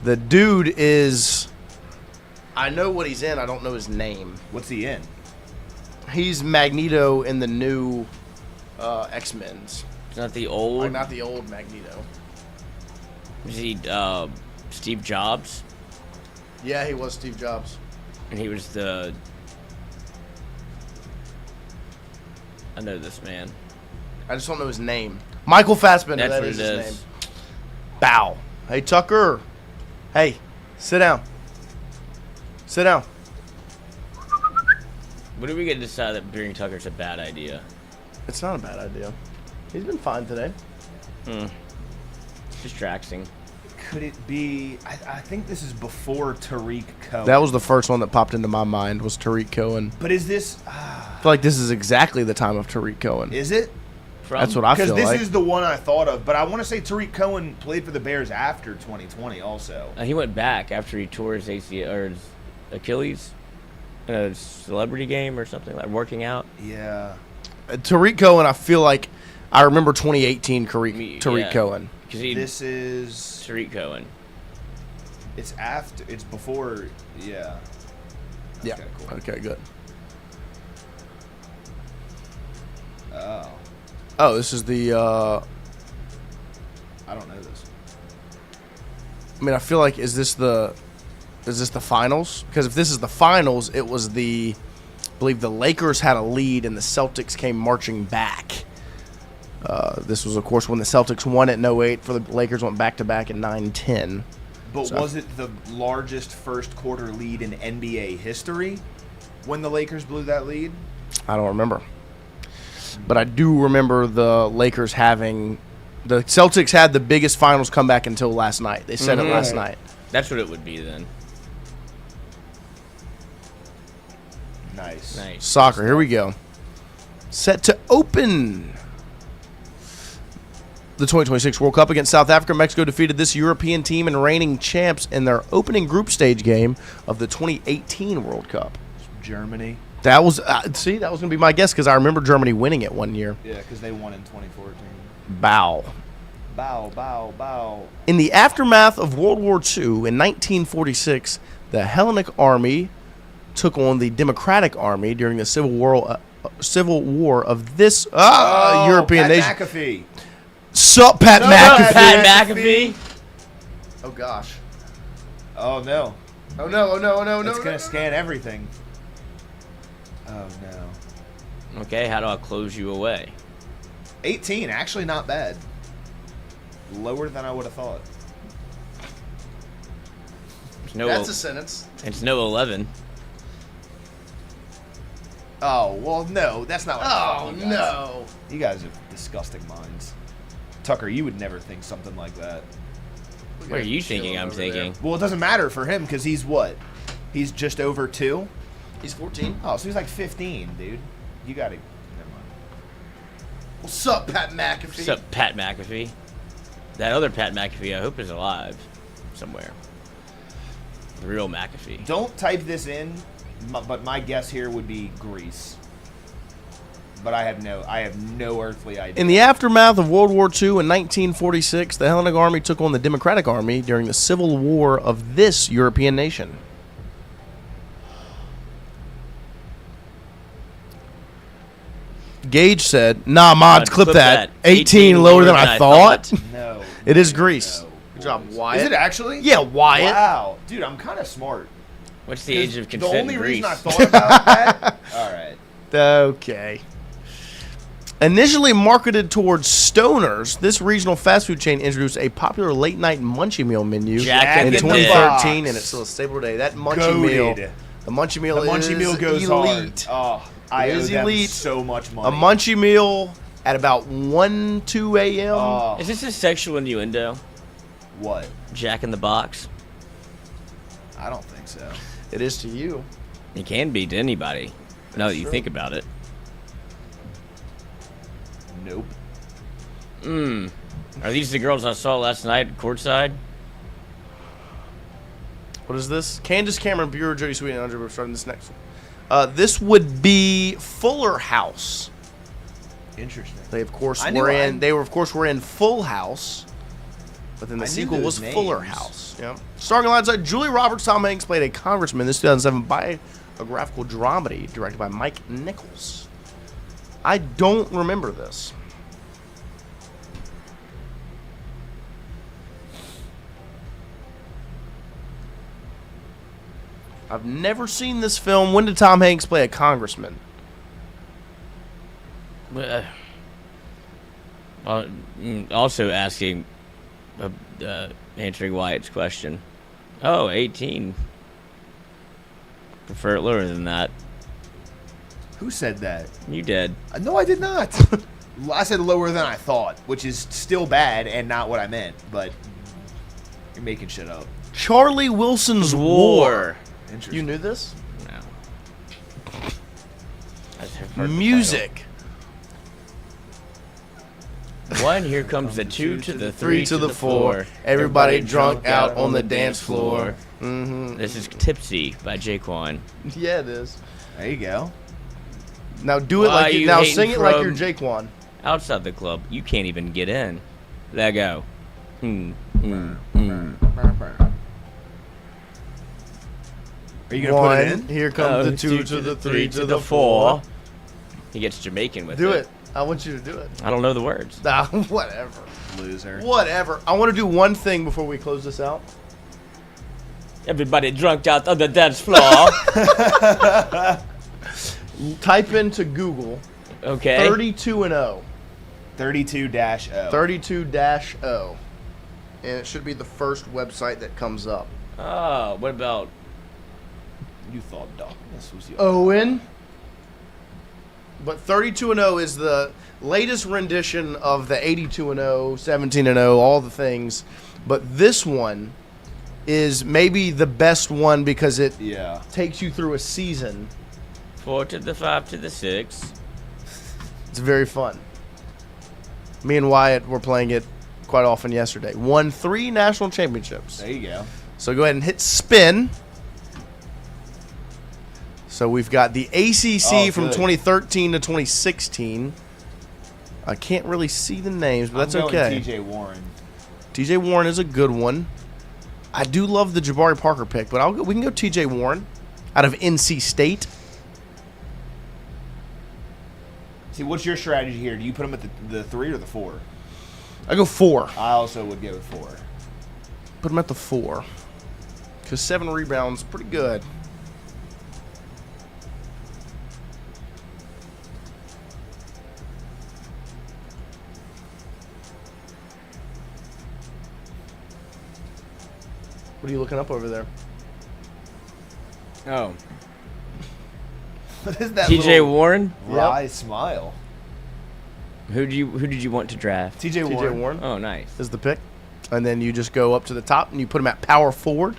the dude is. I know what he's in. I don't know his name. What's he in? He's Magneto in the new X-Men's. Not the old. Not the old Magneto. Was he Steve Jobs? Yeah, he was Steve Jobs. And he was the. I know this man. I just don't know his name. Michael Fassbender. That's That what is it his is. name. Bow. Hey Tucker. Hey, sit down. Sit down. When do we get to decide that bringing Tucker's a bad idea? It's not a bad idea. He's been fine today. Distracting. Could it be? I think this is before Tariq Cohen. That was the first one that popped into my mind was Tariq Cohen. But is this? I feel like this is exactly the time of Tariq Cohen. Is it? That's what I feel like. Because this is the one I thought of, but I want to say Tariq Cohen played for the Bears after 2020 also. He went back after he tore his ACL or his Achilles in a celebrity game or something, like working out. Yeah. Tariq Cohen, I feel like I remember 2018 Tariq Cohen. This is Tariq Cohen. It's after. It's before. Yeah. Yeah. Okay, cool. Okay, good. Oh. Oh, this is the. I don't know this. I mean, I feel like is this the finals? Because if this is the finals, it was I believe the Lakers had a lead and the Celtics came marching back. This was, of course, when the Celtics won it in 08. For the Lakers went back-to-back in 9-10. But was it the largest first quarter lead in NBA history when the Lakers blew that lead? I don't remember. But I do remember the Lakers having – the Celtics had the biggest finals comeback until last night. They said it last night. That's what it would be then. Nice. Soccer, here we go. Set to open. the 2026 World Cup against South Africa. Mexico defeated this European team and reigning champs in their opening group stage game of the 2018 World Cup. Germany. That was that was going to be my guess because I remember Germany winning it one year. Yeah, because they won in 2014. Bow. Bow, bow, bow. In the aftermath of World War II in 1946, the Hellenic Army took on the Democratic Army during the Civil War of this European Pat nation. McAfee. Sup, Pat McAfee. Pat McAfee. Oh gosh. Oh no. Oh no. Oh no. Oh no. It's No. gonna scan everything. Oh no. Okay, how do I close you away? 18, actually not bad. Lower than I would have thought. That's a sentence. It's no 11. Oh, well, no, that's not what I thought. Oh no. You guys have disgusting minds. Tucker, you would never think something like that. What are you thinking I'm thinking? Well, it doesn't matter for him because he's what? He's just over 2? He's 14. Oh, so he's like 15, dude. You gotta. Never mind. What's up, Pat McAfee? What's up, Pat McAfee? That other Pat McAfee, I hope, is alive somewhere. The real McAfee. Don't type this in, but my guess here would be Greece. But I have no earthly idea. In the aftermath of World War II in 1946, the Hellenic Army took on the Democratic Army during the Civil War of this European nation. Gage said, "Nah, mods, clip that. 18 lower than I thought." No. It is Greece. Good job, Wyatt. Is it actually? Yeah, Wyatt. Wow. Dude, I'm kind of smart. What's the age of consent The only in reason Greece? I thought about that. All right. Okay. Initially marketed towards stoners, this regional fast food chain introduced a popular late-night Munchie Meal menu Jack in in the 2013, Box. and it's still a staple today. That Munchie Meal, Goated. the Munchie Meal, The Munchie is Meal goes elite. hard. Oh, I It owe is them elite. so much A money. Munchie Meal at about 2 a.m. Oh, Is this a sexual innuendo? what? Jack in the Box? I don't think so. It is to you. It can be to anybody. Now that you think about it. Nope. Are these the girls I saw last night courtside? What is this? Candace Cameron, Bureau, Jody Sweet, and Andre We're starting this next one. This would be Fuller House. Interesting. They of course I knew were I- in. They were of course were in Full House, but then the I knew sequel was those Fuller names. House. Yeah. Starring alongside Julie Roberts, Tom Hanks played a congressman. This 2007 biographical dramedy directed by Mike Nichols. I don't remember this. I've never seen this film. When did Tom Hanks play a congressman? Also asking, answering Wyatt's question. Oh, 18. Prefer it lower than that. Who said that? You did. No, I did not. I said lower than I thought, which is still bad and not what I meant, but you're making shit up. Charlie Wilson's War. Interesting. You knew this? No. I've heard the Music. title. 1, here comes the 2 to the 3 to the 4. Everybody drunk out on the dance floor. Mm-hmm. This is Tipsy by Jaquan. Yeah, it is. There you go. Now do it Why like you now hating sing it like you're from- Jaquan. Outside the club, you can't even get in. Let go. Are you gonna One, put it in? here comes the 2 to the 3 to the 4. 4. He gets Jamaican with Do it. I want you to do it. I don't know the words. Nah, whatever. Loser. Whatever. I want to do one thing before we close this out. Everybody drunk out on the dance floor. Type into Google Okay. 32 and 0. 32-0. 32-0. And it should be the first website that comes up. Oh, what about You thought darkness was your Owen. But 32 and 0 is the latest rendition of the 82 and 0, 17 and 0, all the things. But this one is maybe the best one because it takes you through a season. 4 to the 5 to the 6? It's very fun. Me and Wyatt were playing it quite often yesterday. Won 3 national championships. There you go. So go ahead and hit spin. So we've got the ACC from good. 2013 to 2016. I can't really see the names, but that's I'm going okay. TJ Warren. TJ Warren is a good one. I do love the Jabari Parker pick, but we can go TJ Warren out of NC State. See, what's your strategy here? Do you put him at the 3 or the 4? I go 4. I also would go 4. Put him at the 4. Because 7 rebounds, pretty good. What are you looking up over there? Oh. What is that TJ little Warren? wry smile? Who did you want to draft? TJ Warren. Oh, nice. Is the pick. And then you just go up to the top and you put him at power forward.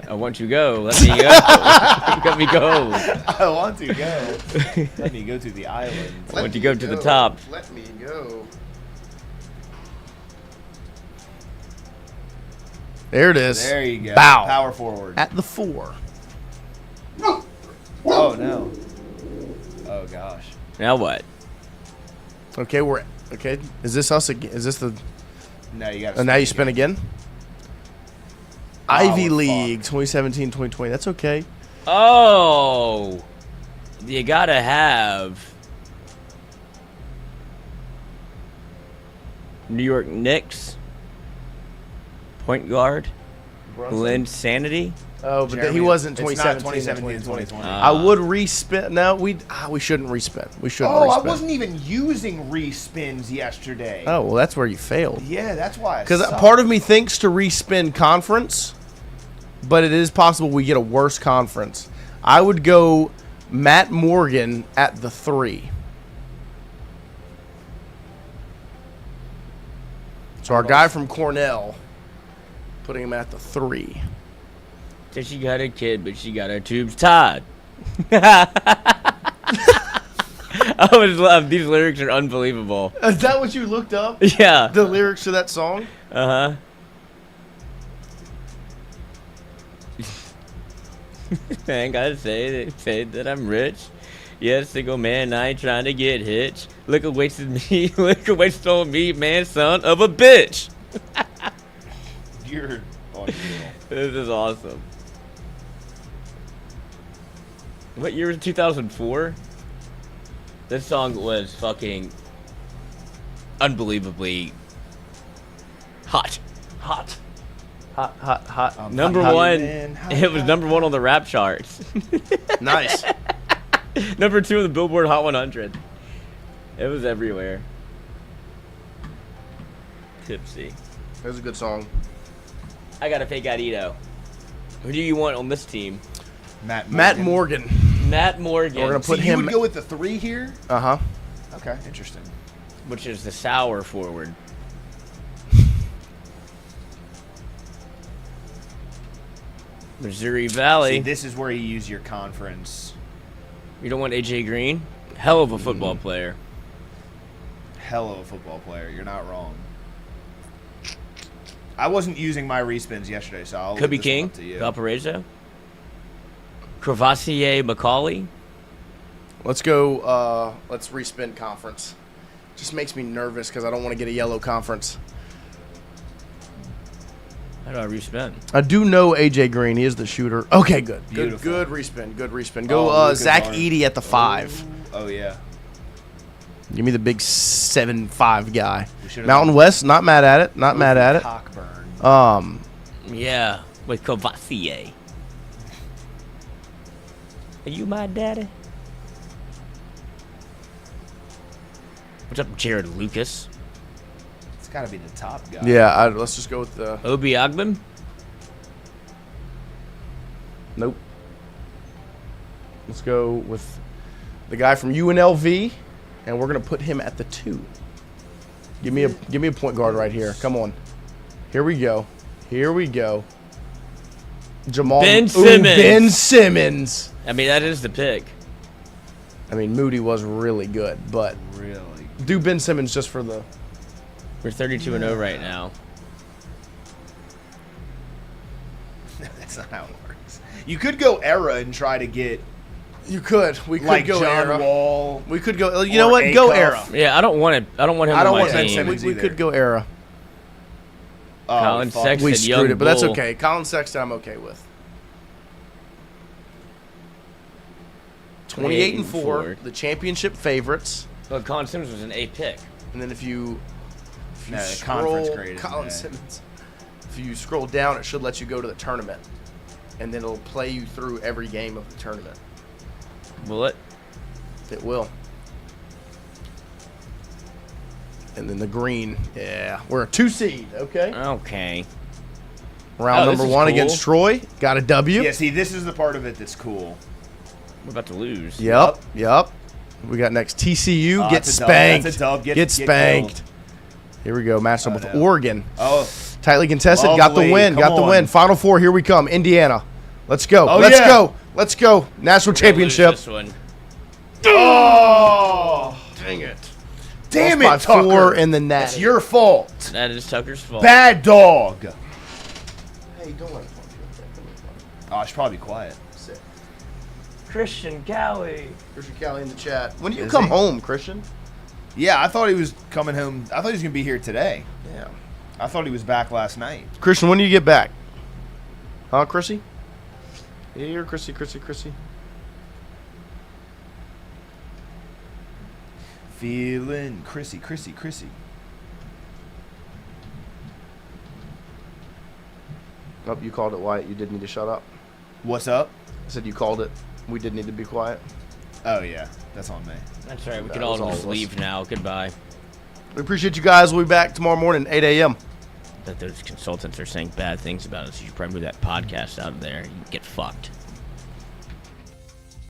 I want you to go. Let me go. Let me go. I want to go. Let me go to the island. I want you to go to the top. Let me go. There it is. There you go. Bow. Power forward. At the 4. Oh, no. Oh, gosh. Now what? Okay, okay. Is this us again? Is this the? No, you got. And now you spin again. Oh, Ivy fuck. League 2017, 2020. That's okay. Oh, you gotta have New York Knicks point guard Glenn Sanity. Oh, but Jeremy, he wasn't it's not 2017 and 2020. I would respin. No, we shouldn't respin. We shouldn't Oh, respin. I wasn't even using respins yesterday. Oh, well, that's where you failed. Yeah, that's why. Because part of me thinks to respin conference, but it is possible we get a worse conference. I would go Matt Morgan at the 3. So our guy from Cornell, putting him at the 3. Said she got a kid, but she got her tubes tied. I always love these lyrics are unbelievable. Is that what you looked up? Yeah. The lyrics to that song? Uh-huh. Man, gotta say that I'm rich. Yeah, single man, I ain't trying to get hitched. Look at wasted me, look at wasted on me, man, son of a bitch. You're unreal. This is awesome. What year was it, 2004? This song was fucking unbelievably hot. Hot. Hot, hot, hot. Number hot, one. hot, It was number one on the rap charts. Nice. Number 2 on the Billboard Hot 100. It was everywhere. Tipsy. That was a good song. I got a fake Adito. Who do you want on this team? Matt Morgan. Matt Morgan. We're gonna put You him. would go with the 3 here? Uh-huh. Okay, interesting. Which is the sour forward. Missouri Valley. See, this is where you use your conference. You don't want AJ Green? Hell of a football player. Hell of a football player. You're not wrong. I wasn't using my respins yesterday, so I'll Could be leave this one King. up to you. Valparaiso. Crevassier McCauley. Let's go. Let's respin conference. Just makes me nervous because I don't want to get a yellow conference. How do I respin? I do know AJ Green. He is the shooter. Okay, good. Beautiful. Good respin. Good respin. Go Lucas Zach Arndt. Edey at the 5. Oh, yeah. Give me the big 7'5" guy. We should've Mountain done- West. Not mad at it. Not mad at it. Cockburn. Yeah, with Crevassier. Are you my daddy? What's up, Jared Lucas? It's got to be the top guy. Yeah, let's just go with the. Obi Ogbin? Nope. Let's go with the guy from UNLV, and we're gonna put him at the 2. Give me a point guard right here. Come on. Here we go. Here we go. Ben Simmons. I mean, that is the pick. I mean, Moody was really good, but do Ben Simmons just for the. We're 32-0 right now. That's not how it works. You could go era and try to get. You could. We could like go John era. Wall. We could go. You know what? Go era. Yeah, I don't want it. I don't want him I don't on my want Ben team. Simmons. We could go era. Colin Sexton, We young screwed it, but that's bull. okay. Colin Sexton, I'm okay with. 28-4, the championship favorites. Well, Colin Simmons was an A pick. And then if you No, the conference scroll grade is Colin an A. Simmons, if you scroll down, it should let you go to the tournament, and then it'll play you through every game of the tournament. Will it? It will. And then the green, yeah, we're a 2 seed. Okay. Okay. Round number 1 against Troy, got a W. Yeah, see, this is the part of it that's cool. We're about to lose. Yep. We got next TCU. Get that's a dub. spanked. That's a dub. Get spanked. killed. Here we go. Matched up with no. Oregon. Oh, Tightly contested. Got the lovely. win. Come Got the on. win. Final 4. Here we come. Indiana. Let's go. Oh, Let's yeah. go. Let's go. National We're gonna lose championship. this one. oh, Dang it. damn Lost by it, Tucker. 4 in the net. That's your fault. That is Tucker's fault. Bad dog. Hey, don't let him talk to you. Oh, I should probably be quiet. Sit. Christian Cowie. Christian Callie in the chat. When do you Is come he? home, Christian? Yeah, I thought he was coming home. I thought he was going to be here today. Yeah. I thought he was back last night. Christian, when do you get back? Huh, Chrissy? Here, Chrissy. Feeling Chrissy. Oh, you called it, Wyatt. You did need to shut up. What's up? I said you called it. We did need to be quiet. Oh, yeah. That's on me. That's right. We That can all was all just of us. leave now. Goodbye. We appreciate you guys. We'll be back tomorrow morning, 8 a.m. That those consultants are saying bad things about us. You should probably move that podcast out of there. You get fucked.